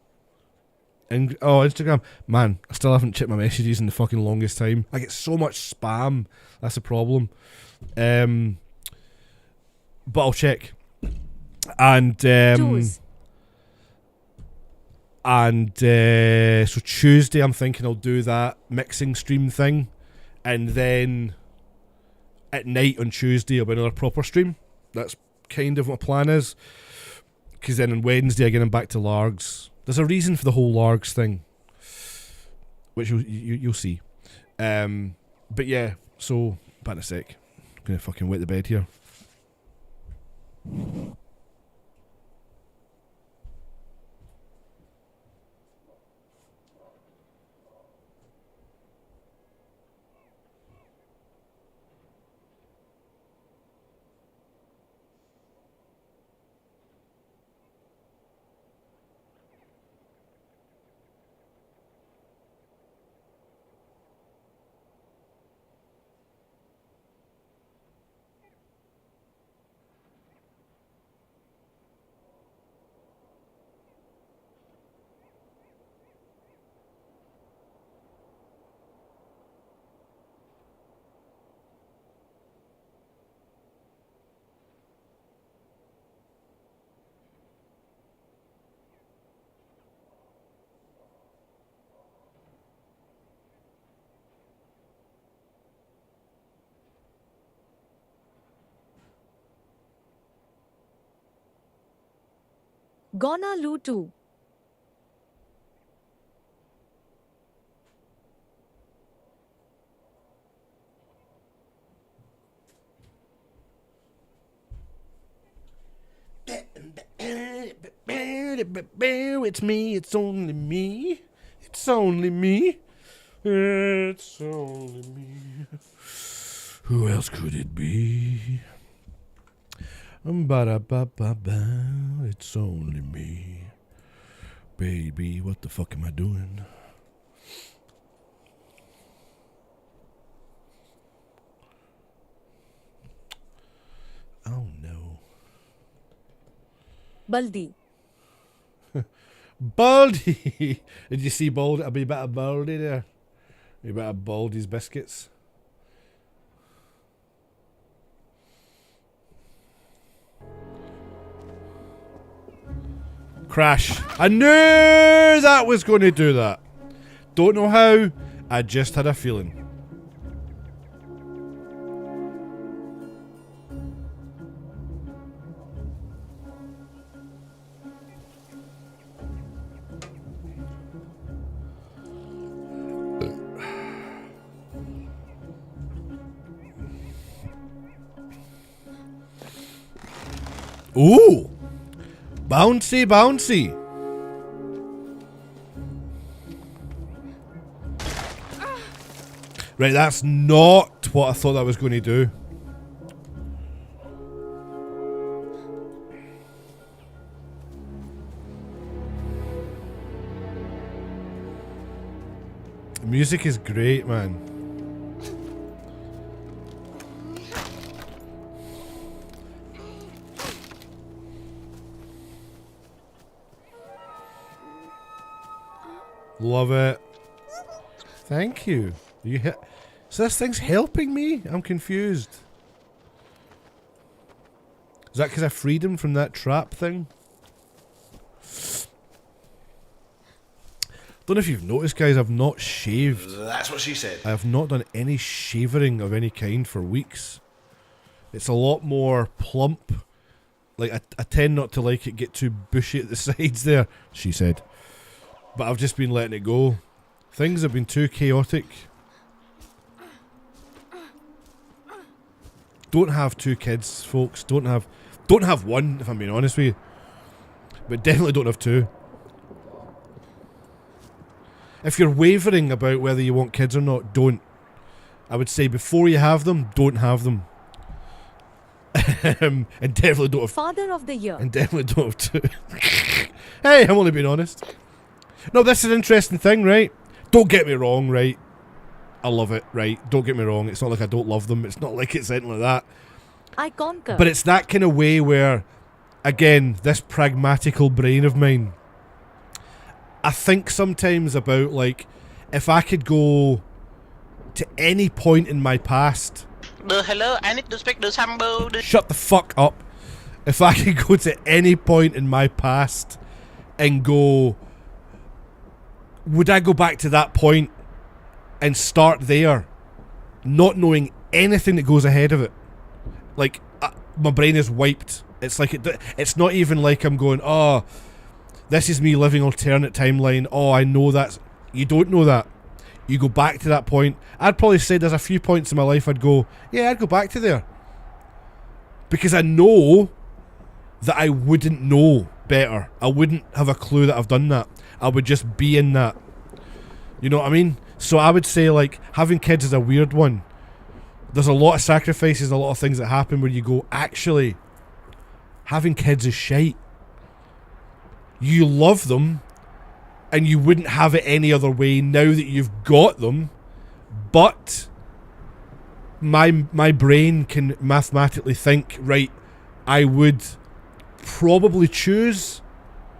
And Instagram, man, I still haven't checked my messages in the fucking longest time. I get so much spam. That's a problem. But I'll check. And so Tuesday, I'm thinking I'll do that mixing stream thing, and then at night on Tuesday, I'll be another proper stream. That's kind of what my plan is. Because then on Wednesday, again, I'm back to Largs. There's a reason for the whole Largs thing, which you'll see. But yeah, so back in a sec. I'm gonna fucking wet the bed here. Gonna Loo too. It's me, it's only me. It's only me. It's only me. Who else could it be? Ba-da-ba-ba-ba. It's only me. Baby, what the fuck am I doing? Oh no. Baldi. Baldy! Did you see Baldy? A wee bit of Baldy there. A wee bit of Baldy's biscuits. Crash. I knew that was going to do that. Don't know how. I just had a feeling. Ooh! Bouncy, bouncy. Right, that's not what I thought I was going to do. The music is great, man. Love it. Thank you. So this thing's helping me? I'm confused. Is that because I freed him from that trap thing? Don't know if you've noticed, guys, I've not shaved. That's what she said. I have not done any shavering of any kind for weeks. It's a lot more plump. Like, I tend not to like it get too bushy at the sides there, she said. But I've just been letting it go. Things have been too chaotic. Don't have 2 kids, folks. Don't have one, if I'm being honest with you. But definitely don't have 2. If you're wavering about whether you want kids or not, don't. I would say before you have them, don't have them. And definitely don't have... Father of the Year. And definitely don't have 2. Hey, I'm only being honest. No, this is an interesting thing, right? Don't get me wrong, right? I love it, right? Don't get me wrong. It's not like I don't love them. It's not like it's anything like that. I conquer. But it's that kind of way where, again, this pragmatical brain of mine, I think sometimes about, like, if I could go to any point in my past... Hello, I need to speak to somebody. Shut the fuck up. If I could go to any point in my past and go... Would I go back to that point and start there, not knowing anything that goes ahead of it? Like, my brain is wiped. It's like, it's not even like I'm going, oh, this is me living alternate timeline. Oh, I know that. You don't know that. You go back to that point. I'd probably say there's a few points in my life I'd go, yeah, I'd go back to there. Because I know that I wouldn't know better. I wouldn't have a clue that I've done that. I would just be in that. You know what I mean? So I would say, like, having kids is a weird one. There's a lot of sacrifices, a lot of things that happen where you go, actually, having kids is shite. You love them, and you wouldn't have it any other way now that you've got them, but my brain can mathematically think, right, I would probably choose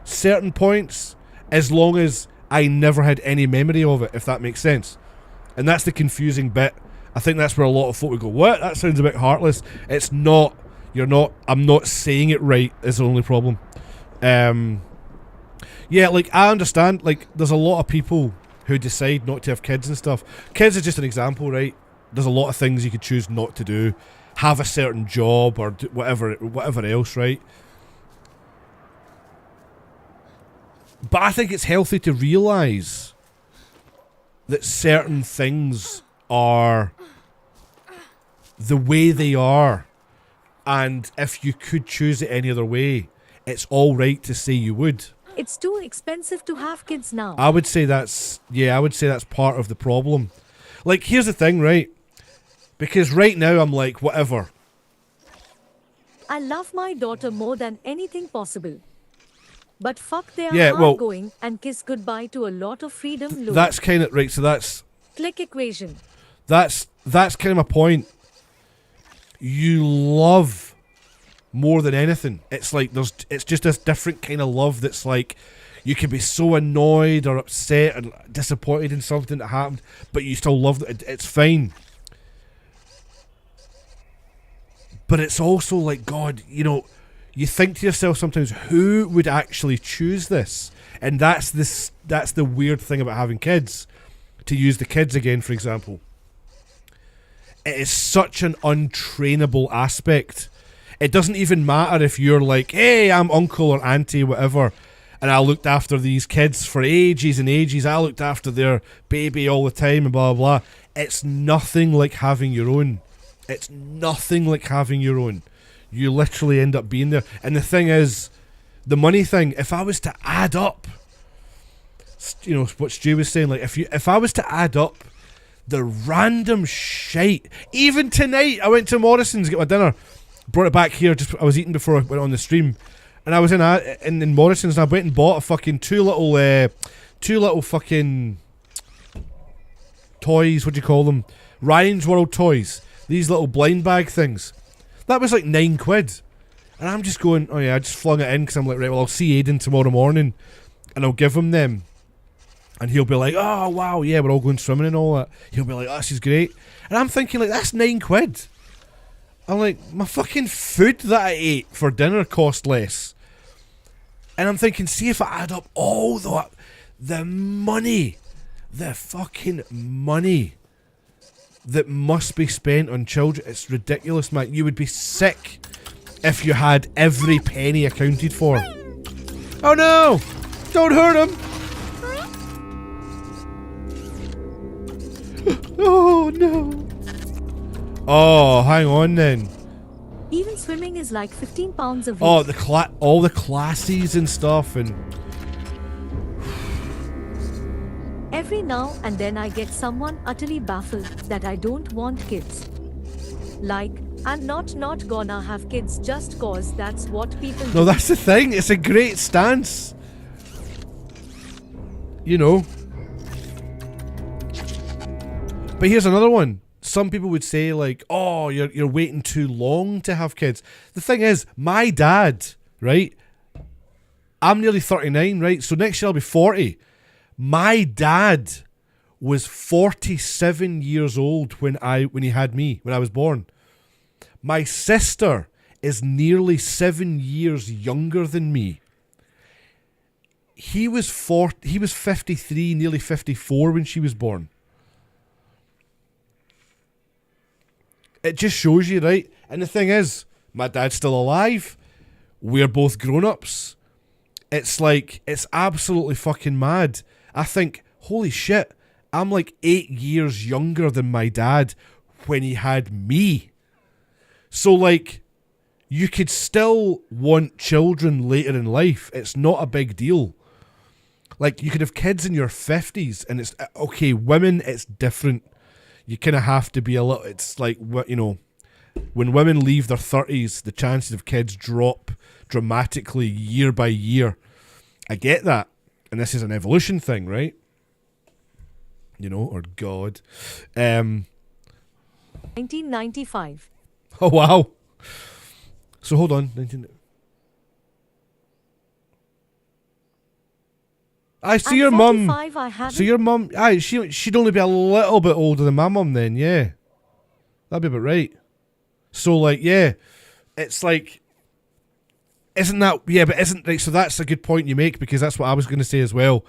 certain points as long as I never had any memory of it, if that makes sense. And that's the confusing bit. I think that's where a lot of folk would go, what? That sounds a bit heartless. It's not. You're not. I'm not saying it right is the only problem. Yeah, like, I understand, like, there's a lot of people who decide not to have kids and stuff. Kids is just an example, right? There's a lot of things you could choose not to do. Have a certain job or do whatever else, right? But I think it's healthy to realise that certain things are the way they are. And if you could choose it any other way, it's all right to say you would. It's too expensive to have kids now. I would say that's part of the problem. Like, here's the thing, right? Because right now I'm like, whatever. I love my daughter more than anything possible. But fuck, they are outgoing and kiss goodbye to a lot of freedom. That's kind of right. So that's click equation. That's kind of my point. You love more than anything. It's like it's just this different kind of love that's like you can be so annoyed or upset and disappointed in something that happened, but you still love it. It's fine. But it's also like, God, you know, you think to yourself sometimes, who would actually choose this? And that's the weird thing about having kids. To use the kids again, for example. It is such an untrainable aspect. It doesn't even matter if you're like, hey, I'm uncle or auntie, whatever, and I looked after these kids for ages and ages. I looked after their baby all the time and blah, blah, blah. It's nothing like having your own. It's nothing like having your own. You literally end up being there. And the thing is, the money thing, if I was to add up, you know, what Stu was saying, like, if I was to add up the random shite, even tonight, I went to Morrison's to get my dinner, brought it back here, I was eating before I went on the stream, and I was in Morrison's, and I went and bought a fucking two little fucking toys, what do you call them? Ryan's World toys. These little blind bag things. That was like £9. And I'm just going, oh yeah, I just flung it in because I'm like, right, well, I'll see Aiden tomorrow morning and I'll give him them. And he'll be like, oh, wow, yeah, we're all going swimming and all that. He'll be like, oh, this is great. And I'm thinking, like, that's £9. I'm like, my fucking food that I ate for dinner cost less. And I'm thinking, see if I add up all the money, the fucking money that must be spent on children. It's ridiculous, man. You would be sick if you had every penny accounted for. Oh no! Don't hurt him! Oh no! Oh, hang on then. Even swimming is like 15 pounds a week. Oh, all the classes and stuff, and every now and then I get someone utterly baffled that I don't want kids. Like, I'm not gonna have kids just cause that's what people do. no, that's the thing. It's a great stance. You know. But here's another one. Some people would say like, oh, you're waiting too long to have kids. The thing is, my dad, right? I'm nearly 39, right? So next year I'll be 40. My dad was 47 years old when he had me, when I was born. My sister is nearly 7 years younger than me. He was 53, nearly 54 when she was born. It just shows you, right? And the thing is, my dad's still alive. We're both grown-ups. It's like, it's absolutely fucking mad. I think, holy shit, I'm like 8 years younger than my dad when he had me. So like, you could still want children later in life. It's not a big deal. Like, you could have kids in your 50s, and it's, okay, women, it's different. You kind of have to be a little, it's like, you know, when women leave their 30s, the chances of kids drop dramatically year by year. I get that. And this is an evolution thing, right? You know, or God. 1995. Oh, wow. So hold on. I see your mum. So your mum, she'd only be a little bit older than my mum then, yeah. That'd be about right. So like, yeah, it's like, isn't that, yeah, but isn't, like, so that's a good point you make, because that's what I was going to say as well.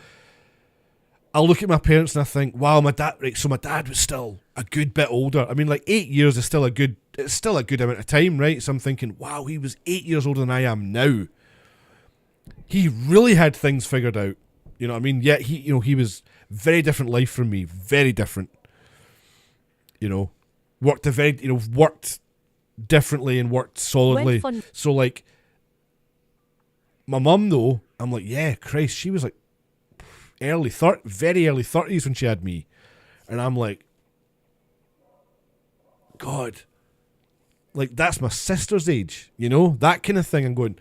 I look at my parents and I think, wow, my dad, right, so my dad was still a good bit older. I mean, like 8 years is still it's still a good amount of time, right? So I'm thinking, wow, he was 8 years older than I am now. He really had things figured out. You know what I mean? Yeah, he was very different life from me, very different. You know, worked differently and worked solidly. So like, my mum though, I'm like, yeah, Christ, she was like very early 30s when she had me, and I'm like, God, like that's my sister's age, you know, that kind of thing. I'm going,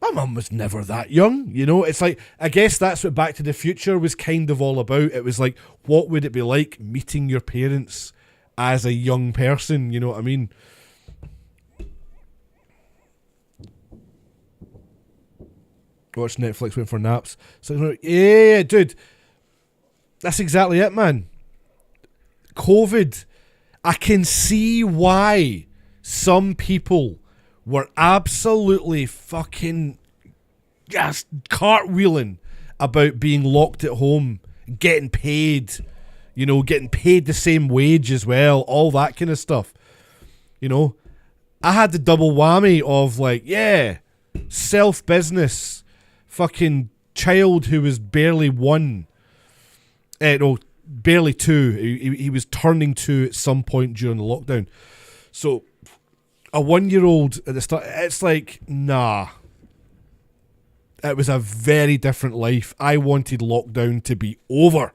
my mum was never that young, you know. It's like, I guess that's what Back to the Future was kind of all about. It was like, what would it be like meeting your parents as a young person, you know what I mean? Watch Netflix, waiting for naps. So, yeah, dude, that's exactly it, man. COVID, I can see why some people were absolutely fucking just cartwheeling about being locked at home, getting paid, you know, getting paid the same wage as well, all that kind of stuff. You know, I had the double whammy of like, yeah, self-business, fucking child who was barely one, barely two. He was turning two at some point during the lockdown. So a 1-year-old at the start, it's like, nah. It was a very different life. I wanted lockdown to be over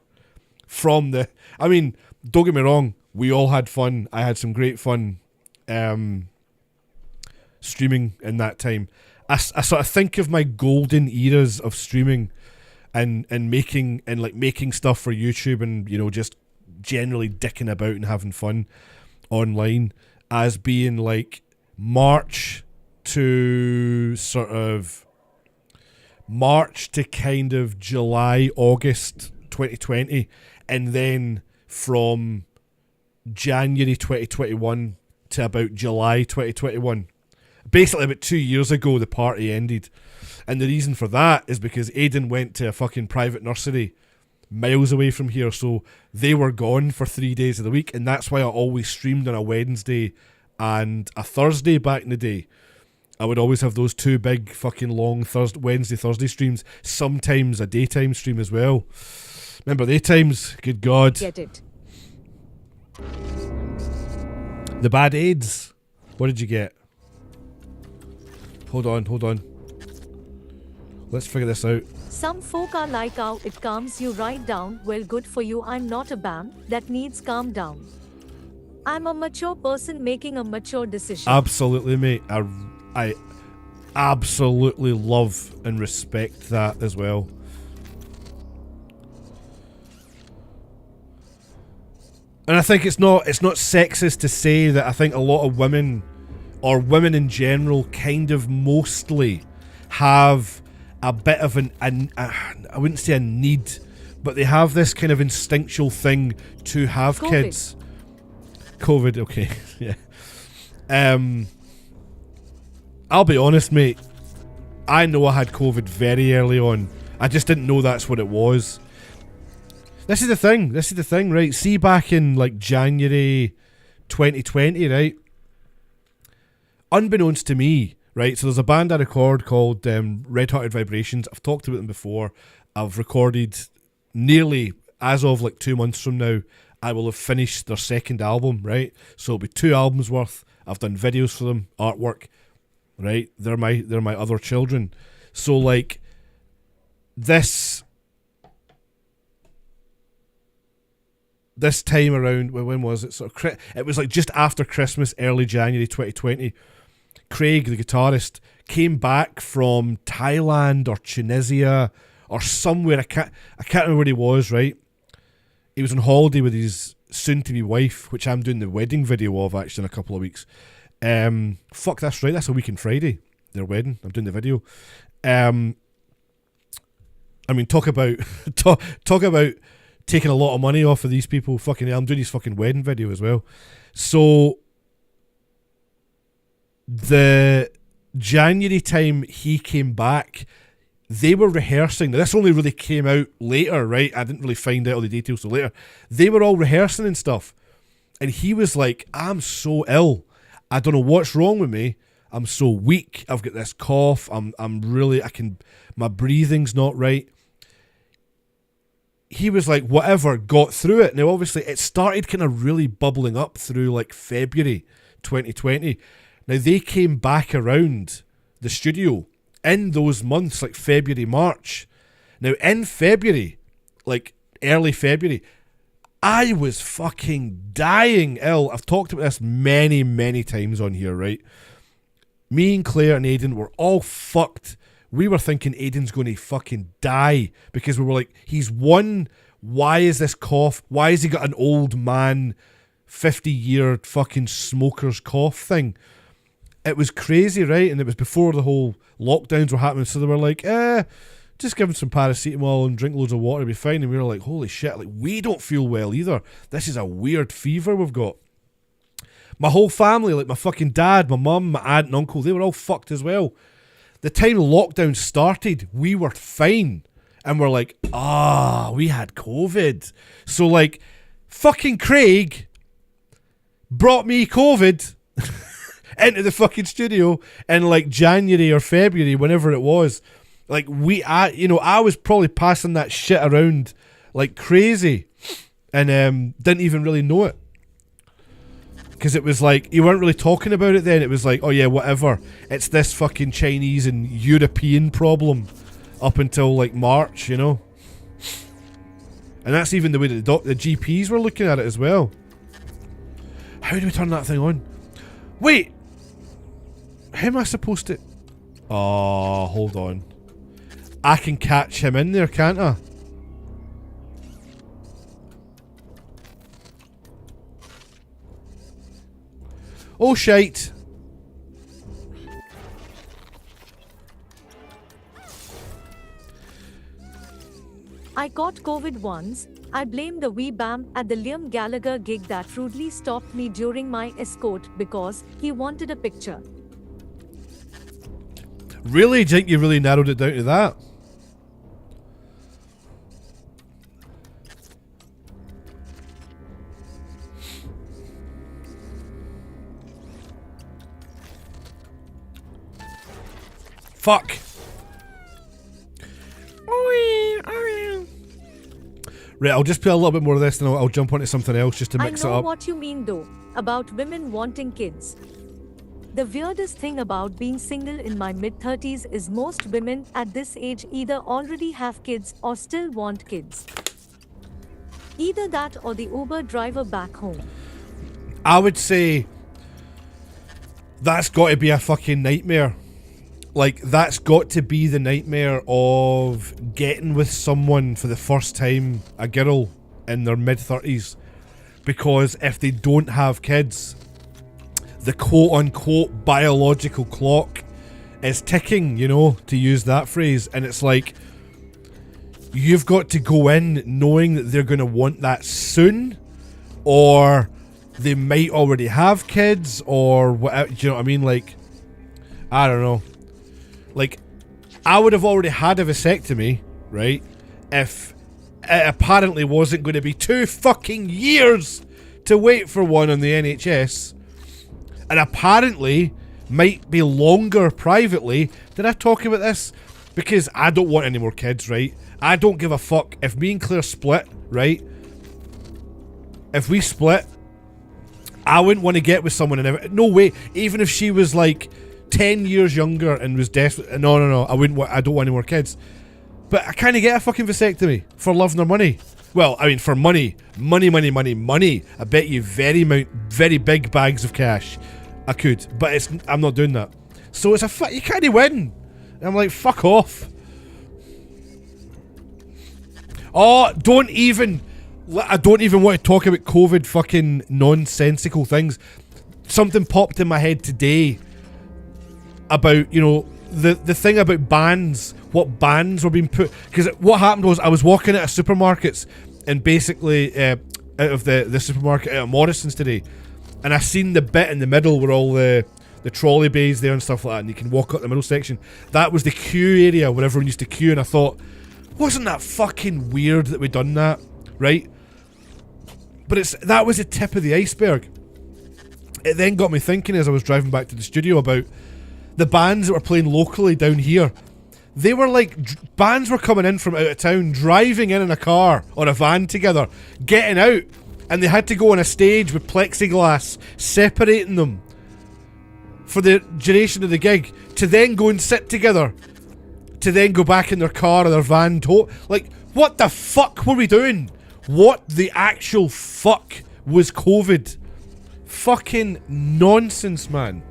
from the, I mean, don't get me wrong, we all had fun. I had some great fun streaming in that time. I sort of think of my golden eras of streaming and making stuff for YouTube, and, you know, just generally dicking about and having fun online as being like March to kind of July, August 2020, and then from January 2021 to about July 2021. Basically about 2 years ago the party ended. And the reason for that is because Aiden went to a fucking private nursery miles away from here, so they were gone for 3 days of the week, and that's why I always streamed on a Wednesday and a Thursday back in the day. I would always have those two big fucking long Wednesday, Thursday streams, sometimes a daytime stream as well. Remember they times? Good God. Get it. The bad AIDS. What did you get? Hold on. Let's figure this out. Some folk are like how it calms you right down. Well, good for you. I'm not a BAM that needs calm down. I'm a mature person making a mature decision. Absolutely, mate. I absolutely love and respect that as well. And I think it's not sexist to say that I think a lot of women, or women in general, kind of mostly have a bit of I wouldn't say a need, but they have this kind of instinctual thing to have kids. COVID, okay, yeah. I'll be honest, mate. I know I had COVID very early on. I just didn't know that's what it was. This is the thing, right? See, back in like January 2020, right? Unbeknownst to me, right? So there's a band I record called Red Hearted Vibrations. I've talked about them before. I've recorded nearly, as of like 2 months from now, I will have finished their second album, right? So it'll be 2 albums worth. I've done videos for them, artwork, right? They're my other children. So like this time around, when was it? It was like just after Christmas, early January 2020. Craig, the guitarist, came back from Thailand or Tunisia or somewhere. I can't remember where he was, right? He was on holiday with his soon-to-be wife, which I'm doing the wedding video of actually in a couple of weeks. Fuck, that's right. That's a week on Friday. Their wedding. I'm doing the video. I mean, talk about talk about taking a lot of money off of these people. Fucking hell, I'm doing his fucking wedding video as well. So the January time he came back, they were rehearsing. Now, this only really came out later, right? I didn't really find out all the details till later. They were all rehearsing and stuff. And he was like, I'm so ill. I don't know what's wrong with me. I'm so weak. I've got this cough. My breathing's not right. He was like, whatever, got through it. Now, obviously, it started kind of really bubbling up through like February 2020. Now, they came back around the studio in those months, like February, March. Now, in February, like early February, I was fucking dying ill. I've talked about this many, many times on here, right? Me and Claire and Aiden were all fucked. We were thinking Aiden's going to fucking die because we were like, he's won. Why is this cough? Why has he got an old man, 50-year fucking smoker's cough thing? It was crazy, right? And it was before the whole lockdowns were happening. So they were like, just give him some paracetamol and drink loads of water, be fine. And we were like, holy shit, like we don't feel well either. This is a weird fever we've got. My whole family, like my fucking dad, my mum, my aunt and uncle, they were all fucked as well. The time lockdown started, we were fine. And we're like, we had COVID. So like, fucking Craig brought me COVID into the fucking studio in like January or February, whenever it was. Like I was probably passing that shit around like crazy and didn't even really know it. Because it was like, you weren't really talking about it then. It was like, oh yeah, whatever. It's this fucking Chinese and European problem up until like March, you know? And that's even the way that the GPs were looking at it as well. How do we turn that thing on? Wait! How am I supposed to... Oh, hold on. I can catch him in there, can't I? Oh, shite. I caught COVID once. I blame the wee bam at the Liam Gallagher gig that rudely stopped me during my escort because he wanted a picture. Really? Do you think you really narrowed it down to that? Fuck. Right, I'll just play a little bit more of this, and I'll jump onto something else just to mix I it know up. what you mean though, about women wanting kids. The weirdest thing about being single in my mid-30s is most women at this age either already have kids or still want kids. Either that or the Uber driver back home. I would say that's got to be a fucking nightmare. Like, that's got to be the nightmare of getting with someone for the first time, a girl in their mid-30s. Because if they don't have kids, the quote-unquote biological clock is ticking, you know, to use that phrase. And it's like, you've got to go in knowing that they're going to want that soon, or they might already have kids, or whatever, do you know what I mean? Like, I don't know. Like, I would have already had a vasectomy, right, if it apparently wasn't going to be 2 fucking years to wait for one on the NHS, and apparently might be longer privately. Did I talk about this? Because I don't want any more kids, right? I don't give a fuck if me and Claire split, right? If we split, I wouldn't want to get with someone, and no way, even if she was like 10 years younger and was desperate. No, I wouldn't want, I don't want any more kids. But I kind of get a fucking vasectomy for love nor money. Well, I mean, for money. Money. I bet you very big bags of cash. I could, but I'm not doing that. So it's you kind of win. And I'm like, fuck off. Oh, I don't even want to talk about COVID fucking nonsensical things. Something popped in my head today about, you know, the thing about bans, what bans were being put. Because what happened was I was walking out of supermarkets, and basically out of the supermarket out of Morrison's today, and I seen the bit in the middle where all the trolley bays there and stuff like that, and you can walk up the middle section. That was the queue area where everyone used to queue, and I thought, wasn't that fucking weird that we done that, right? But that was the tip of the iceberg. It then got me thinking as I was driving back to the studio about the bands that were playing locally down here. They were like, bands were coming in from out of town, driving in a car or a van together, getting out, and they had to go on a stage with plexiglass separating them for the duration of the gig, to then go and sit together, to then go back in their car or their van. Like, what the fuck were we doing? What the actual fuck was COVID? Fucking nonsense, man.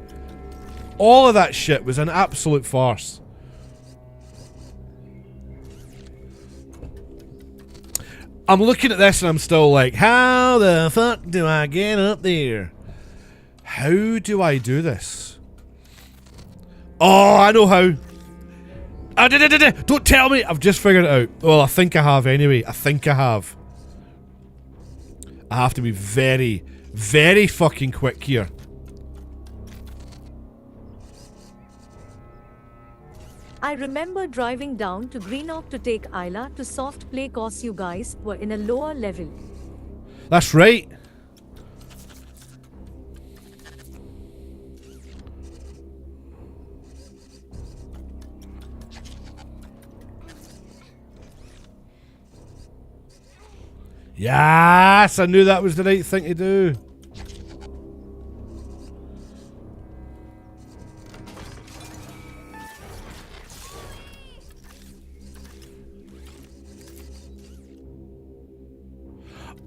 All of that shit was an absolute farce. I'm looking at this and I'm still like, how the fuck do I get up there? How do I do this? Oh, I know how. Don't tell me. I've just figured it out. Well, I think I have anyway. I have to be very, very fucking quick here. I remember driving down to Greenock to take Isla to soft play cause you guys were in a lower level. That's right. Yes, I knew that was the right thing to do.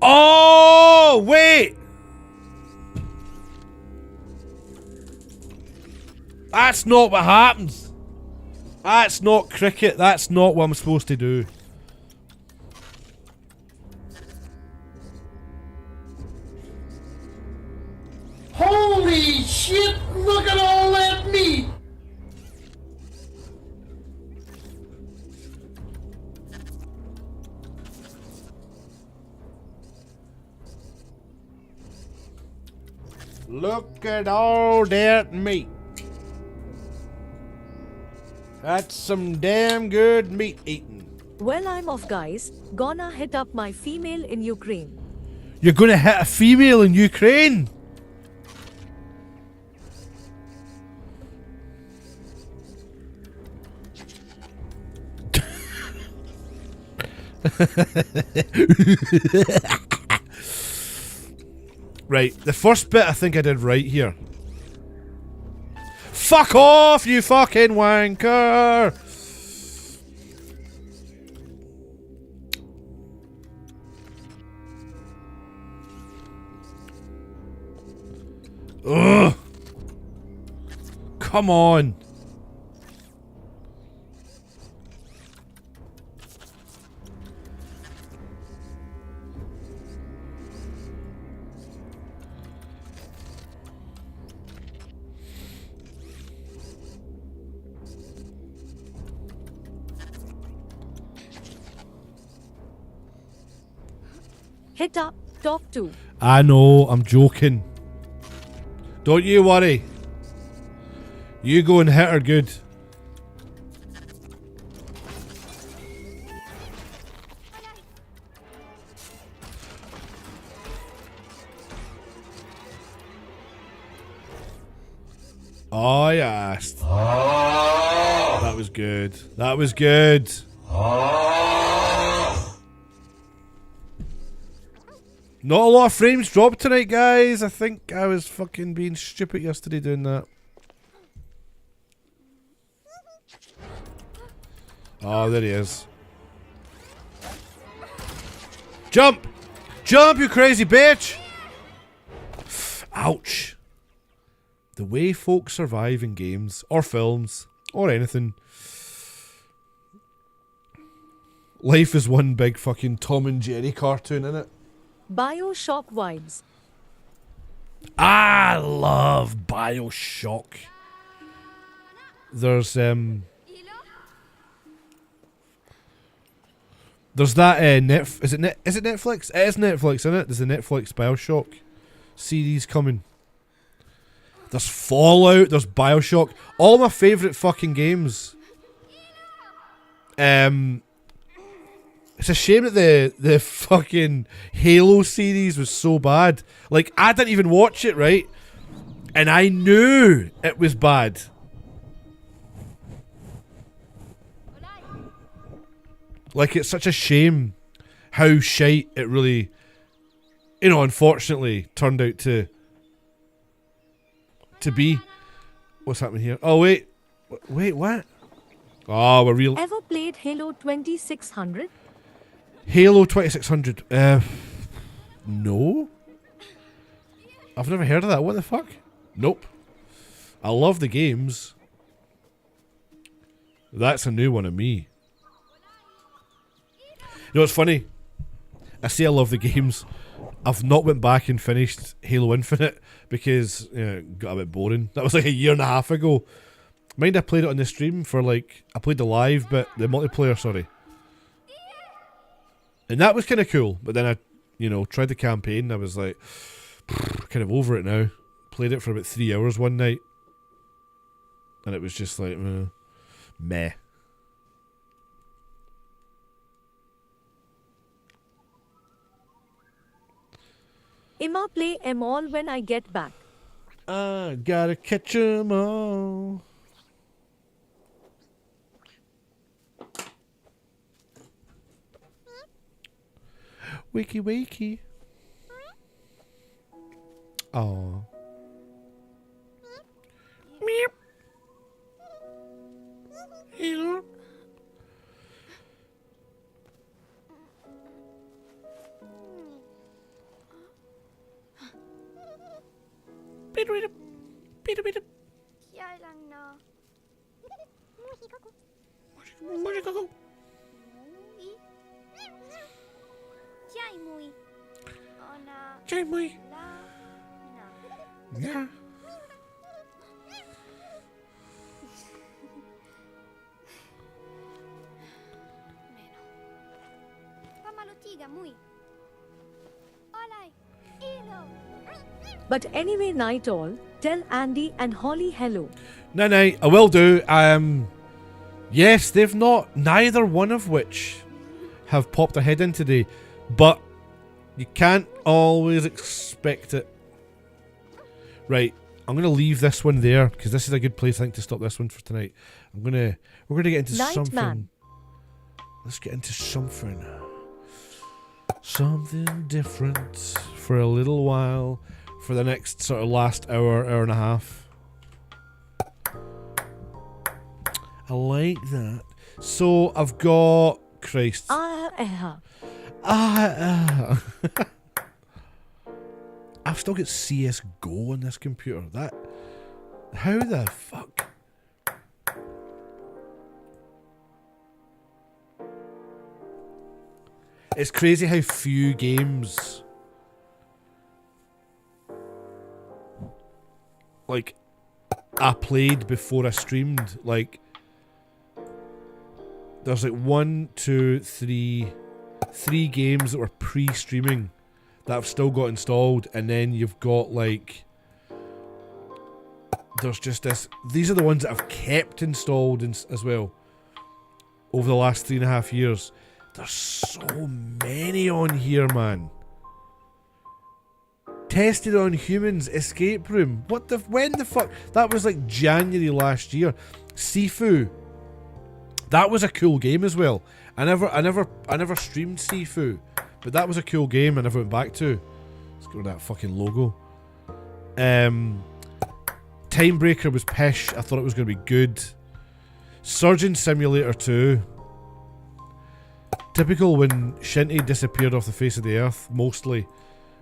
Oh, wait! That's not what happens. That's not cricket. That's not what I'm supposed to do. Holy shit, look at all that meat! Look at all that meat. That's some damn good meat eating. Well, I'm off, guys. Gonna hit up my female in Ukraine. You're gonna hit a female in Ukraine? Right, the first bit I think I did right here. Fuck off, you fucking wanker! Ugh! Come on! Hit up, top 2. I know, I'm joking. Don't you worry. You go and hit her good. Oh, yes. That was good. That was good. Not a lot of frames dropped tonight, guys. I think I was fucking being stupid yesterday doing that. Oh, there he is. Jump! Jump, you crazy bitch! Ouch. The way folks survive in games, or films, or anything. Life is one big fucking Tom and Jerry cartoon, innit? BioShock vibes. I love BioShock. There's that is it Netflix? It is Netflix, isn't it? There's a Netflix BioShock series coming. There's Fallout, there's BioShock, all my favourite fucking games. It's a shame that the fucking Halo series was so bad. Like, I didn't even watch it, right? And I knew it was bad. Like, it's such a shame how shite it really, you know, unfortunately turned out to be. What's happening here? Oh, wait. Wait, what? Oh, we're real. Ever played Halo 2600? Halo 2600. No. I've never heard of that. What the fuck? Nope. I love the games. That's a new one of me. You know, it's funny. I say I love the games. I've not went back and finished Halo Infinite because it got a bit boring. That was like a year and a half ago. Mind I played it on the stream for like, I played the live bit, the multiplayer, sorry. And that was kind of cool, but then I, you know, tried the campaign and I was like, kind of over it now. Played it for about 3 hours one night. And it was just like, meh. I'ma play 'em all when I get back. I gotta catch 'em all. Wakey wakey. Oh. Meep. Hello. Kaya lang na. Jai muy. Ona. Jai muy. La. Na. Yeah. Meno. Pamalutiga muy. Olay. Ilo. But anyway, night all, tell Andy and Holly hello. No, I will do. Yes, they've not, neither one of which have popped their head in today, but you can't always expect it. Right, I'm gonna leave this one there because this is a good place, I think, to stop this one for tonight. We're gonna get into Night something. man. Let's get into something. Something different for a little while, for the next sort of last hour, hour and a half. I like that. So I've got Christ. I've still got CS:GO on this computer. That, how the fuck? It's crazy how few games like I played before I streamed. Like there's like 3 games that were pre-streaming that I've still got installed, and then you've got like there's just this. These are the ones that I've kept installed as well over the last 3.5 years. There's so many on here, man. Tested on Humans, Escape Room. What the? When the fuck? That was like January last year. Sifu. That was a cool game as well. I never streamed Sifu, but that was a cool game. I never went back to. Let's go to that fucking logo. Timebreaker was pish. I thought it was going to be good. Surgeon Simulator 2. Typical when Shinty disappeared off the face of the earth, mostly,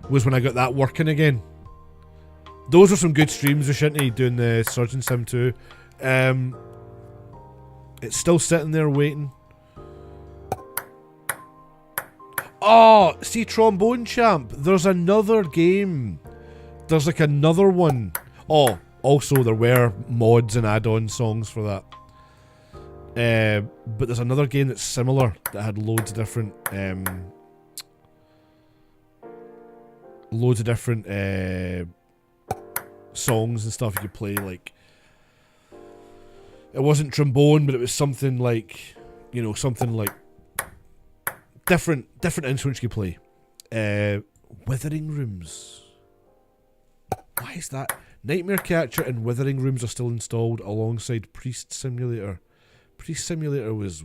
was when I got that working again. Those were some good streams with Shinty doing the Surgeon Sim 2. It's still sitting there waiting. Oh, see Trombone Champ, there's another game. There's like another one. Oh, also there were mods and add-on songs for that. But there's another game that's similar that had loads of different songs and stuff you could play. Like, it wasn't trombone, but it was something like, you know, something like different instruments you could play. Withering Rooms. Why is that? Nightmare Catcher and Withering Rooms are still installed alongside Priest Simulator. Priest Simulator was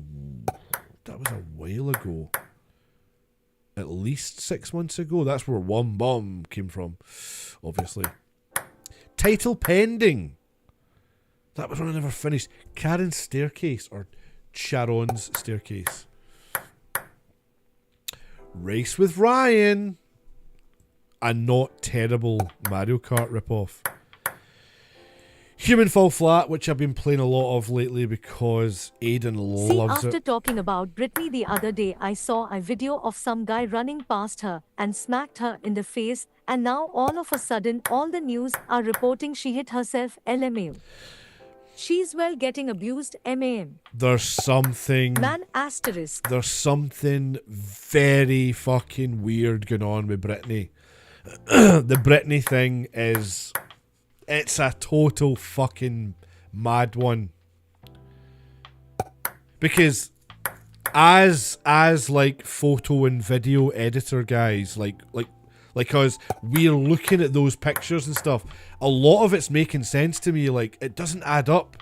a while ago. At least 6 months ago. That's where One Bomb came from, obviously. Title pending. That was one I never finished. Karen's Staircase, or Sharon's Staircase. Race with Ryan. A not terrible Mario Kart ripoff. Human Fall Flat, which I've been playing a lot of lately because Aiden loves it. After talking about Britney the other day, I saw a video of some guy running past her and smacked her in the face, and now all of a sudden all the news are reporting she hit herself. LMAO. She's well getting abused. MAM. There's something... Man asterisk. There's something very fucking weird going on with Britney. The Britney thing is... It's a total fucking mad one. Because as like photo and video editor guys, like us, we're looking at those pictures and stuff. A lot of it's making sense to me. Like, it doesn't add up.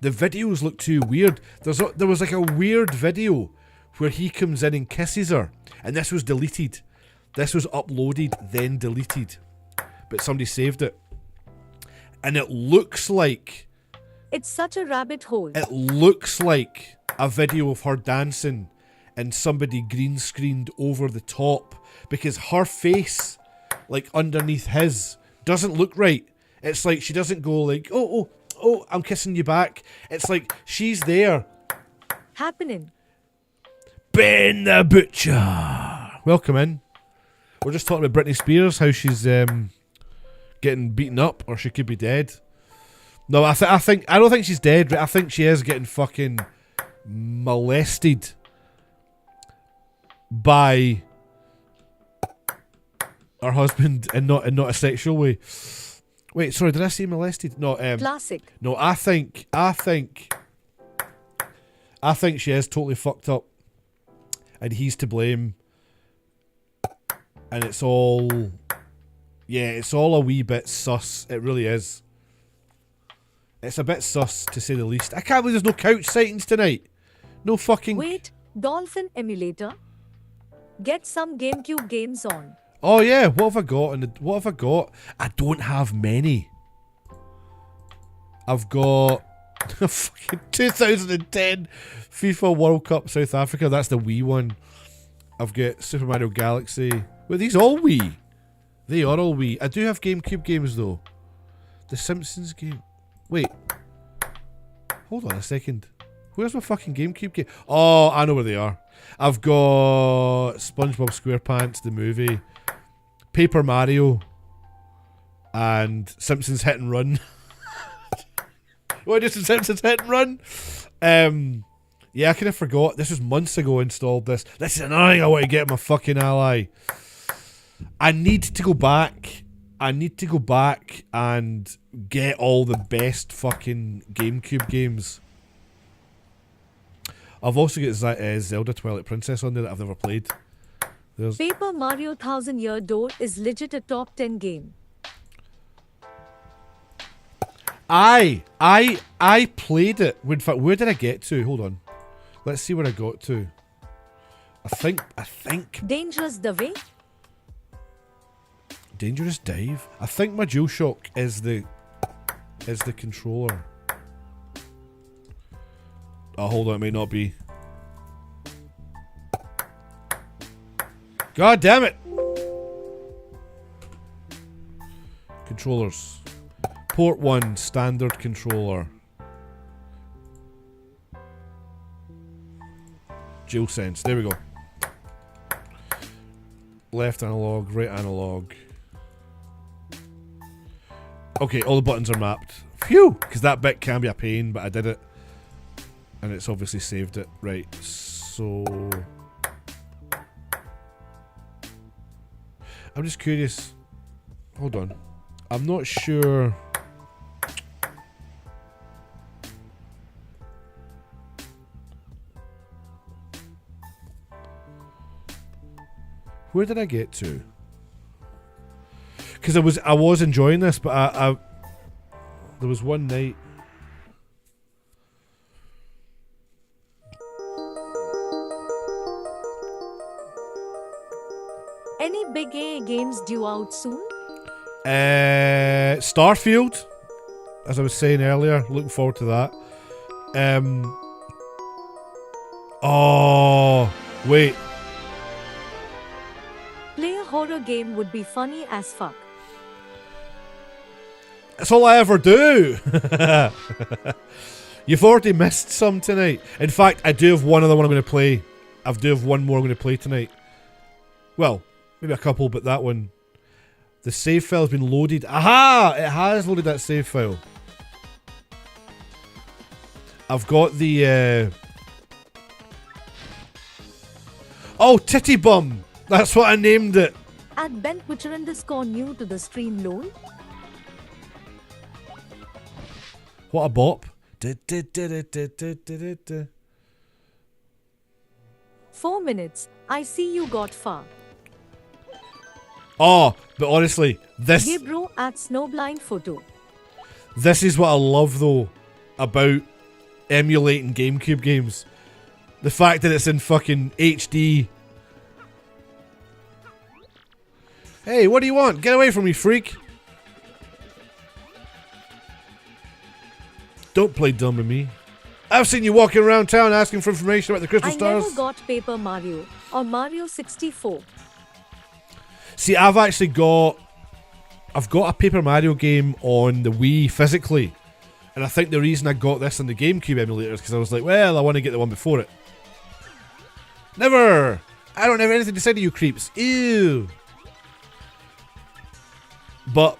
The videos look too weird. There was like a weird video where he comes in and kisses her, and this was deleted. This was uploaded, then deleted. But somebody saved it. And it looks like... It's such a rabbit hole. It looks like a video of her dancing and somebody green screened over the top, because her face, like underneath his, doesn't look right. It's like she doesn't go like, oh, I'm kissing you back. It's like she's there. Happening. Ben the Butcher. Welcome in. We're just talking about Britney Spears, how she's getting beaten up, or she could be dead. No, I don't think she's dead. I think she is getting fucking molested by her husband, and not a sexual way. Wait, sorry, did I say molested? No, Classic. No, I think she is totally fucked up, and he's to blame. And it's all a wee bit sus. It really is. It's a bit sus, to say the least. I can't believe there's no couch sightings tonight. No fucking... Wait, Dolphin Emulator? Get some GameCube games on. Oh yeah, what have I got? What have I got? I don't have many. I've got fucking 2010 FIFA World Cup South Africa. That's the Wii one. I've got Super Mario Galaxy. Were these all Wii? They are all Wii. I do have GameCube games though. The Simpsons game. Wait. Hold on a second. Where's my fucking GameCube game? Oh, I know where they are. I've got SpongeBob SquarePants, the movie, Paper Mario, and Simpsons Hit and Run. What is Simpsons Hit and Run? Yeah, I kind of forgot. This was months ago I installed this. This is another thing I want to get my fucking Ally. I need to go back. I need to go back and get all the best fucking GameCube games. I've also got Zelda Twilight Princess on there that I've never played. There's Paper Mario 1000 Year Door is legit a top 10 game. I played it. In fact, where did I get to? Hold on. Let's see where I got to. I think Dangerous the way? Dangerous Dive. I think my DualShock is the controller. Oh, hold on, it may not be. God damn it! Controllers. Port 1, standard controller. DualSense, there we go. Left analog, right analog. Okay, all the buttons are mapped. Phew! Because that bit can be a pain, but I did it. And it's obviously saved it. Right, so... I'm just curious. Hold on. I'm not sure... Where did I get to? Because I was enjoying this, but I there was one night. Any big AA games due out soon? Starfield, as I was saying earlier, looking forward to that. Oh, wait. Play a horror game would be funny as fuck. That's all I ever do. You've already missed some tonight. In fact, I do have one other one I'm going to play. I do have one more I'm going to play tonight. Well, maybe a couple, but that one. The save file has been loaded. Aha! It has loaded that save file. I've got the... Oh, Titty Bum! That's what I named it. At Ben Witcher _ new to the stream lol. What a bop. 4 minutes. I see you got far. Oh, but honestly, this... Gabriel at Snowblind Photo. This is what I love, though, about emulating GameCube games. The fact that it's in fucking HD. Hey, what do you want? Get away from me, freak. Don't play dumb with me. I've seen you walking around town asking for information about the Crystal Stars. I never got Paper Mario or Mario 64. See, I've got a Paper Mario game on the Wii physically. And I think the reason I got this on the GameCube emulator is because I was like, well, I want to get the one before it. Never! I don't have anything to say to you creeps. Ew! But,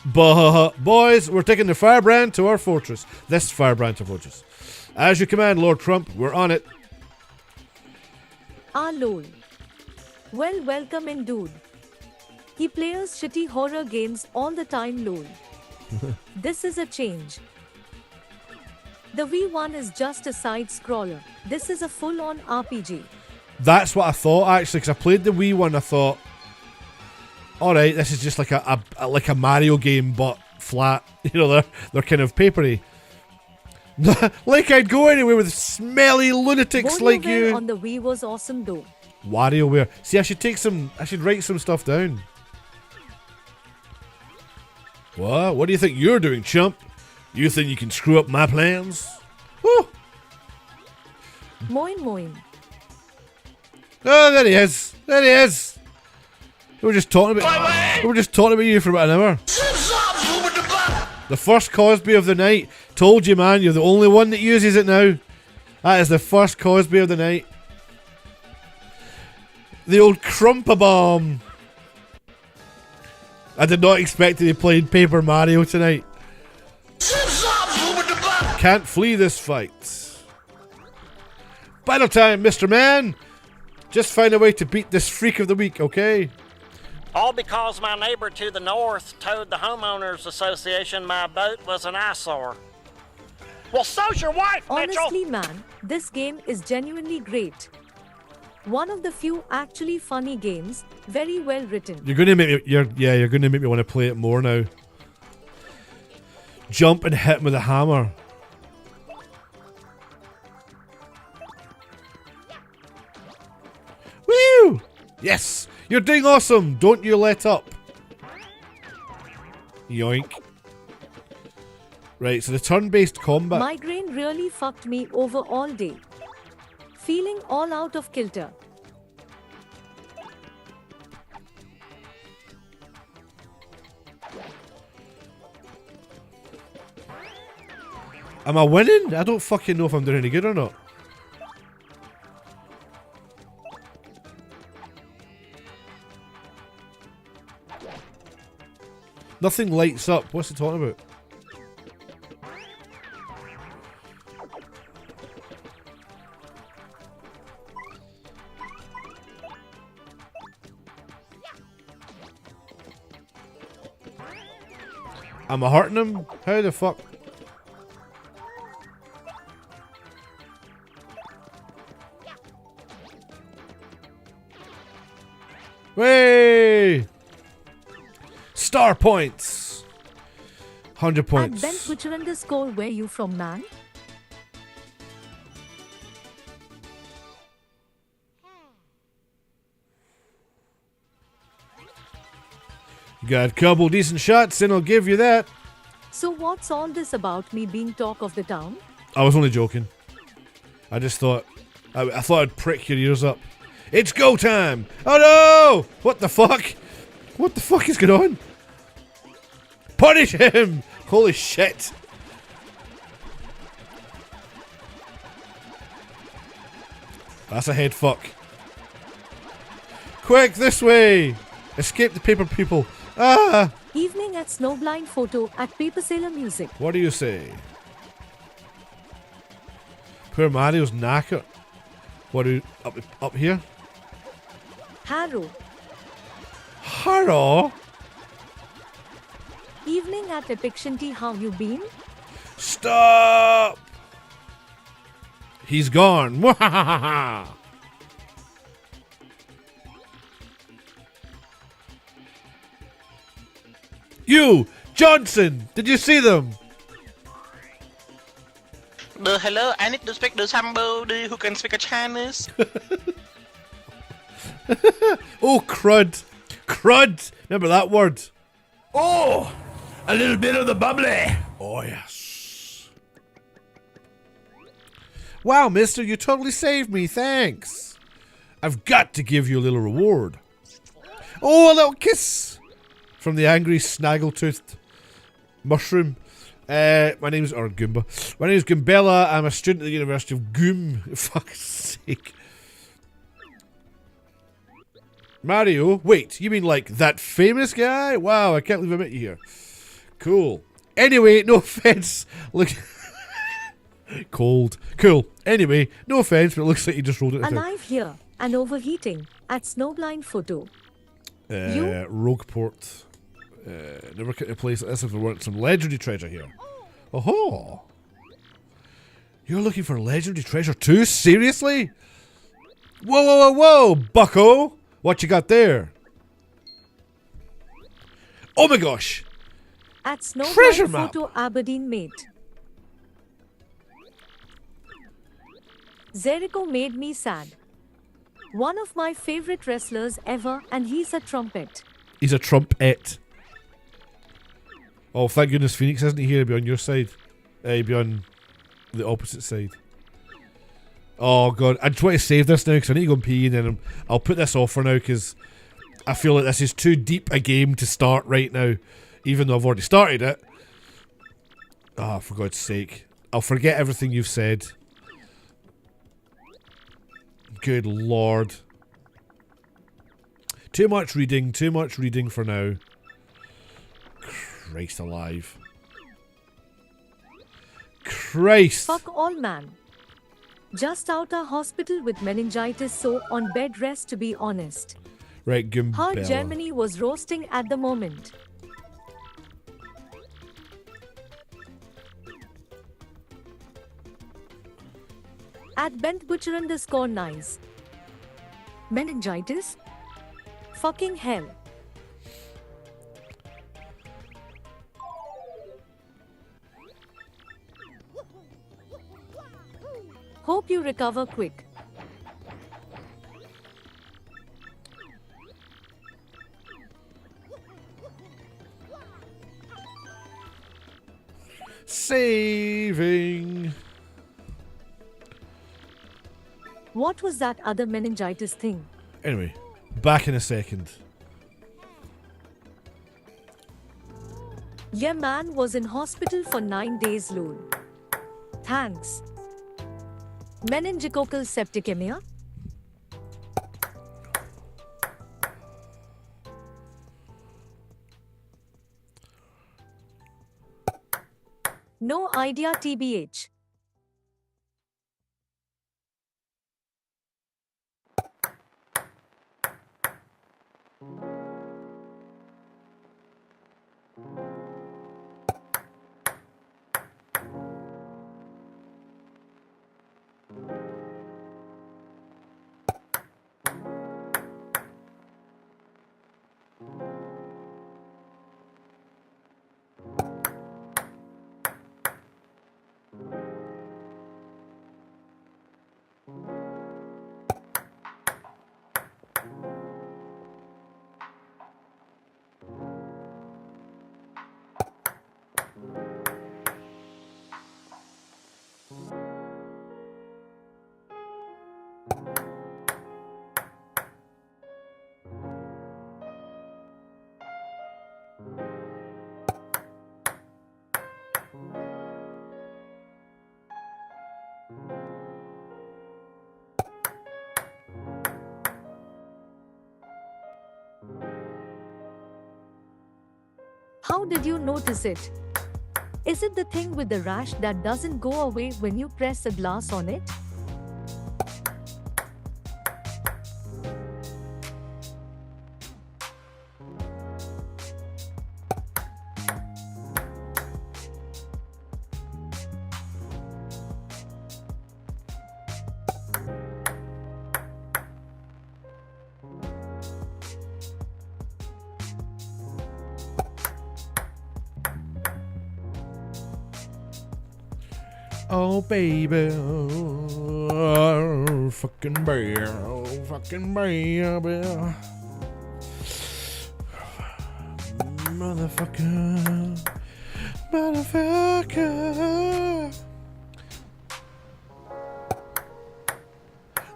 boys, we're taking the firebrand to our fortress. This firebrand to fortress. As you command, Lord Trump, we're on it. Ah lol. Well, welcome in, dude. He plays shitty horror games all the time, lol. This is a change. The Wii one is just a side scroller. This is a full-on RPG. That's what I thought, actually, because I played the Wii one. I thought, all right, this is just like a Mario game, but flat. You know, they're kind of papery. Like I'd go anywhere with smelly lunatics like you. On the Wii was awesome though. WarioWare. See, I should write some stuff down. What? What do you think you're doing, chump? You think you can screw up my plans? Woo! Moin moin. Oh, there he is. There he is. We were just talking about you for about an hour. The first Cosby of the night. Told you, man. You're the only one that uses it now. That is the first Cosby of the night. The old Crumpa-Bomb. I did not expect to be playing Paper Mario tonight. Can't flee this fight. Battle time, Mr. Man. Just find a way to beat this freak of the week, okay? All because my neighbor to the north told the homeowners association my boat was an eyesore. Well, so's your wife, Mitchell! Honestly, man, this game is genuinely great. One of the few actually funny games, very well written. You're gonna make me. You're gonna make me want to play it more now. Jump and hit him with a hammer. Woo! Yes, you're doing awesome. Don't you let up. Yoink. Right, so the turn-based combat. Migraine really fucked me over all day. Feeling all out of kilter. Am I winning? I don't fucking know if I'm doing any good or not. Nothing lights up. What's he talking about? Am I hurting him? How the fuck? Way! Star points! 100 points. At Ben Butcher _ where you from, man? You got a couple decent shots, and I'll give you that. So what's all this about me being talk of the town? I was only joking. I just thought... I thought I'd prick your ears up. It's go time! Oh no! What the fuck? What the fuck is going on? Punish him! Holy shit! That's a head fuck. Quick, this way! Escape the paper people. Ah! Evening at Snowblind Photo at Paper Sailor Music. What do you say? Poor Mario's knackered. What do you... Up here? Harrow. Harrow? Evening at Epic Shinty, how you been? Stop! He's gone. You! Johnson! Did you see them? Hello, I need to speak to somebody who can speak a Chinese. Oh, crud. Crud! Remember that word? Oh, a little bit of the bubbly. Oh, yes. Wow, mister, you totally saved me. Thanks. I've got to give you a little reward. Oh, a little kiss from the angry snaggle-toothed mushroom. My name's Goomba. My name's Goombella. I'm a student at the University of Goom. Fuck's sake. Mario? Wait, you mean like that famous guy? Wow, I can't believe I met you here. Cool. Anyway, no offense. Look. Cold. Cool. Anyway, no offense, but it looks like you just rolled it. Alive here and overheating at Snowblind Photo. Rogueport. Never get to a place like this if there weren't some legendary treasure here. Oh, you're looking for legendary treasure too? Seriously? Whoa, whoa, whoa, whoa, bucko! What you got there? Oh my gosh! At Treasure Snowblind map. Photo Aberdeen mate. Jericho made me sad. One of my favorite wrestlers ever, and he's a trumpet. He's a trumpet. Oh, thank goodness Phoenix isn't here. He'll be on your side. He'll be on the opposite side. Oh god, I just want to save this now because I need to go and pee, and then I'll put this off for now because I feel like this is too deep a game to start right now, even though I've already started it. Ah, for God's sake. I'll forget everything you've said. Good lord. Too much reading for now. Christ alive. Christ! Fuck all, man. Just out of hospital with meningitis, so on bed rest to be honest. Right, How Gumbella. Germany was roasting at the moment. At Bent Butcher _ nice. Meningitis? Fucking hell. Hope you recover quick. Saving. What was that other meningitis thing? Anyway, back in a second. Yeah, man was in hospital for 9 days, lol. Thanks. Meningococcal septicemia? No idea, TBH. How did you notice it? Is it the thing with the rash that doesn't go away when you press a glass on it? Oh baby, oh, fucking baby, motherfucker.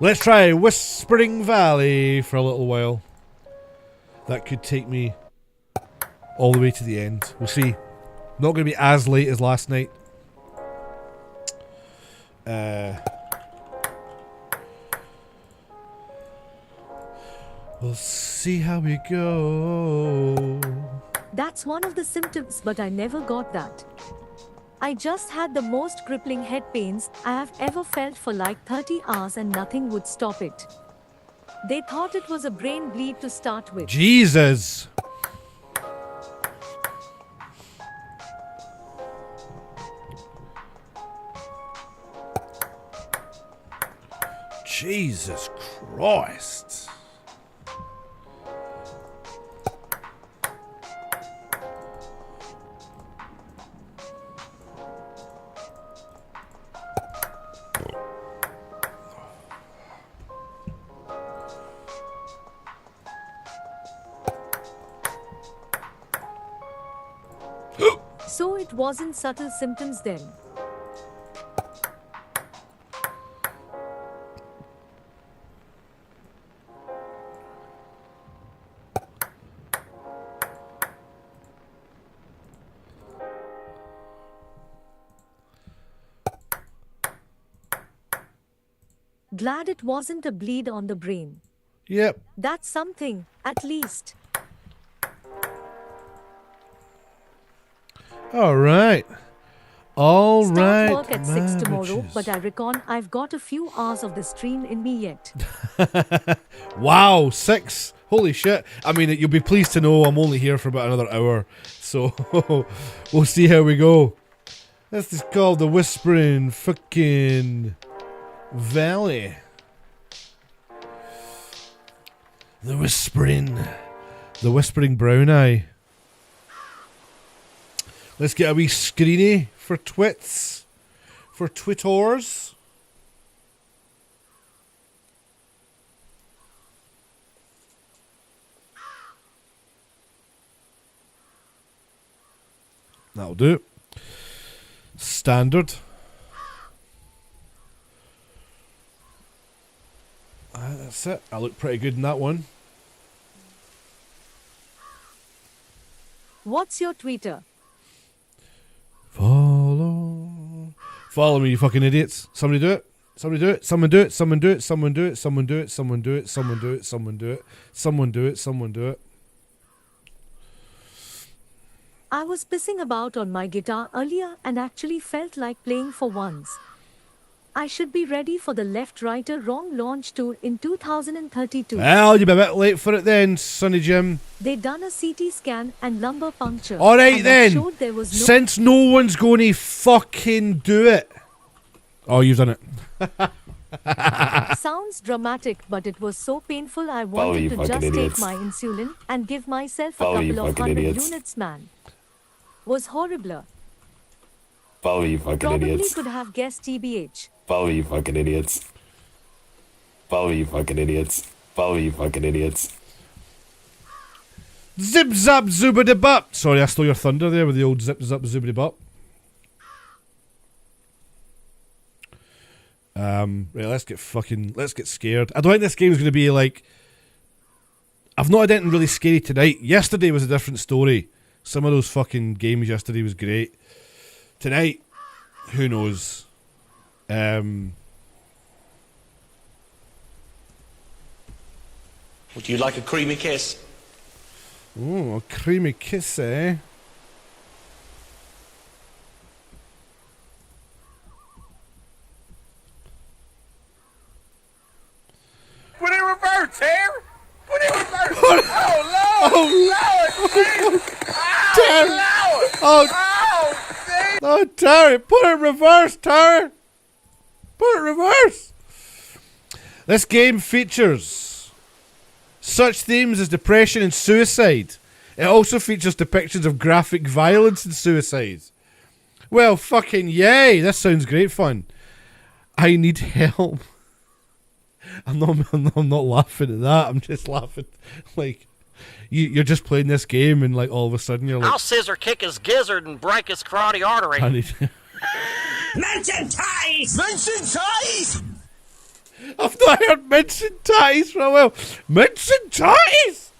Let's try Whispering Valley for a little while. That could take me all the way to the end. We'll see. Not going to be as late as last night. We'll see how we go. That's one of the symptoms, but I never got that. I just had the most crippling head pains I have ever felt for like 30 hours and nothing would stop it. They thought it was a brain bleed to start with. Jesus! Jesus Christ! it wasn't subtle symptoms then. Glad it wasn't a bleed on the brain. Yep. That's something, at least. Alright. Alright. Start work at 6 tomorrow, bitches. but I reckon I've got a few hours of the stream in me yet. Wow, 6. Holy shit. I mean, you'll be pleased to know I'm only here for about another hour. So, we'll see how we go. This is called the Whispering fucking Valley. The Whispering Brown Eye. Let's get a wee screeny for twits. For twittors. That'll do. Standard. That's it. I look pretty good in that one. What's your Twitter? Follow me, you fucking idiots. Somebody do it. Somebody do it. Someone do it. Someone do it. Someone do it. Someone do it. Someone do it. Someone do it. Someone do it. Someone do it. Someone do it. I was pissing about on my guitar earlier and actually felt like playing for once. I should be ready for the Left Righter Wrong launch tour in 2032. Well, you'll be a bit late for it then, Sonny Jim. They done a CT scan and lumbar puncture. Alright and then. showed there was no Since no one's going to fucking do it. Oh, you've done it. Sounds dramatic, but it was so painful I wanted to just take my insulin and give myself a couple of 100 units, man. Was horrible. Follow you fucking Probably idiots. could have guessed TBH. Follow you fucking idiots. Follow you fucking idiots. Follow you fucking idiots. Zip zap zoobity bop. Sorry, I stole your thunder there with the old zip zap zoobity bop. Right, let's get scared. I don't think this game's gonna be like. I've not had anything really scary tonight. Yesterday was a different story. Some of those fucking games yesterday was great. Tonight, who knows? Would you like a creamy kiss? Oh, a creamy kiss, eh? Put it in reverse, here! Put it in reverse! Oh, Lord! Oh, Lord! Terry! Lord! Oh, see? oh, Terry! Put it in reverse, Terry! Put it in reverse! This game features such themes as depression and suicide. It also features depictions of graphic violence and suicide. Well, fucking yay! This sounds great fun. I need help. I'm not laughing at that. I'm just laughing like you're just playing this game and like all of a sudden you're like, I'll scissor kick his gizzard and break his carotid artery. I need. Mention ties! Mention ties! I've not heard mention ties for a while. Mention ties!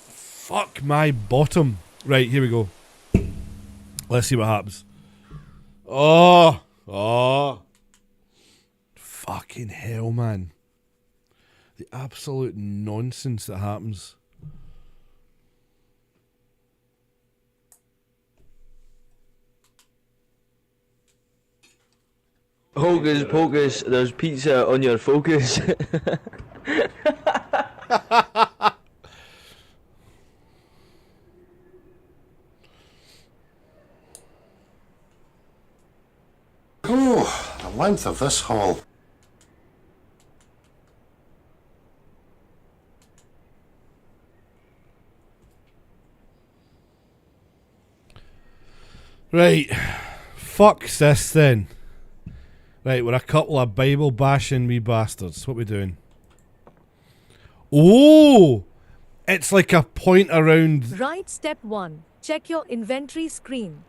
Fuck my bottom. Right, here we go. Let's see what happens. Oh. Fucking hell, man. The absolute nonsense that happens. Hocus pocus, there's pizza on your focus. Oh, the length of this hall. Right. Fuck this then. Right, we're a couple of Bible bashing wee bastards. What we doing? Oh! It's like a point around. Right, step 1. Check your inventory screen.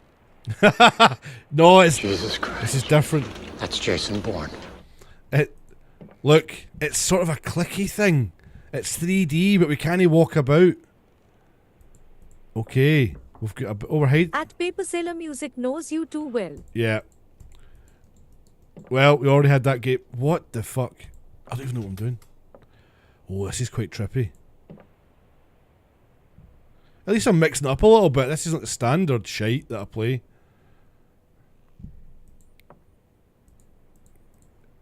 No, it's Jesus Christ. This is different. That's Jason Bourne. Look, it's sort of a clicky thing. It's 3D, but we can't walk about. Okay, we've got a bit overhead. At Paper Sailor Music knows you too well. Yeah. Well, we already had that game. What the fuck? I don't even know what I'm doing. Oh, this is quite trippy. At least I'm mixing it up a little bit. This isn't the standard shite that I play.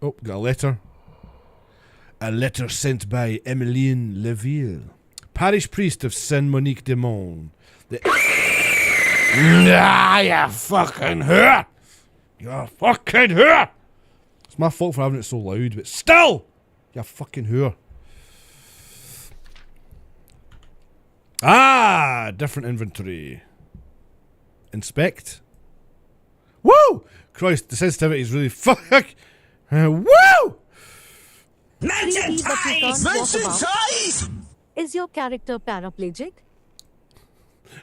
Oh, got a letter. A letter sent by Emmeline Leville, parish priest of Saint Monique de Mont. Ah, you fucking whore! You fucking whore! It's my fault for having it so loud, but still! You fucking whore. Ah! Different inventory. Inspect. Woo! Christ, the sensitivity is really fuck. Woo! Mention size! Mention size! Is your character paraplegic?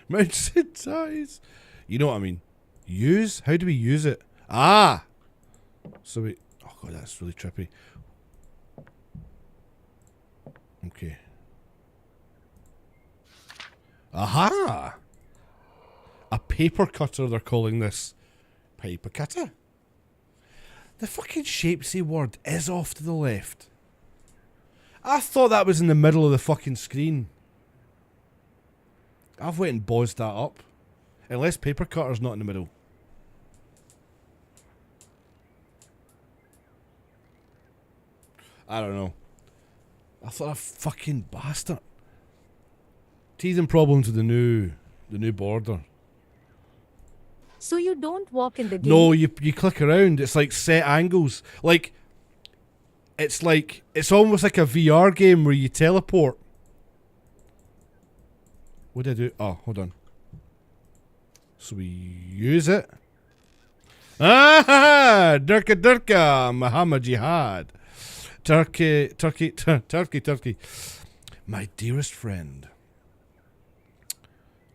Mention size. You know what I mean. Use? How do we use it? Ah! So we... Oh god, that's really trippy. Okay. Aha! A paper cutter, they're calling this. Paper cutter? The fucking Shapesy word is off to the left. I thought that was in the middle of the fucking screen. I've went and bozzed that up. Unless paper cutter's not in the middle. I don't know. I thought a fucking bastard. Teething problems with the new border. So you don't walk in the game? No, you click around. It's like set angles. It's almost like a VR game where you teleport. What did I do? Oh, hold on. So we use it. Ah, Durka Durka, Muhammad Jihad. Turkey. My dearest friend.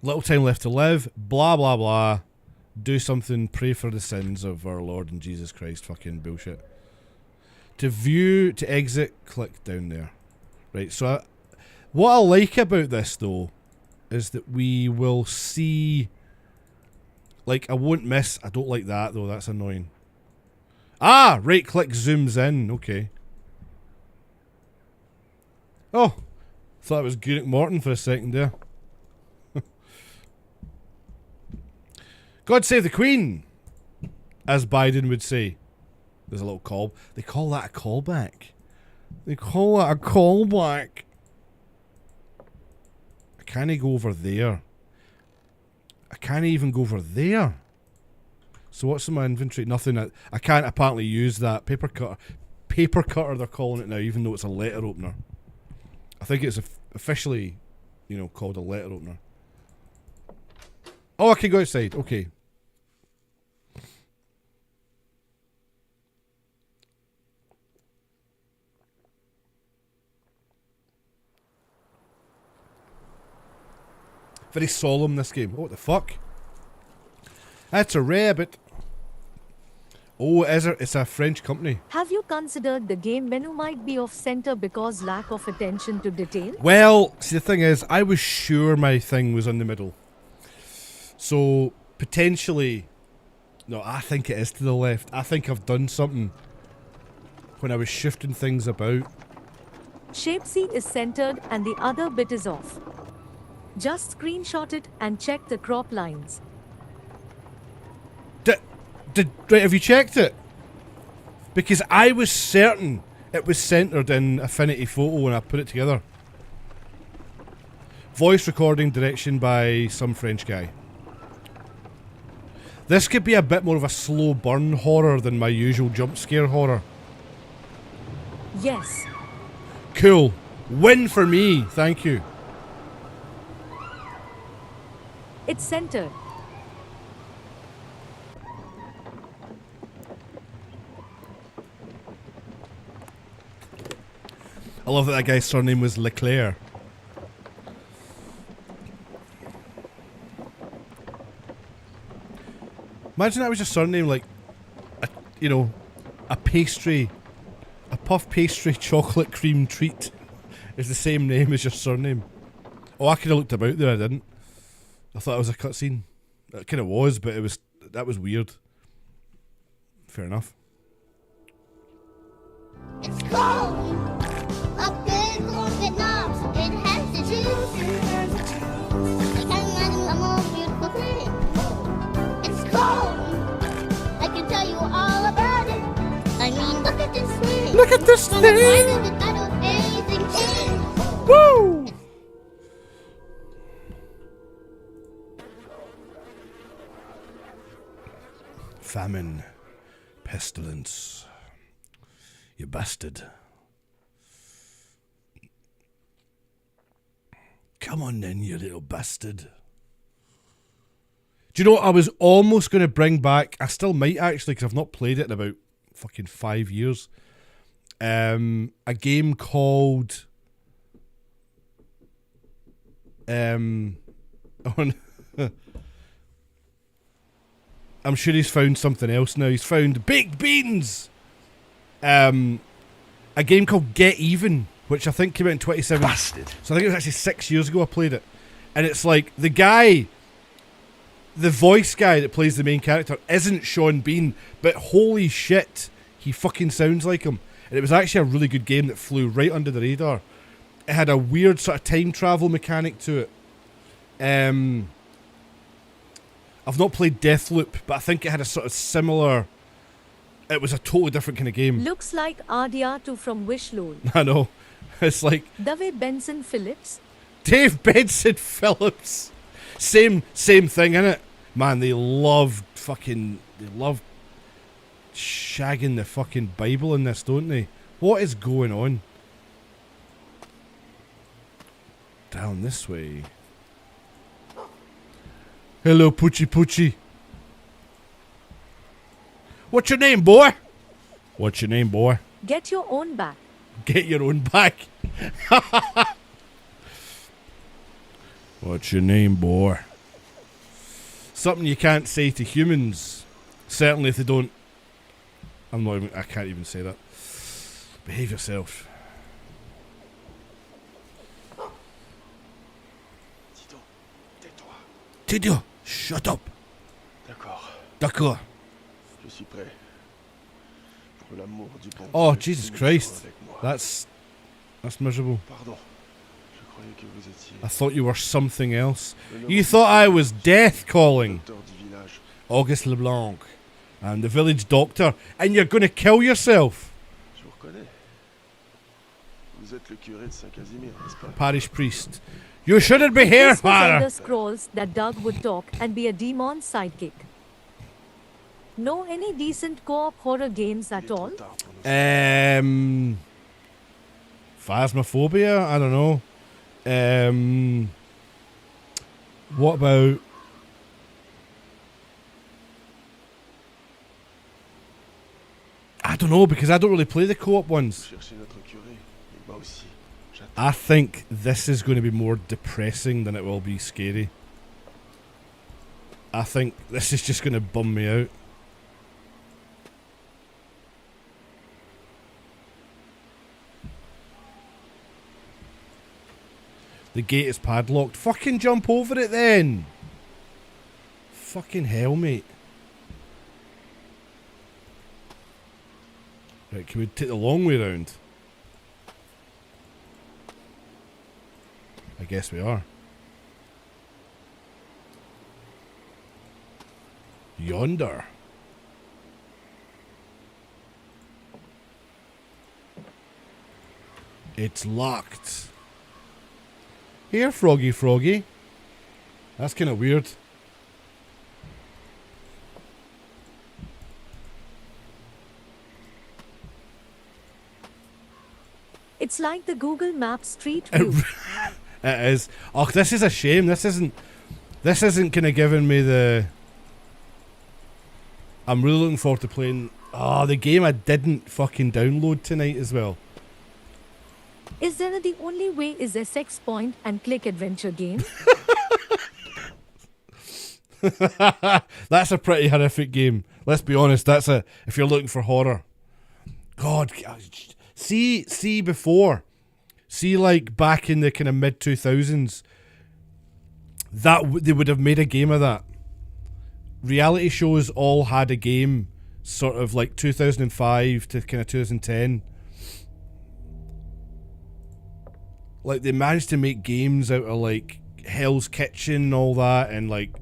Little time left to live. Blah, blah, blah. Do something. Pray for the sins of our Lord and Jesus Christ. Fucking bullshit. To view, to exit, click down there. Right, so what I like about this, though, is that we will see... Like, I won't miss... I don't like that, though. That's annoying. Ah! Right-click zooms in. Okay. Oh! Thought it was Gurrick Morton for a second there. God save the Queen! As Biden would say. There's a little call. They call that a callback. They call that a callback. I can't go over there. I can't even go over there. So what's in my inventory? Nothing. I can't apparently use that. Paper cutter. Paper cutter they're calling it now, even though it's a letter opener. I think it's officially, called a letter opener. Oh, I can go outside. Okay. Very solemn, this game. Oh, what the fuck? That's a rabbit. Oh, it's a French company. Have you considered the game menu might be off center because lack of attention to detail? Well, see, the thing is, I was sure my thing was in the middle. So, potentially... No, I think it is to the left. I think I've done something when I was shifting things about. Shapesy is centered and the other bit is off. Just screenshot it and check the crop lines. Right, have you checked it? Because I was certain it was centered in Affinity Photo when I put it together. Voice recording direction by some French guy. This could be a bit more of a slow burn horror than my usual jump scare horror. Yes. Cool. Win for me. Thank you. It's centered. I love that guy's surname was Leclerc. Imagine that was your surname, like, a pastry, a puff pastry chocolate cream treat is the same name as your surname. Oh, I could have looked about there, I didn't. I thought it was a cutscene. It kind of was, but that was weird. Fair enough. It's cold. Up good cornfed knobs. It has the juice. I can't imagine a more beautiful thing. It's cold. I can tell you all about it. I mean, look at this thing. Look at this From thing. the kind of it, I don't anything change. Woo! Famine, pestilence. You bastard. Come on then, you little bastard. Do you know what I was almost going to bring back? I still might actually, because I've not played it in about fucking 5 years. A game called... I'm sure he's found something else now. He's found baked beans. A game called Get Even, which I think came out in 2017. Bastard. So I think it was actually 6 years ago I played it. And it's like the guy, the voice guy that plays the main character isn't Sean Bean, but holy shit, he fucking sounds like him. And it was actually a really good game that flew right under the radar. It had a weird sort of time travel mechanic to it. I've not played Deathloop, but I think it had a sort of similar... It was a totally different kind of game. Looks like RDR2 from Wishlol. I know. It's like... Dave Benson Phillips. Dave Benson Phillips. Same thing, innit? Man, they love shagging the fucking Bible in this, don't they? What is going on? Down this way. Hello, Poochie Poochie. What's your name, boy? What's your name, boy? Get your own back. Get your own back. What's your name, boy? Something you can't say to humans. Certainly if they don't... I can't even say that. Behave yourself. Tais-toi. Shut up. D'accord. Je suis prêt. Pour l'amour du bon Oh, Dieu, Jesus finis Christ. avec moi. That's miserable. Pardon. Je croyais que vous étiez I thought you were something else. You thought I was death calling. docteur du village. Auguste Leblanc. And the village doctor. And you're going to kill yourself. Je vous reconnais. Vous êtes le curé de Saint-Casimir, n'est-ce pas? Parish priest. You shouldn't be here, This was father. Elder Scrolls that Doug would talk and be a demon sidekick. Know any decent co-op horror games at all? Phasmophobia? I don't know. What about... I don't know, because I don't really play the co-op ones. Cherchez notre curé, et moi aussi. I think this is going to be more depressing than it will be scary. I think this is just going to bum me out. The gate is padlocked. Fucking jump over it then. Fucking hell, mate. Right, can we take the long way round? I guess we are. Yonder. It's locked. Here, Froggy Froggy. That's kind of weird. It's like the Google Maps Street View. It is. Oh, this is a shame. This isn't kind of giving me the... I'm really looking forward to playing... Oh, the game I didn't fucking download tonight as well. Is there the only way is a sex point and click adventure game? That's a pretty horrific game. Let's be honest. If you're looking for horror. God, see before. See, like, back in the kind of mid-2000s, they would have made a game of that. Reality shows all had a game, sort of like 2005 to kind of 2010. Like, they managed to make games out of, like, Hell's Kitchen and all that, and, like,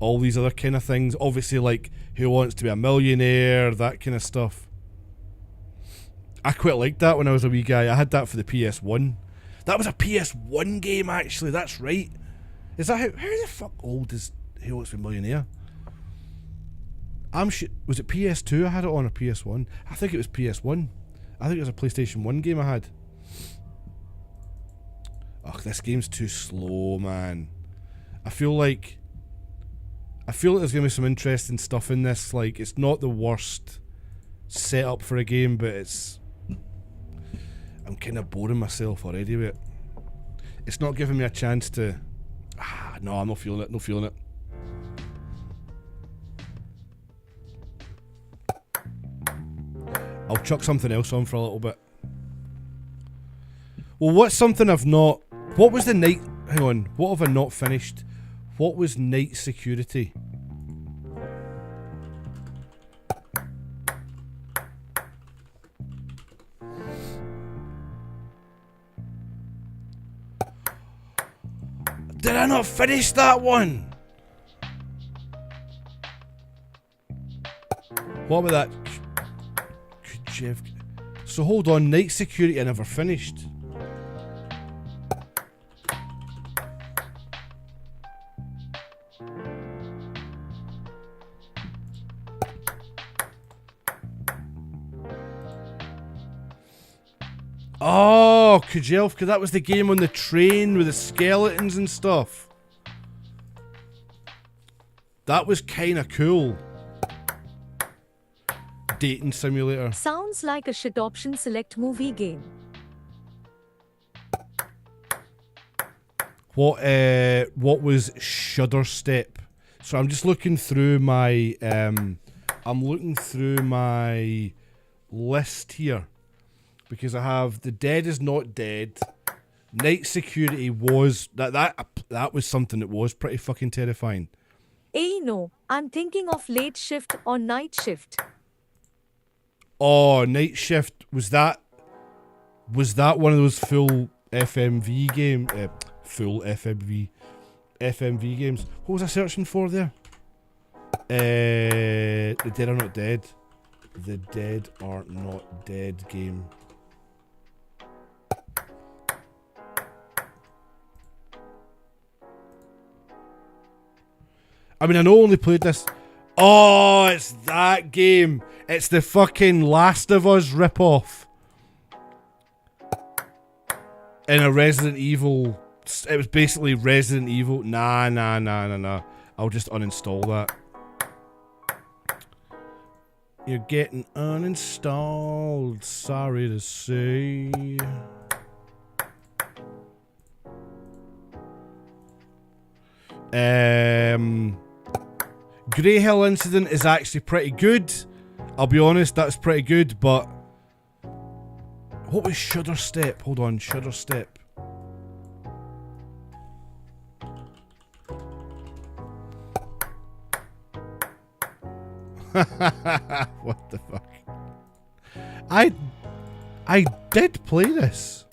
all these other kind of things. Obviously, like, Who Wants to Be a Millionaire, that kind of stuff. I quite liked that when I was a wee guy. I had that for the PS1. That was a PS1 game, actually. That's right. Is that how the fuck old is Who Wants to Be a Millionaire? Was it PS2 I had it on, or PS1? I think it was PS1. I think it was a PlayStation 1 game I had. Ugh, this game's too slow, man. I feel like there's going to be some interesting stuff in this. Like, it's not the worst setup for a game, but I'm kind of boring myself already with it. It's not giving me a chance to... no, I'm not feeling it. Not feeling it. I'll chuck something else on for a little bit. Well, what's something I've not... What was the night... Hang on. What have I not finished? What was Night Security? Did I not finish that one? What about that? So hold on, Night Security I never finished. Oh, Kujelka, that was the game on the train with the skeletons and stuff. That was kinda cool. Dating simulator. Sounds like a shit option select movie game. What was Shudder Step? So I'm just looking through my list here, because I have The Dead Is Not Dead. Night Security was that was something that was pretty fucking terrifying. No, I'm thinking of Late Shift or Night Shift. Oh, Night Shift, was that one of those full FMV game? Full FMV games. What was I searching for there? The Dead Are Not Dead. The Dead Are Not Dead game. I mean, I know I only played this. Oh, it's that game. It's the fucking Last of Us ripoff. In a Resident Evil. It was basically Resident Evil. Nah. I'll just uninstall that. You're getting uninstalled. Sorry to say. Grey Hill Incident is actually pretty good. I'll be honest, that's pretty good, but... What was Shudder Step? Hold on, Shudder Step. What the fuck? I did play this.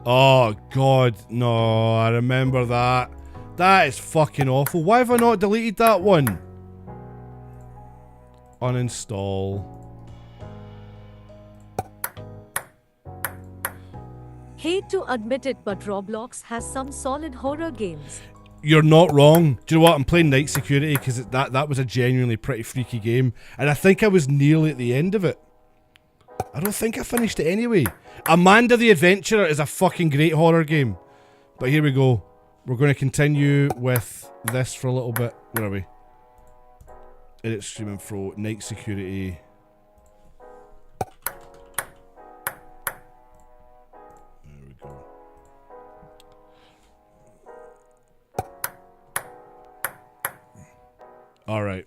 Oh god, no, I remember that. That is fucking awful. Why have I not deleted that one? Uninstall. Hate to admit it, but Roblox has some solid horror games. You're not wrong. Do you know what? I'm playing Night Security because that was a genuinely pretty freaky game. And I think I was nearly at the end of it. I don't think I finished it anyway. Amanda the Adventurer is a fucking great horror game. But here we go. We're going to continue with this for a little bit. Where are we? Edit streaming pro, Night Security. There we go. Alright.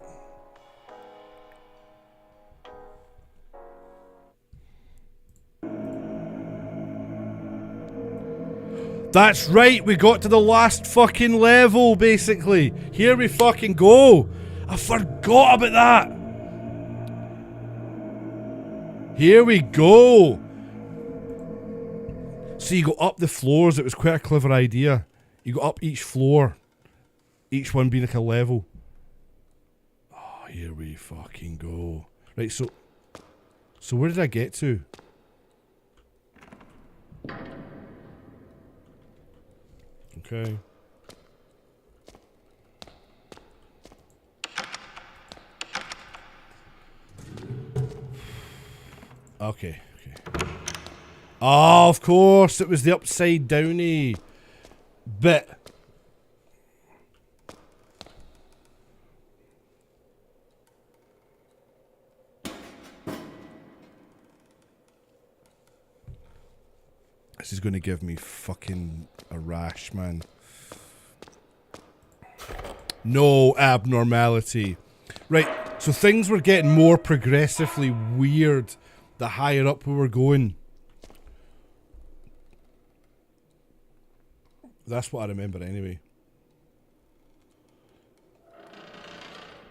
That's right, we got to the last fucking level, basically. Here we fucking go. I forgot about that. Here we go. So you go up the floors. It was quite a clever idea. You go up each floor. Each one being like a level. Oh, here we fucking go. Right, so where did I get to? Okay. Okay. Oh, of course, it was the upside downy bit. This is going to give me fucking a rash, man. No abnormality. Right, so things were getting more progressively weird the higher up we were going. That's what I remember anyway.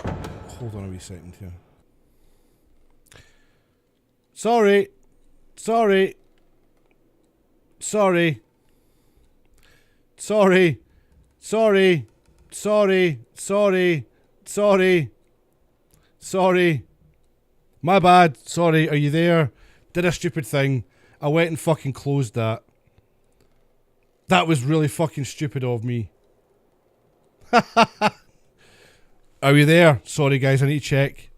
Hold on a wee second here. Sorry. Sorry. Sorry. Sorry. Sorry. Sorry. Sorry. Sorry. Sorry. My bad. Sorry. Are you there? Did a stupid thing. I went and fucking closed that. That was really fucking stupid of me. Are you there? Sorry guys, I need to check.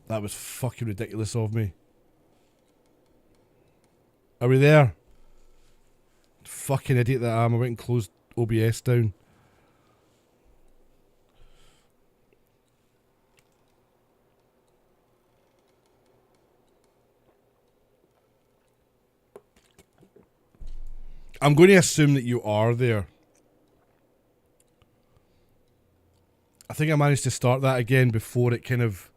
That was fucking ridiculous of me. Are we there? Fucking idiot that I am. I went and closed OBS down. I'm going to assume that you are there. I think I managed to start that again before it kind of...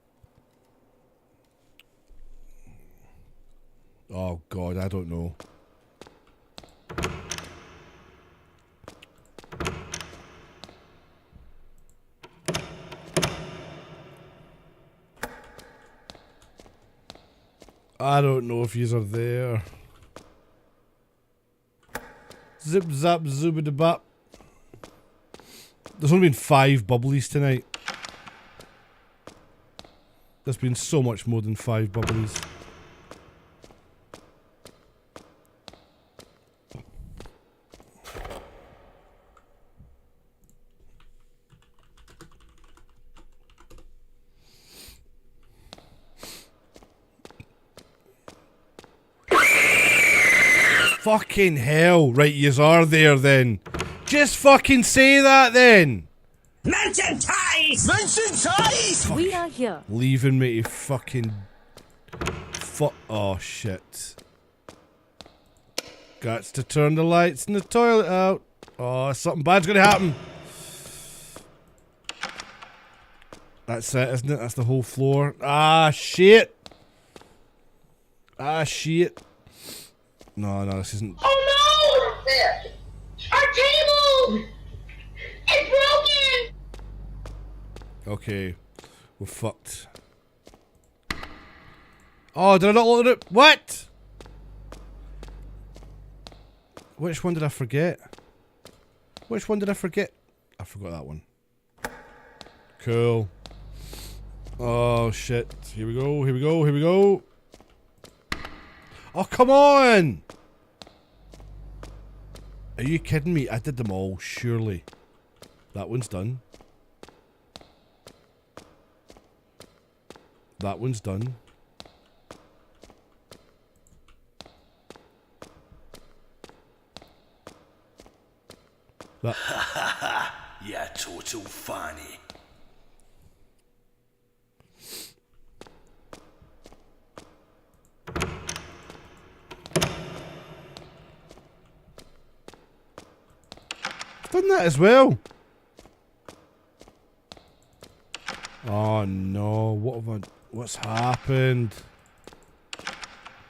Oh god, I don't know. I don't know if yous are there. Zip zap zoobity bop. There's only been 5 bubblies tonight. There's been so much more than 5 bubblies. Fucking hell. Right, yous are there then. Just fucking say that then. Merchandise! Merchandise! We are here. Leaving me to fucking... Oh shit. Gots to turn the lights in the toilet out. Oh, something bad's gonna happen. That's it, isn't it? That's the whole floor. Ah, shit. Ah, shit. No, this isn't... Oh no! Our table! It's broken! Okay. We're fucked. Oh, did I not load it? What? Which one did I forget? Which one did I forget? I forgot that one. Cool. Oh, shit. Here we go, here we go, here we go. Oh, come on! Are you kidding me? I did them all, surely. That one's done. That one's done. That... You're total funny. Done that as well. Oh no, what's happened?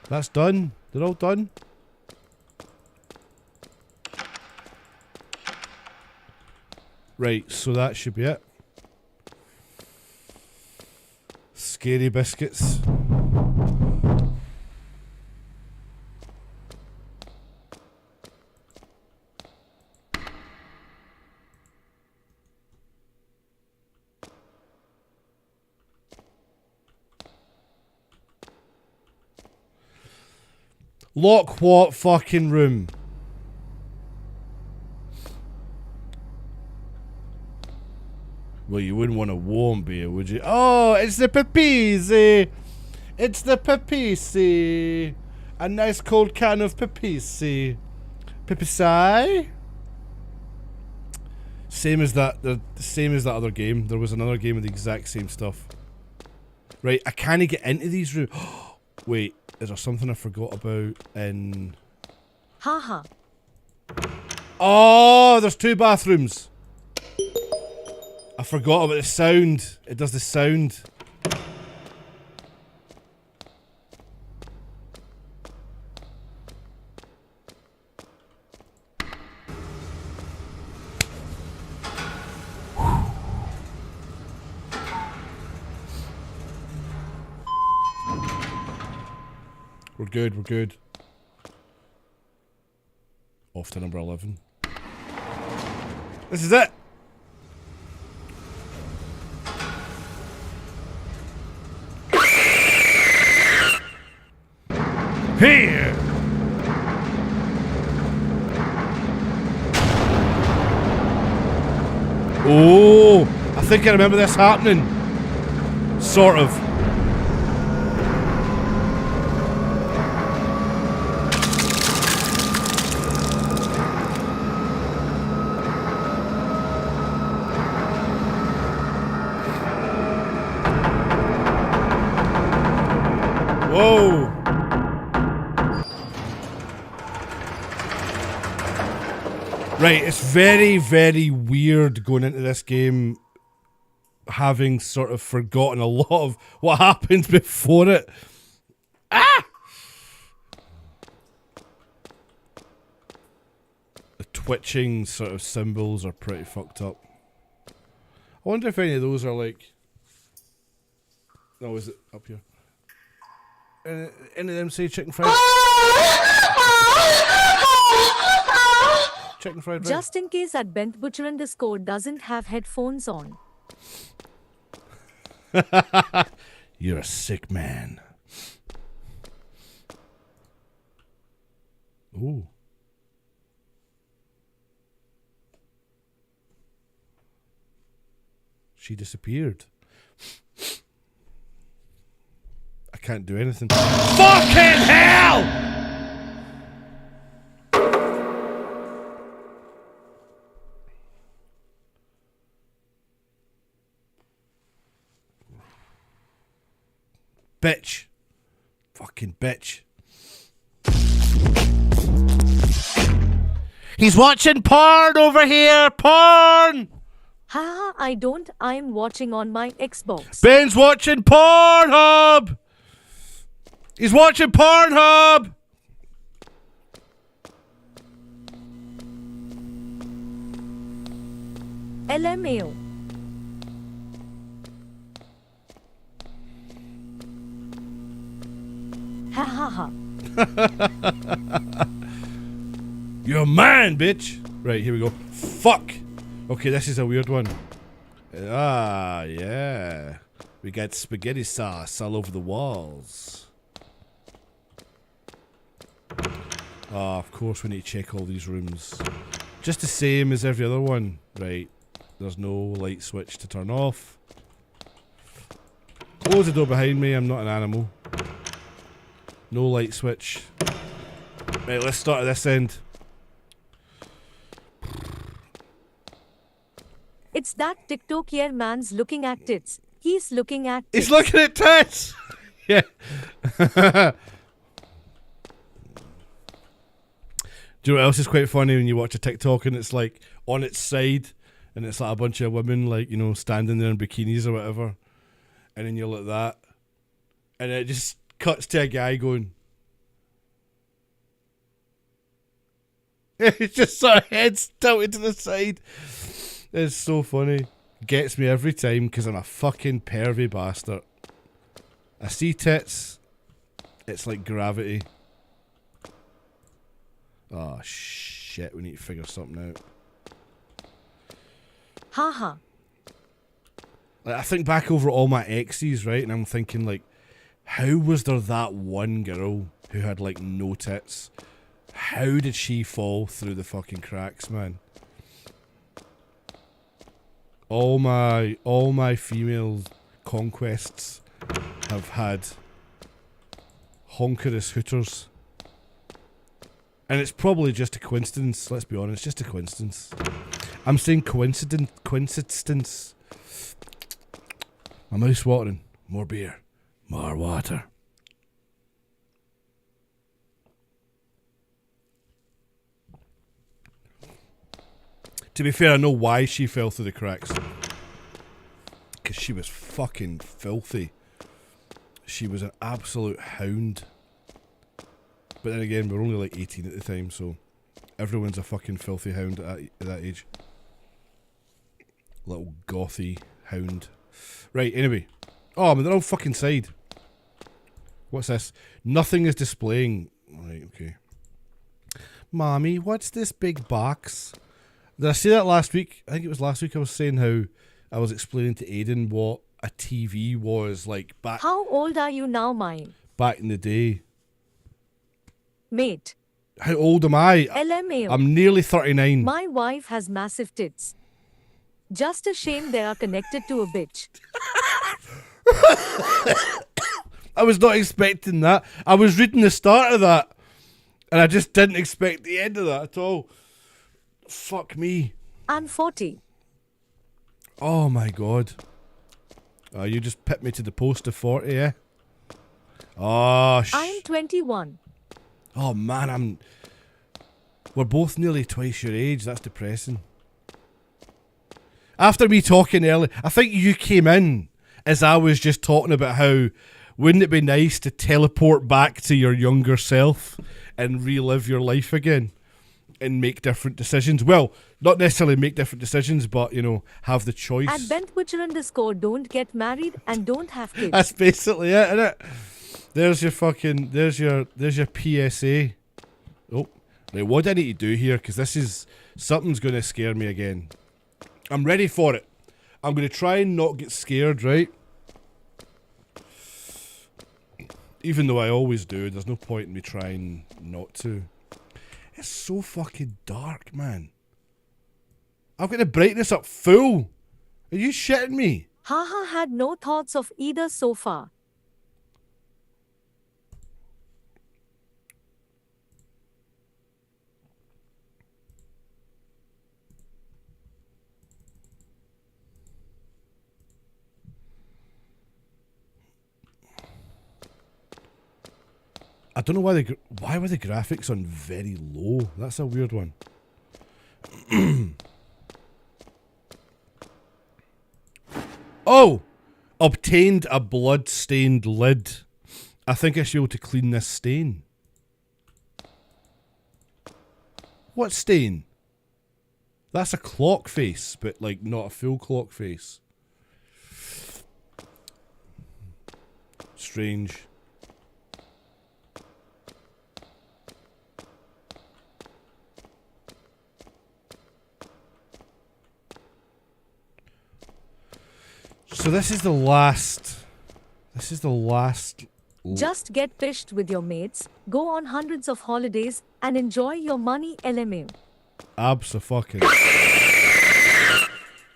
That's done. They're all done. Right, so that should be it. Scary biscuits. Lock what fucking room? Well, you wouldn't want a warm beer, would you? Oh, it's the Pepisi! It's the Pepisi! A nice cold can of Pepisi. Pepisi? Same as that, the same as that other game. There was another game with the exact same stuff. Right, I can't get into these rooms. Wait, is there something I forgot about in... Haha. Oh, there's 2 bathrooms. I forgot about the sound. It does the sound. We're good, we're good. Off to number 11. This is it! Here! Oh! I think I remember this happening. Sort of. Whoa! Right, it's very, very weird going into this game having sort of forgotten a lot of what happened before it. Ah! The twitching sort of symbols are pretty fucked up. I wonder if any of those are like... No, is it up here? Any of them say chicken fried? Chicken fried rice. Just in case at Bent Butcher _ doesn't have headphones on. You're a sick man. Ooh. She disappeared. I can't do anything. Fucking hell! Bitch. Fucking bitch. He's watching porn over here! Porn! Haha, I don't. I'm watching on my Xbox. Ben's watching Pornhub! He's watching Pornhub! LMAO. Ha ha ha. You're mine, bitch! Right, here we go. Fuck! Okay, this is a weird one. Ah, yeah. We got spaghetti sauce all over the walls. Ah, of course we need to check all these rooms. Just the same as every other one. Right. There's no light switch to turn off. Close the door behind me, I'm not an animal. No light switch. Right, let's start at this end. It's that TikTokier man's looking at tits. He's looking at tits. He's looking at tits! Yeah. Do you know what else is quite funny when you watch a TikTok and it's like on its side and it's like a bunch of women like, you know, standing there in bikinis or whatever. and then you're like that, and it just cuts to a guy going. It's just sort of heads tilted to the side. It's so funny. Gets me every time because I'm a fucking pervy bastard. I see tits. It's like gravity. Oh shit, we need to figure something out. Haha. Like, I think back over all my exes, right, and I'm thinking like, how was there that one girl who had like no tits? How did she fall through the fucking cracks, man? All my female conquests have had honkerous hooters. And it's probably just a coincidence, let's be honest, just a coincidence. I'm saying coincidence. My mouth's watering. More beer. More water. To be fair, I know why she fell through the cracks. Because she was fucking filthy. She was an absolute hound. But then again, we're only like 18 at the time, so everyone's a fucking filthy hound at that age. Little gothy hound. Right, anyway. Oh, I'm on the wrong fucking side. What's this? Nothing is displaying. Right, okay. Mommy, what's this big box? Did I say that last week? I think it was last week I was saying how I was explaining to Aiden what a TV was like back... How old are you now, mine? Back in the day. Mate. How old am I? LMAO. I'm nearly 39. My wife has massive tits. Just a shame they are connected to a bitch. I was not expecting that. I was reading the start of that, and I just didn't expect the end of that at all. Fuck me. I'm 40. Oh my god. You just put me to the post of 40, eh? Oh, I'm 21. Oh man, we're both nearly twice your age. That's depressing. After me talking earlier, I think you came in as I was just talking about how wouldn't it be nice to teleport back to your younger self and relive your life again and make different decisions. Well, not necessarily make different decisions, but, you know, have the choice. At BentWitcher_, don't get married and don't have kids. That's basically it, isn't it? There's your fucking, there's your PSA. Oh, right, what do I need to do here? Because this is, something's going to scare me again. I'm ready for it. I'm going to try and not get scared, right? Even though I always do, there's no point in me trying not to. It's so fucking dark, man. I've got the brightness up full. Are you shitting me? Haha, had no thoughts of either so far. I don't know why were the graphics on very low? That's a weird one. Oh! Obtained a blood-stained lid. I think I should be able to clean this stain. What stain? That's a clock face, but like not a full clock face. Strange. So this is the last. Just get pissed with your mates, go on hundreds of holidays, and enjoy your money, LMAO. Abso-fucking.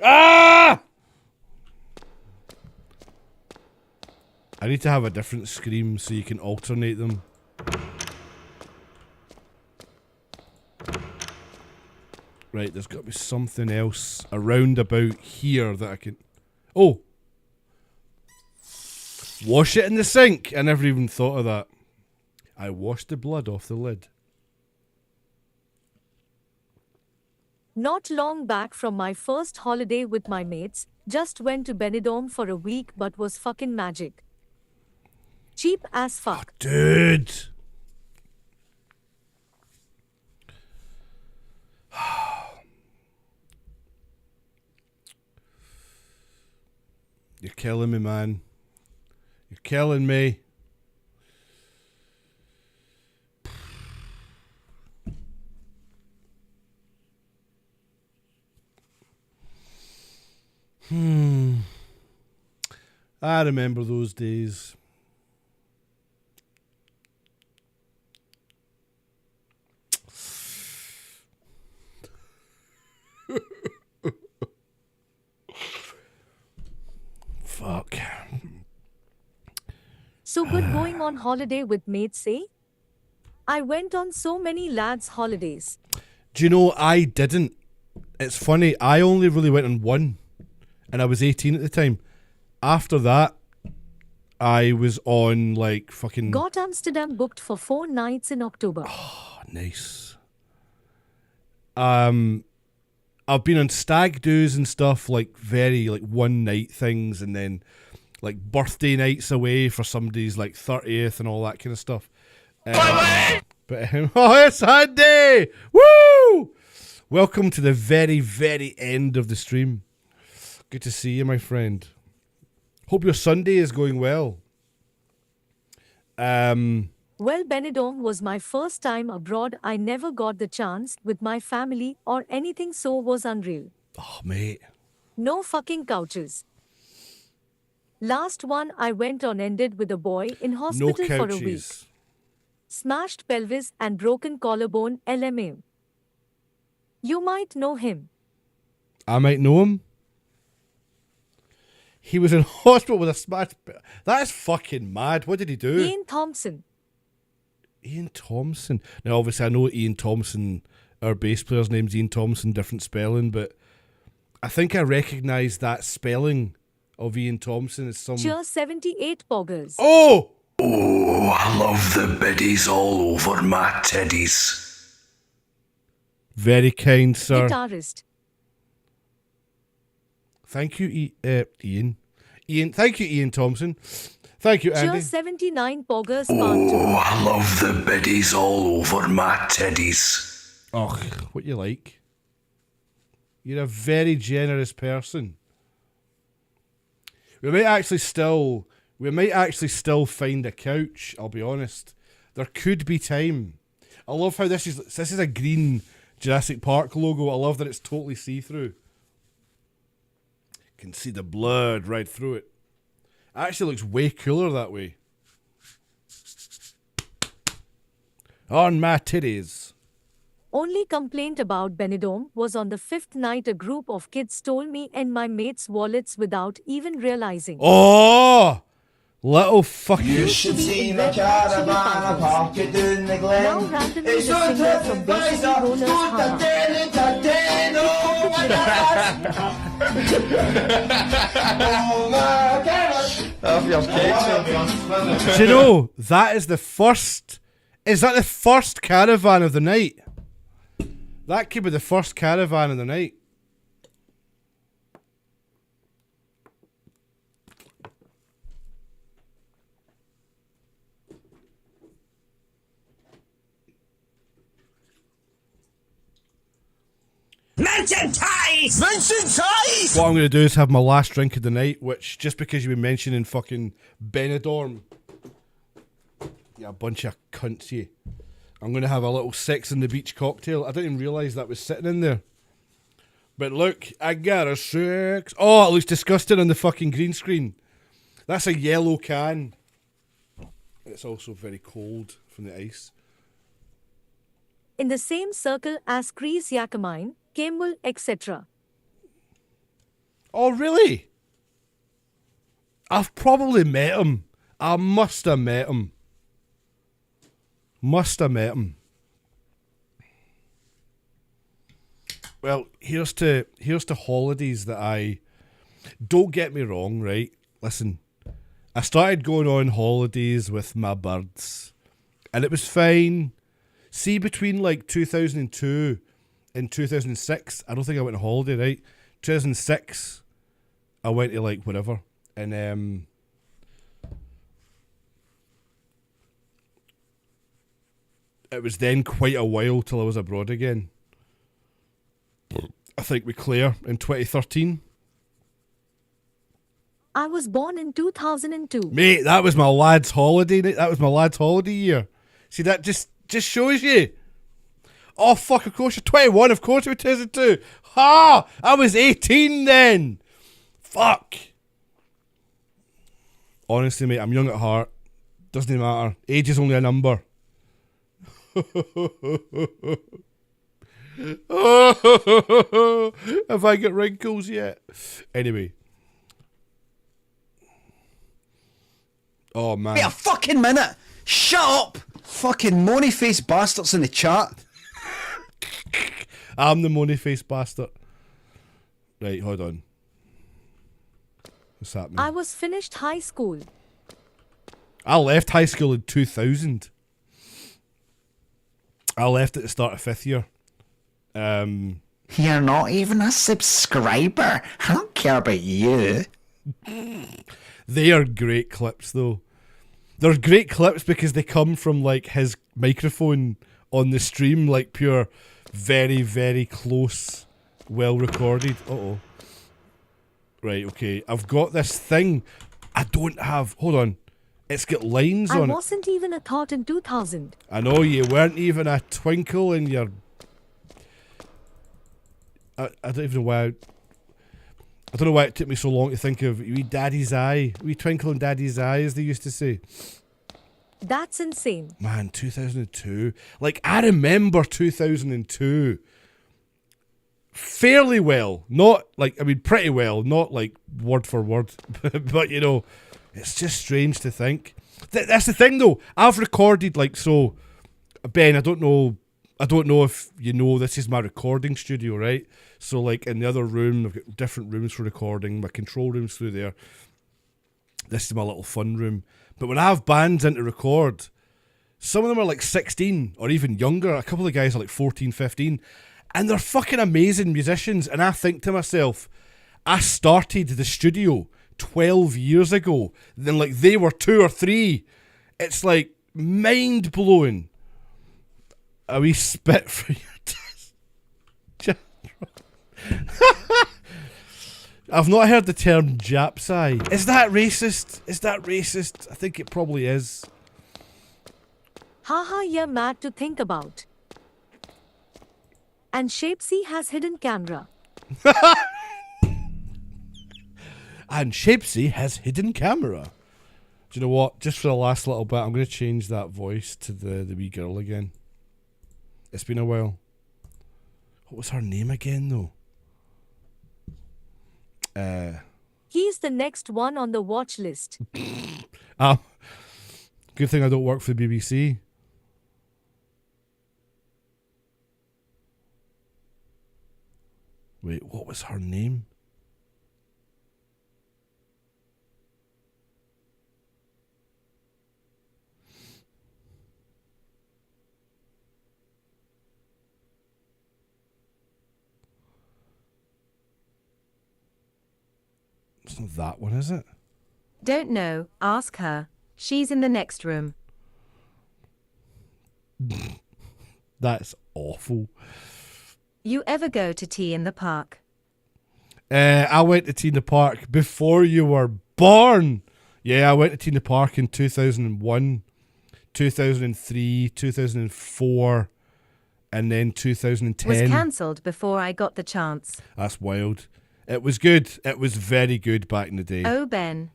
Ah! I need to have a different scream so you can alternate them. Right, there's got to be something else around about here that I can... Oh! Wash it in the sink! I never even thought of that. I washed the blood off the lid. Not long back from my first holiday with my mates, Just went to Benidorm for a week but was fucking magic. Cheap as fuck. Dude. You're killing me, man. You're killing me. I remember those days. Fuck. So good going on holiday with mates, eh? I went on so many lads' holidays. Do you know, I didn't. It's funny, I only really went on one, and I was 18 at the time. After that, I was on like fucking... Got Amsterdam booked for 4 nights in October. Oh, nice. I've been on stag do's and stuff, like very like one night things, and then like birthday nights away for somebody's like 30th and all that kind of stuff. Oh, it's Funday! Woo! Welcome to the very, very end of the stream. Good to see you, my friend. Hope your Sunday is going well. Well, Benidorm was my first time abroad. I never got the chance with my family or anything, so was unreal. Oh, mate. No fucking couches. Last one I went on ended with a boy in hospital for a week. Smashed pelvis and broken collarbone, LMA. You might know him. I might know him. He was in hospital with a smashed... That is fucking mad. What did he do? Ian Thompson. Ian Thompson. Now, obviously, I know Ian Thompson, our bass player's name's Ian Thompson, different spelling, but I think I recognise that spelling of Ian Thompson as some... Cheer 78 poggers. Oh! Oh, I love the biddies all over my teddies. Very kind, sir. Guitarist. Thank you, Ian. Thank you, Ian Thompson. Thank you, Andy. Cheer 79 poggers. Oh, I love the biddies all over my teddies. Oh, what you like. You're a very generous person. We might actually still find a couch, I'll be honest. There could be time. I love how this is a green Jurassic Park logo. I love that it's totally see-through. Can see the blood right through it. Actually looks way cooler that way. On my titties. Only complaint about Benidorm was on the 5th night a group of kids stole me and my mates' wallets without even realizing. Oh! Little fucking... You should see my caravan, a pocket down the glen. Now randomly the singer from Basically Rollers Do you know, that is the first... Is that the first caravan of the night? That could be the first caravan of the night. Merchandise! Merchandise! What I'm going to do is have my last drink of the night, which, just because you've been mentioning fucking Benidorm, yeah, a bunch of cunts, you. I'm going to have a little Sex on the Beach cocktail. I didn't even realise that was sitting in there. But look, I got a sex. Oh, it looks disgusting on the fucking green screen. That's a yellow can. It's also very cold from the ice. in the same circle as Chris Yakamine, Campbell, etc. Oh, really? I've probably met him. I must have met him. Must have met him. Well, here's to holidays that I... Don't get me wrong, right? Listen, I started going on holidays with my birds, and it was fine. See, between like 2002 and 2006, I don't think I went on holiday, right? 2006, I went to like wherever, and it was then quite a while till I was abroad again. I think with Claire in 2013. I was born in 2002. Mate, that was my lad's holiday. That was my lad's holiday year. See, that just shows you. Oh, fuck, of course you're 21. Of course it was 2002. Ha! I was 18 then. Fuck. Honestly, mate, I'm young at heart. Doesn't matter. Age is only a number. Have I got wrinkles yet? Anyway. Oh, man. Wait a fucking minute! Shut up! Fucking money-faced bastards in the chat. I'm the money-faced bastard. Right, hold on. What's happening? I was finished high school. I left high school in 2000. I left at the start of 5th year. You're not even a subscriber. I don't care about you. They are great clips, though. They're great clips because they come from, like, his microphone on the stream, like, pure, very, very close, well-recorded. Uh-oh. Right, okay. I've got this thing. I don't have... Hold on. It's got lines on it. I wasn't even a thought in 2000. I know you weren't even a twinkle in your... I don't even know why... I don't know why it took me so long to think of wee daddy's eye. Wee twinkle in daddy's eye, as they used to say. That's insane. Man, 2002. Like, I remember 2002 fairly well. Not, like, I mean, pretty well. Not, like, word for word. But, you know, it's just strange to think. That's the thing, though. I've recorded, like, so... Ben, I don't know if you know, this is my recording studio, right? So, like, in the other room, I've got different rooms for recording. My control room's through there. This is my little fun room. But when I have bands in to record, some of them are like 16 or even younger. A couple of guys are like 14, 15. And they're fucking amazing musicians. And I think to myself, I started the studio 12 years ago. Then, like, they were 2 or 3. It's, like, mind-blowing. A wee spit for your test. I've not heard the term Japsai. Is that racist? Is that racist? I think it probably is. Haha, you're mad to think about. And Shapesy has hidden camera. And Shapesy has hidden camera. Do you know what? Just for the last little bit, I'm going to change that voice to the wee girl again. It's been a while. What was her name again, though? He's the next one on the watch list. Good thing I don't work for the BBC. Wait, what was her name? It's not that one, is it? Don't know, ask her. She's in the next room. That's awful. You ever go to tea in the park? I went to tea in the park before you were born. Yeah, I went to tea in the park in 2001, 2003, 2004, and then 2010. Was cancelled before I got the chance. That's wild. It was good. It was very good back in the day. Oh, Ben.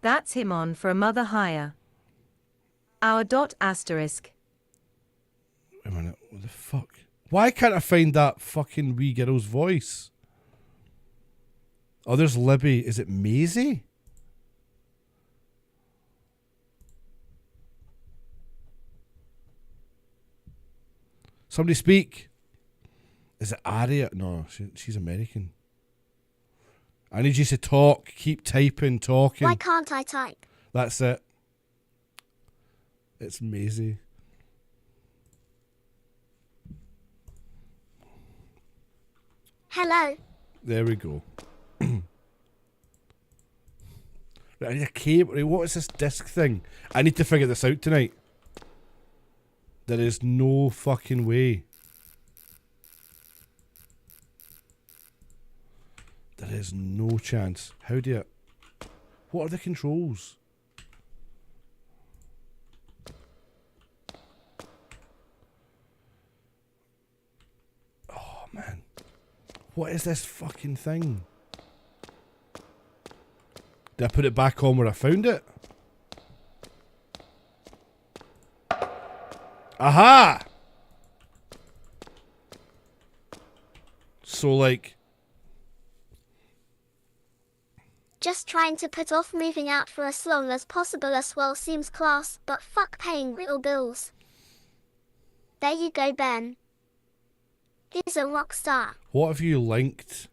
That's him on for a mother hire. Our dot asterisk. Wait a minute. What the fuck? Why can't I find that fucking wee girl's voice? Oh, there's Libby. Is it Maisie? Somebody speak. Is it Aria? No, she's American. I need you to talk. Keep typing, talking. Why can't I type? That's it. It's Maisie. Hello. There we go. Right, I need a cable. Right, what is this disc thing? I need to figure this out tonight. There is no fucking way. There is no chance. How do you... What are the controls? Oh, man. What is this fucking thing? Did I put it back on where I found it? Aha! So, like... Just trying to put off moving out for as long as possible as well seems class, but fuck paying real bills. There you go, Ben. He's a rock star. What have you linked?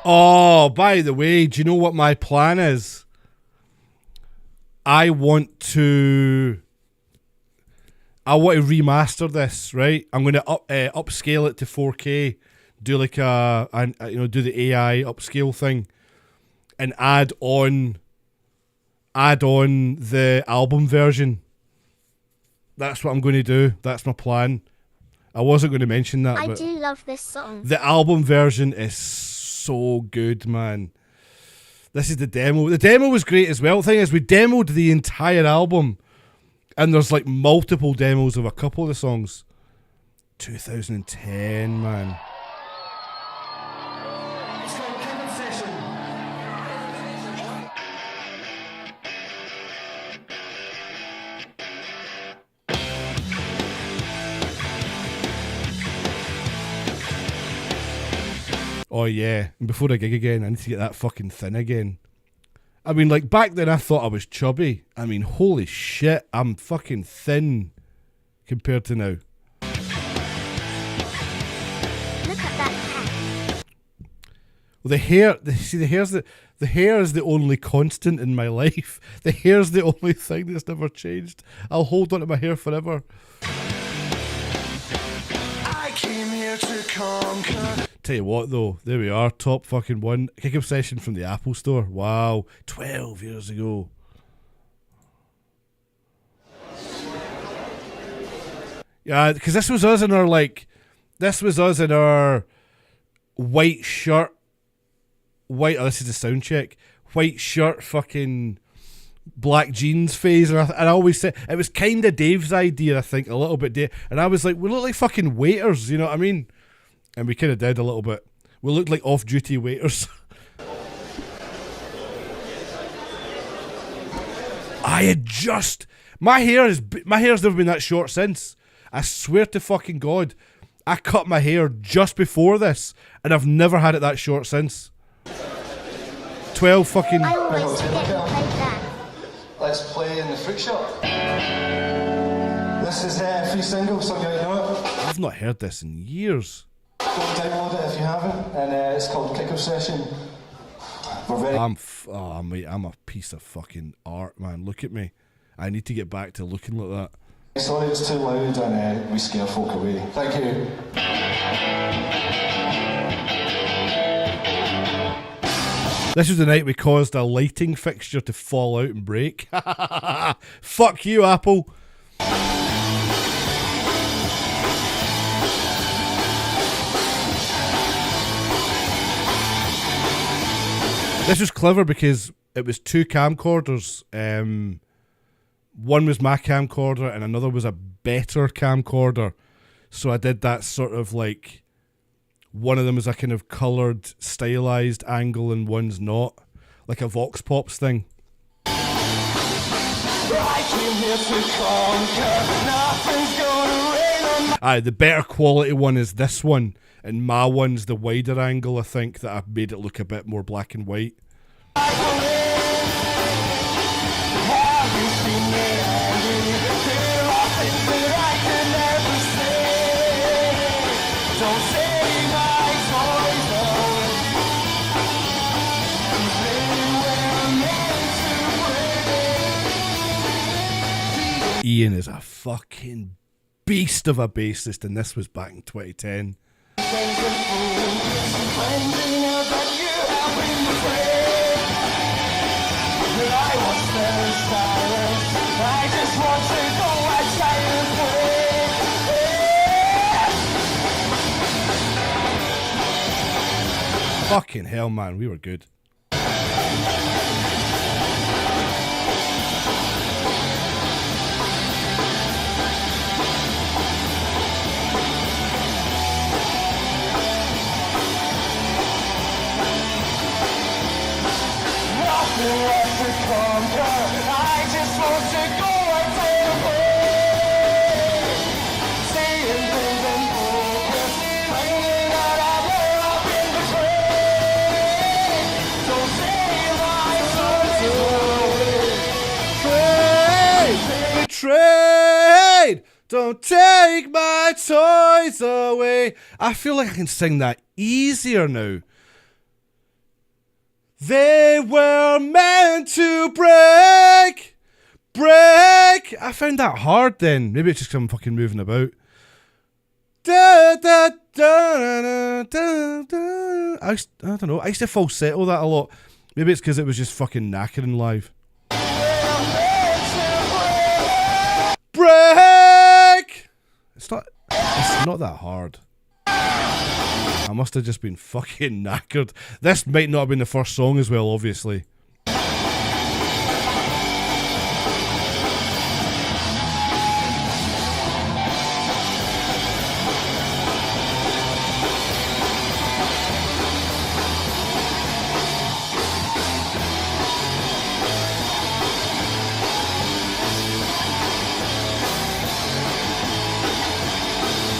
Oh, by the way, do you know what my plan is? I want to remaster this, right? I'm going to upscale it to 4K, do like do the AI upscale thing, and add on the album version. That's what I'm going to do. That's my plan. I wasn't going to mention that, I but do love this song. the album version is so good, man. This is the demo. The demo was great as well. The thing is, we demoed the entire album, and there's like multiple demos of a couple of the songs. 2010, man. Oh yeah, and before I gig again, I need to get that fucking thin again. I mean, like, back then I thought I was chubby. I mean, holy shit, I'm fucking thin compared to now. Look at that hat. Well, the hair is the only constant in my life. The hair's the only thing that's never changed. I'll hold on to my hair forever. I came here to conquer. Tell you what though, there we are, top fucking one. Kick Obsession from the Apple Store. Wow, 12 years ago. Yeah, because this was us in our white shirt, this is the sound check, white shirt fucking black jeans phase, and I always said, it was kind of Dave's idea, I think, a little bit Dave, and I was like, we look like fucking waiters, you know what I mean? And we kind of did a little bit. We looked like off-duty waiters. My hair's never been that short since. I swear to fucking God, I cut my hair just before this, and I've never had it that short since. 12 fucking... I always forget you played that. Let's play in the freak shop. This is a free single, so you know it. I've not heard this in years. Go download it if you haven't, and it's called Kick Obsession. I'm a piece of fucking art, man. Look at me. I need to get back to looking like that. Sorry it's too loud and we scare folk away. Thank you. This was the night we caused a lighting fixture to fall out and break. Fuck you, Apple. This was clever because it was two camcorders. One was my camcorder and another was a better camcorder. So I did that sort of like, one of them is a kind of coloured, stylized angle and one's not. Like a Vox Pops thing. Aye, the better quality one is this one. And my one's the wider angle, I think, that I've made it look a bit more black and white. Ian is a fucking beast of a bassist, and this was back in 2010. things and fools. Friends and now that you have been betrayed. But I was very silent. I just want to go outside and play. Fucking hell, man, we were good. Nothing left to conquer. I just want to go and take a break. Seeing things in focus. Finding out I've been betrayed. Don't take my toys away. Betrayed! Don't take my toys away. I feel like I can sing that easier now. They were meant to break. I found that hard then. Maybe it's just because I'm fucking moving about. Da, da, da, da, da, da. I don't know. I used to falsetto that a lot. Maybe it's because it was just fucking knackering live. Break. It's not that hard. I must have just been fucking knackered. This might not have been the first song as well, obviously.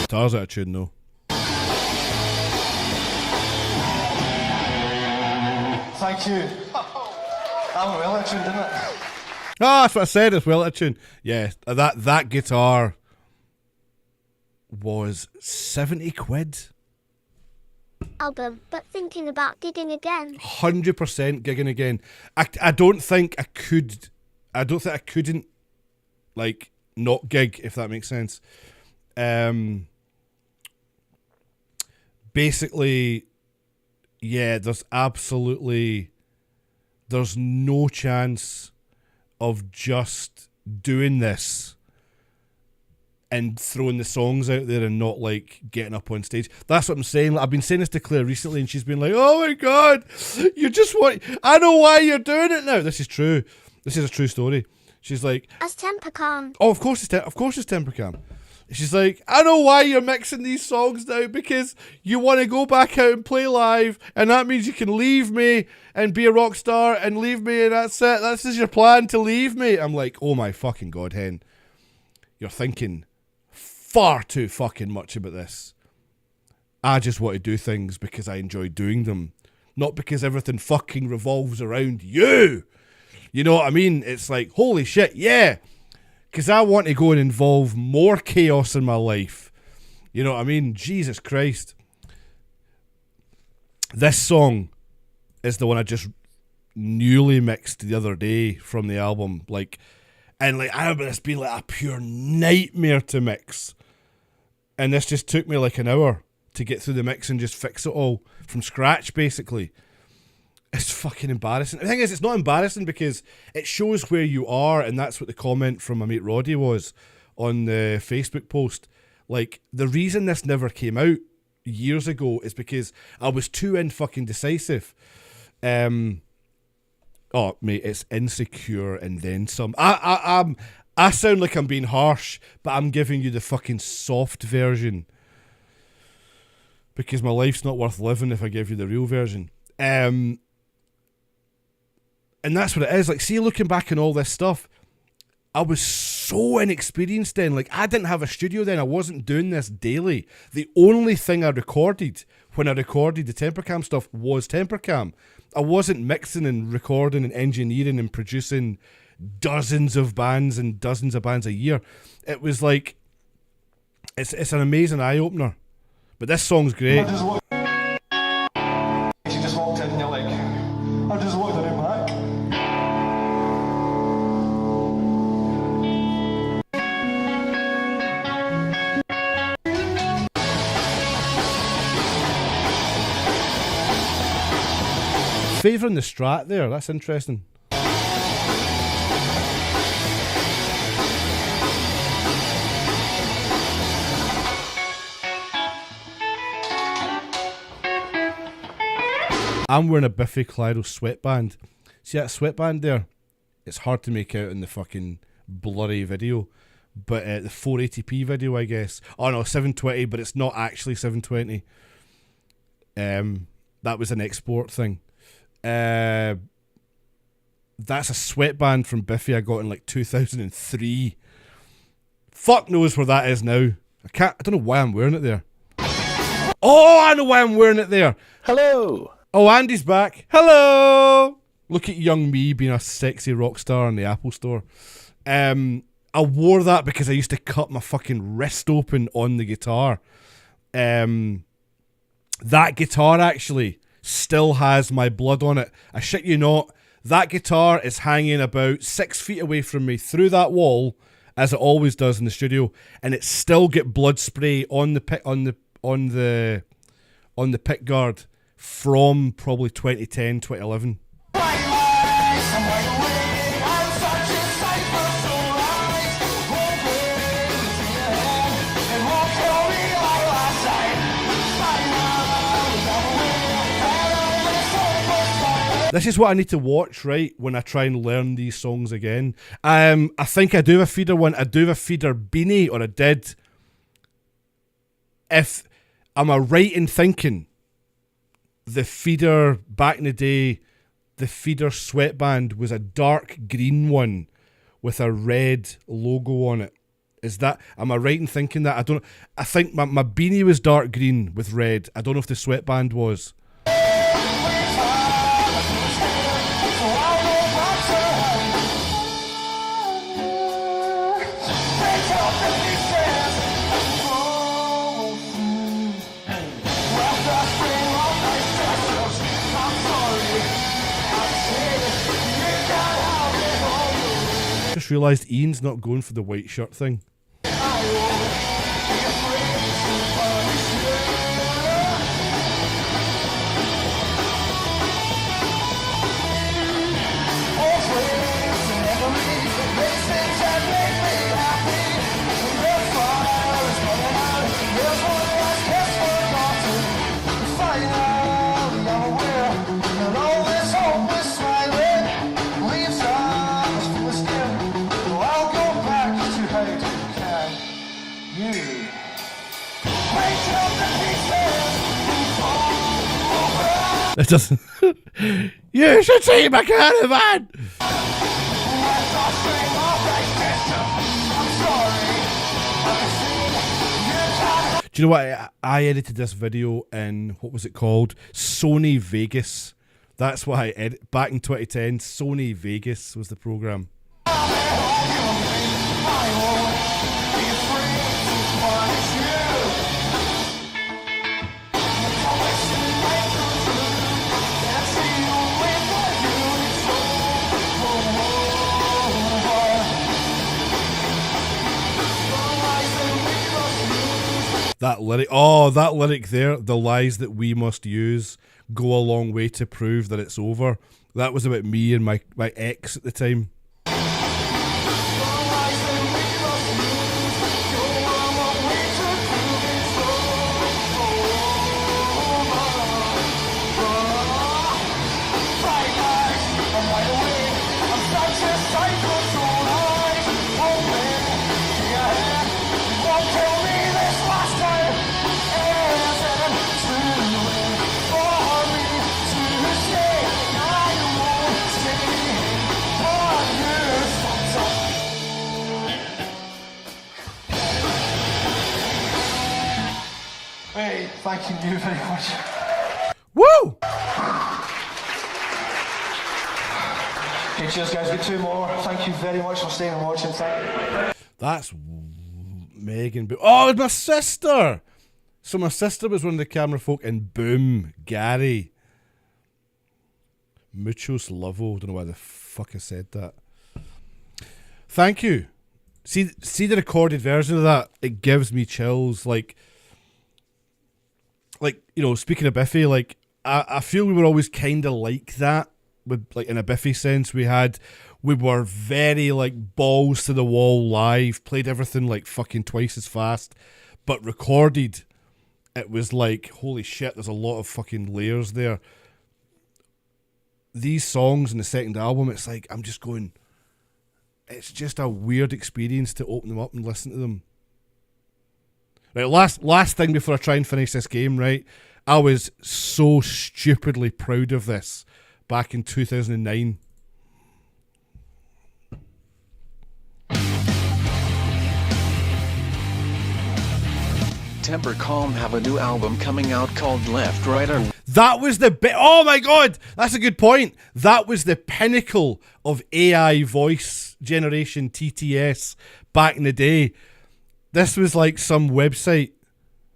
Guitar's out of tune though. Thank you. I'm well attuned, didn't it? Ah, that's what I said. It's well attuned. Yeah, that guitar was 70 quid. Album, but thinking about gigging again. 100% gigging again. I don't think I could. I don't think I couldn't like not gig, if that makes sense. Basically, yeah, there's no chance of just doing this and throwing the songs out there and not like getting up on stage. That's what I'm saying. Like, I've been saying this to Claire recently and she's been like, oh my God, you just want, I know why you're doing it now. This is true. This is a true story. She's like, As temper calm. oh, of course it's temper calm. She's like, I know why you're mixing these songs now, because you want to go back out and play live, and that means you can leave me and be a rock star and leave me, and that's it. This is your plan, to leave me. I'm like, oh my fucking God, Hen. You're thinking far too fucking much about this. I just want to do things because I enjoy doing them, not because everything fucking revolves around you. You know what I mean? It's like, holy shit, yeah. Because I want to go and involve more chaos in my life. You know what I mean? Jesus Christ. This song is the one I just newly mixed the other day from the album. I remember this being like a pure nightmare to mix. And this just took me like an hour to get through the mix and just fix it all from scratch, basically. It's fucking embarrassing. The thing is, it's not embarrassing because it shows where you are, and that's what the comment from my mate Roddy was on the Facebook post. Like, the reason this never came out years ago is because I was too fucking decisive. Oh, mate, it's Insecure and then some. I sound like I'm being harsh, but I'm giving you the fucking soft version because my life's not worth living if I give you the real version. And that's what it is. Like, see, looking back on all this stuff, I was so inexperienced then. Like, I didn't have a studio then. I wasn't doing this daily. The only thing I recorded when I recorded the Tempercam stuff was Tempercam. I wasn't mixing and recording and engineering and producing dozens of bands and dozens of bands a year. It was like, it's an amazing eye-opener. But this song's great. She just walked in and you're like, I just walked in and back. favouring the Strat there. That's interesting. I'm wearing a Biffy Clyro sweatband. See that sweatband there? It's hard to make out in the fucking blurry video. But the 480p video, I guess. Oh no, 720, but it's not actually 720. That was an export thing. That's a sweatband from Biffy I got in like 2003. Fuck knows where that is now. I don't know why I'm wearing it there. Oh, I know why I'm wearing it there. Hello. Oh, Andy's back. Hello. Look at young me being a sexy rock star in the Apple store. I wore that because I used to cut my fucking wrist open on the guitar. That guitar actually still has my blood on it. I shit you not. That guitar is hanging about 6 feet away from me through that wall, as it always does in the studio, and it still get blood spray on the pick guard from probably 2010, 2011. This is what I need to watch, right, when I try and learn these songs again. I think I do have a feeder one. I do have a feeder beanie, or I did. If am I right in thinking the feeder back in the day, the feeder sweatband was a dark green one with a red logo on it? Am I right in thinking that? I think my beanie was dark green with red. I don't know if the sweatband was. Just realised Ian's not going for the white shirt thing. It doesn't. You should see my caravan! Do you know what? I edited this video in, what was it called? Sony Vegas. That's what I edit. Back in 2010, Sony Vegas was the program. That lyric there, the lies that we must use go a long way to prove that it's over. That was about me and my ex at the time. Thank you very much. Woo! Okay, cheers guys, get 2 more. Thank you very much for staying and watching. That's Megan. Oh, it's my sister! So my sister was one of the camera folk, and boom, Gary. Muchos lovo. Don't know why the fuck I said that. Thank you. See the recorded version of that? It gives me chills. Like, you know, speaking of Biffy, like, I feel we were always kind of like that, with like in a Biffy sense. We were very like balls to the wall live, played everything like fucking twice as fast, but recorded, it was like, holy shit, there's a lot of fucking layers there. These songs in the second album, it's like, I'm just going, it's just a weird experience to open them up and listen to them. Right, last thing before I try and finish this game, right? I was so stupidly proud of this back in 2009. Temper Calm have a new album coming out called Left, Right, or... That was the oh my god, that's a good point. That was the pinnacle of AI voice generation, TTS, back in the day. This was like some website.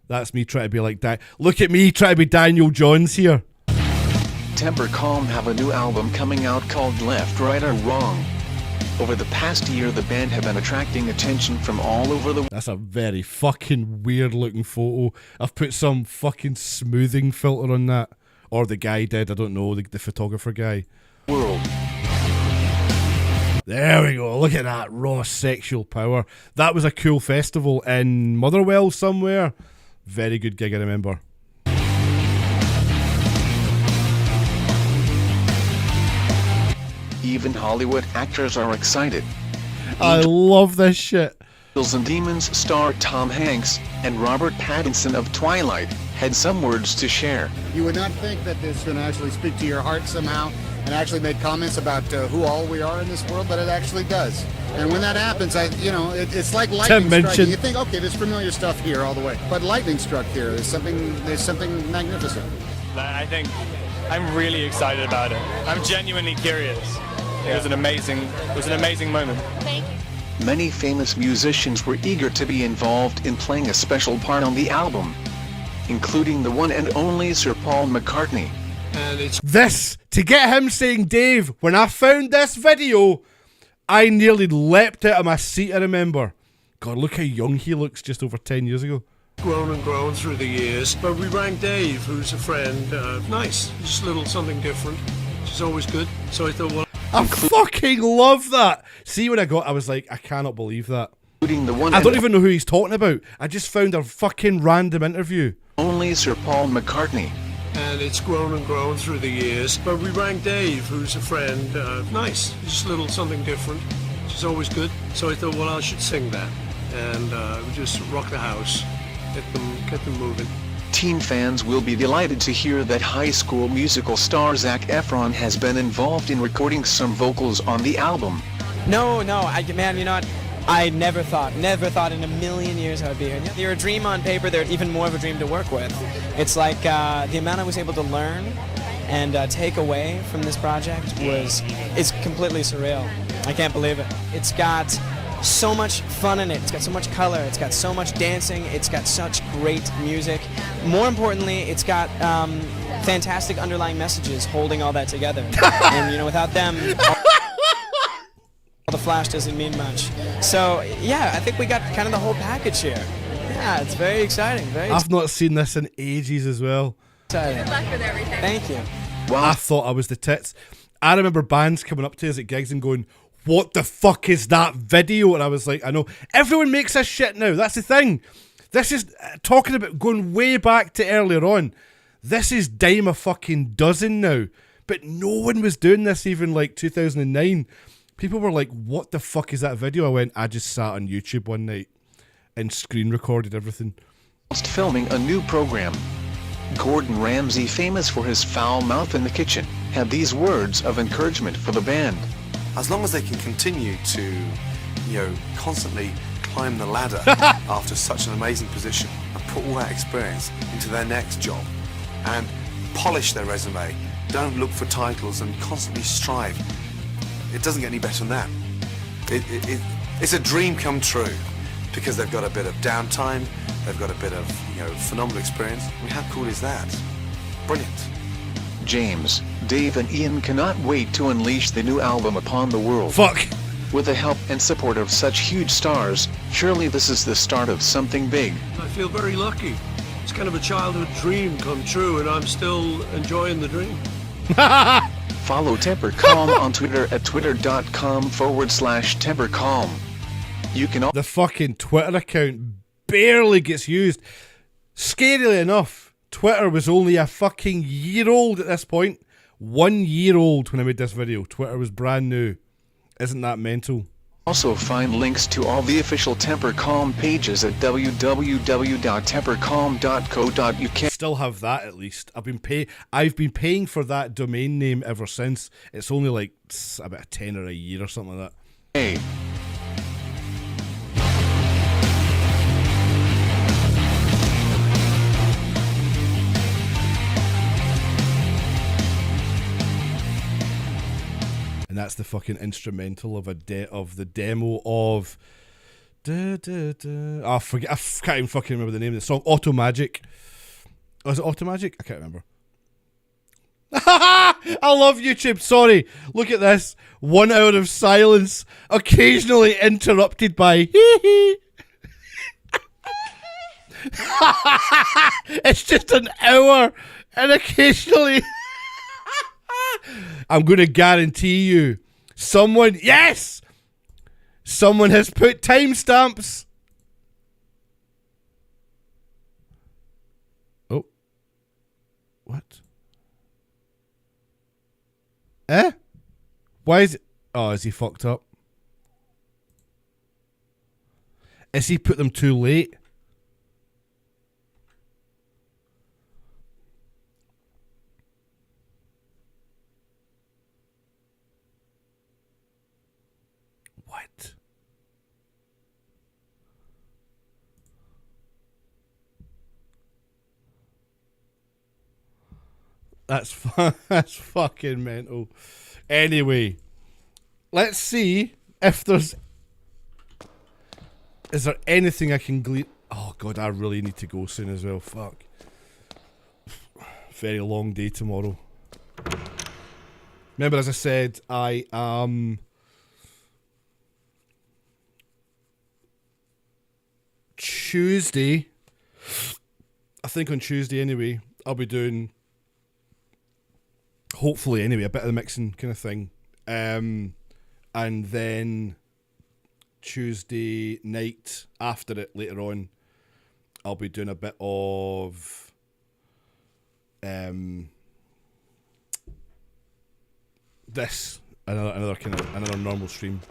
That's me trying to be like that. Look at me trying to be Daniel Johns here. Temper Calm have a new album coming out called Left, Right, or Wrong. Over the past year, the band have been attracting attention from all over the... That's a very fucking weird looking photo. I've put some fucking smoothing filter on that. Or the guy did, I don't know, the photographer guy. World. There we go, look at that raw sexual power. That was a cool festival in Motherwell somewhere. Very good gig, I remember. Even Hollywood actors are excited. I love this shit. Angels and Demons star Tom Hanks and Robert Pattinson of Twilight had some words to share. You would not think that this can actually speak to your heart somehow and actually make comments about who all we are in this world, but it actually does. And when that happens, it's like lightning striking. You think, okay, there's familiar stuff here all the way, but lightning struck here. There's something magnificent. I think I'm really excited about it. I'm genuinely curious. It was an amazing moment. Thank you. Many famous musicians were eager to be involved in playing a special part on the album, including the one and only Sir Paul McCartney. And it's this, to get him saying, Dave, when I found this video, I nearly leapt out of my seat, I remember. God, look how young he looks just over 10 years ago. Grown and grown through the years, but we rang Dave, who's a friend, nice, just a little something different, which is always good. So I thought, well, I fucking love that. See, when I was like, I cannot believe that. Including the one I don't even know who he's talking about. I just found a fucking random interview. Only Sir Paul McCartney. And it's grown and grown through the years, but we rang Dave, who's a friend, nice, just a little something different, which is always good. So I thought, well, I should sing that, and we just rock the house, get them moving. Teen fans will be delighted to hear that High School Musical star Zac Efron has been involved in recording some vocals on the album. No, man, you know what? I never thought in a million years I would be here. You're a dream on paper, they're even more of a dream to work with. It's like the amount I was able to learn and take away from this project is completely surreal. I can't believe it. It's got so much fun in it, it's got so much color, it's got so much dancing, it's got such great music. More importantly, it's got fantastic underlying messages holding all that together. And without them, the Flash doesn't mean much. So yeah, I think we got kind of the whole package here. Yeah, it's very exciting. I've not seen this in ages as well. Exciting. Good luck with everything. Thank you. Wow. I thought I was the tits. I remember bands coming up to us at gigs and going, what the fuck is that video? And I was like, I know. Everyone makes this shit now. That's the thing. This is talking about going way back to earlier on. This is dime a fucking dozen now. But no one was doing this even like 2009. People were like, what the fuck is that video? I just sat on YouTube one night and screen recorded everything. Whilst filming a new program, Gordon Ramsay, famous for his foul mouth in the kitchen, had these words of encouragement for the band. As long as they can continue to, constantly climb the ladder after such an amazing position and put all that experience into their next job and polish their resume, don't look for titles and constantly strive. It doesn't get any better than that. It's a dream come true because they've got a bit of downtime, they've got a bit of phenomenal experience. I mean, how cool is that? Brilliant. James, Dave and Ian cannot wait to unleash the new album upon the world. Fuck! With the help and support of such huge stars, surely this is the start of something big. I feel very lucky. It's kind of a childhood dream come true, and I'm still enjoying the dream. Follow Temper Calm on Twitter at twitter.com/tempercalm. You can The fucking Twitter account barely gets used. Scarily enough, Twitter was only a fucking year old at this point. 1 year old when I made this video. Twitter was brand new. Isn't that mental? also find links to all the official Temper Calm pages at www.tempercalm.co.uk. Still have that at least. I've been paying for that domain name ever since. It's only like about a tenner a year or something like that. Hey. And that's the fucking instrumental of the demo of I forget. I can't even fucking remember the name of the song. Auto Magic. Was it Auto Magic? I can't remember. I love YouTube. Sorry. Look at this. 1 hour of silence, occasionally interrupted by hee hee. It's just an hour, and occasionally. I'm going to guarantee you, someone has put timestamps. Oh. What? Why is it? Oh, is he fucked up? Is he put them too late? What? That's fucking mental. Anyway, let's see if is there anything I can glean. Oh god, I really need to go soon as well. Fuck. Very long day tomorrow. Remember, as I said, I am Tuesday. I think on Tuesday anyway, I'll be doing, hopefully anyway, a bit of the mixing kind of thing. And then Tuesday night after it, later on, I'll be doing a bit of this, another normal stream.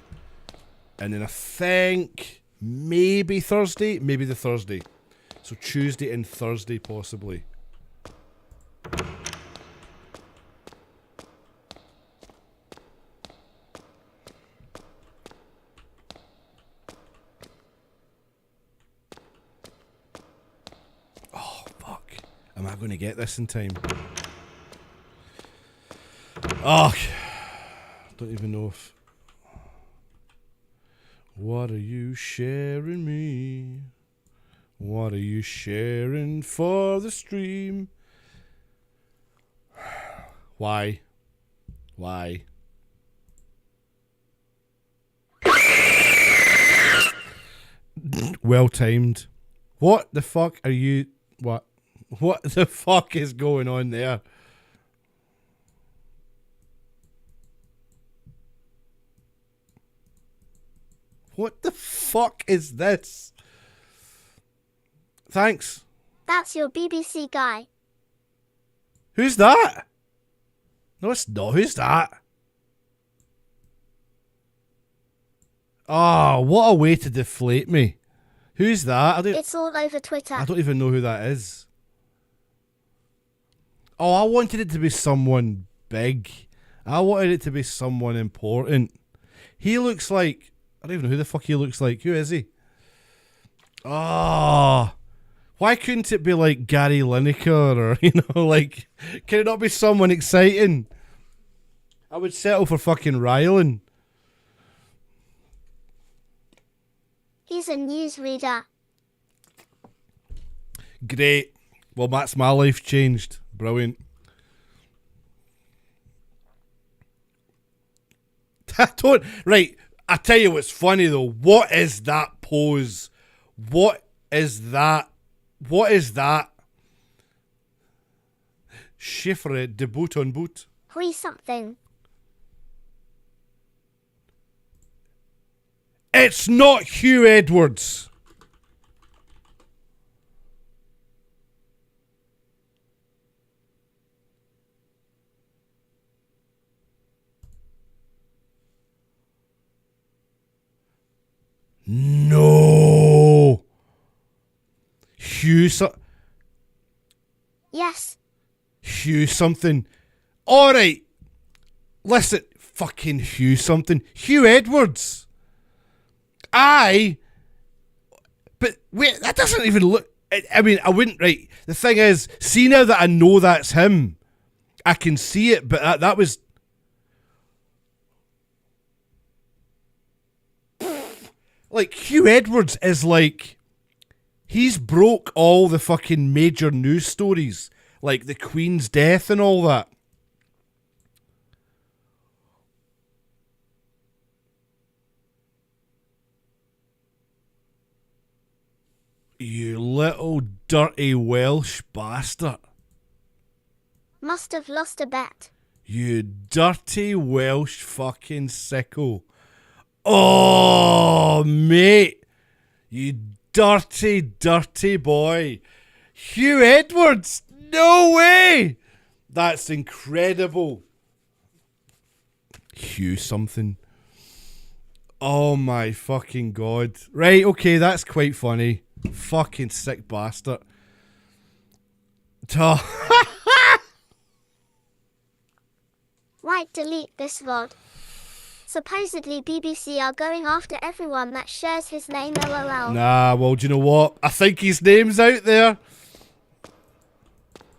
And then I think maybe Thursday, maybe the Thursday. So Tuesday and Thursday possibly. Oh, fuck. Am I going to get this in time? Oh, don't even know if... What are you sharing me? What are you sharing for the stream? Why? Why? Well timed. What the fuck are you... What? What the fuck is going on there? What the fuck is this? Thanks. That's your BBC guy. Who's that? No, it's not. Who's that? Oh, what a way to deflate me. Who's that? It's all over Twitter. I don't even know who that is. Oh, I wanted it to be someone big. I wanted it to be someone important. He looks like... I don't even know who the fuck he looks like. Who is he? Oh, why couldn't it be like Gary Lineker or, you know, like, can it not be someone exciting? I would settle for fucking Rylan. He's a newsreader. Great. Well, that's my life changed. Brilliant. Right. I tell you what's funny though. What is that pose? What is that? What is that? Chiffre de boot on boot. Hui something. It's not Hugh Edwards. No. Hugh Yes. Hugh something. Alright. Listen, fucking Hugh something. Hugh Edwards. But wait, that doesn't even look... I mean, I wouldn't... Right, the thing is, see now that I know that's him, I can see it, but that was... Like, Hugh Edwards is like... He's broke all the fucking major news stories. Like the Queen's death and all that. You little dirty Welsh bastard. Must have lost a bet. You dirty Welsh fucking sicko. Oh, mate. You dirty, dirty boy. Hugh Edwards. No way. That's incredible. Hugh something. Oh my fucking God. Right, okay, that's quite funny. Fucking sick bastard. Right, delete this VOD. Supposedly BBC are going after everyone that shares his name, lol. Nah, well, do you know what? I think his name's out there.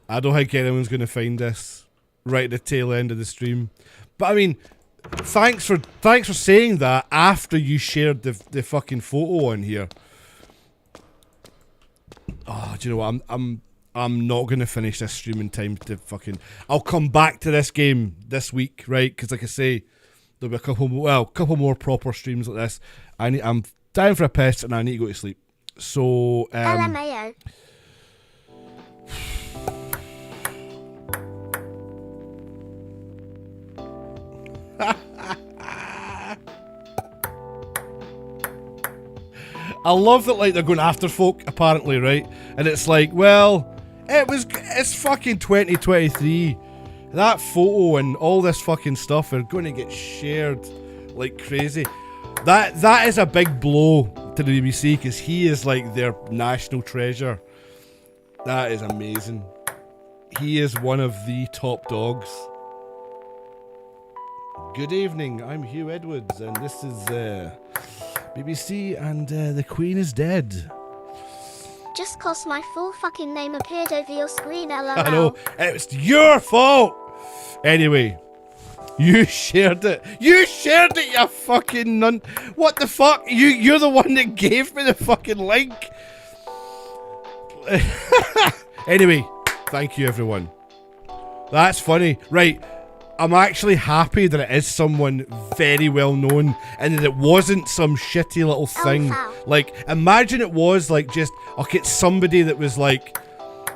I don't think anyone's going to find this right at the tail end of the stream. But I mean, thanks for saying that after you shared the fucking photo on here. Oh, do you know what? I'm not going to finish this stream in time to fucking... I'll come back to this game this week, right? Because like I say, there'll be a couple more proper streams like this. I'm dying for a piss and I need to go to sleep. So... LMAO. I love that, like, they're going after folk, apparently, right? And it's like, well, it's fucking 2023. That photo and all this fucking stuff are going to get shared like crazy. That is a big blow to the BBC because he is like their national treasure. That is amazing. He is one of the top dogs. Good evening, I'm Hugh Edwards, and this is BBC, and the Queen is dead. Just cause my full fucking name appeared over your screen, lol. I know, it's your fault! Anyway, you shared it. You shared it, you fucking nun. What the fuck? You're the one that gave me the fucking link. Anyway, thank you everyone. That's funny. Right. I'm actually happy that it is someone very well known and that it wasn't some shitty little thing. Like, imagine it was like just, okay, it's somebody that was like,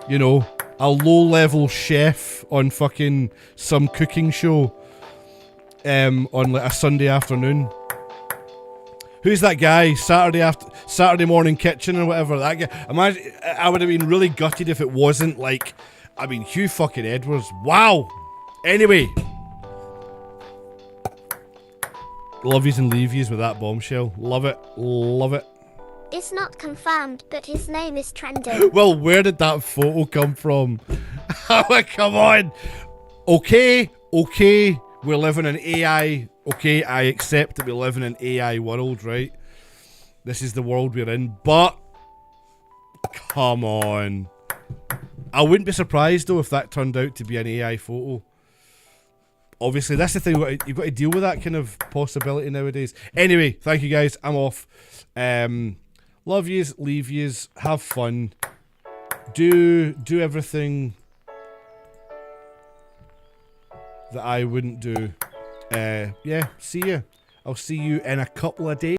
you know, a low-level chef on fucking some cooking show on like a Sunday afternoon. Who's that guy? Saturday Morning Kitchen or whatever. That guy. Imagine, I would have been really gutted if it wasn't like, I mean, Hugh fucking Edwards. Wow. Anyway, love yous and leave yous with that bombshell. Love it, love it. It's not confirmed, but his name is trending. Well, where did that photo come from? Oh, come on. Okay, we're living in AI. Okay, I accept that we live in an AI world, right? This is the world we're in, but come on. I wouldn't be surprised though if that turned out to be an AI photo. Obviously, that's the thing, you've got to deal with that kind of possibility nowadays. Anyway, thank you guys, I'm off. Love yous, leave yous, have fun. Do everything that I wouldn't do. Yeah, see ya. I'll see you in a couple of days.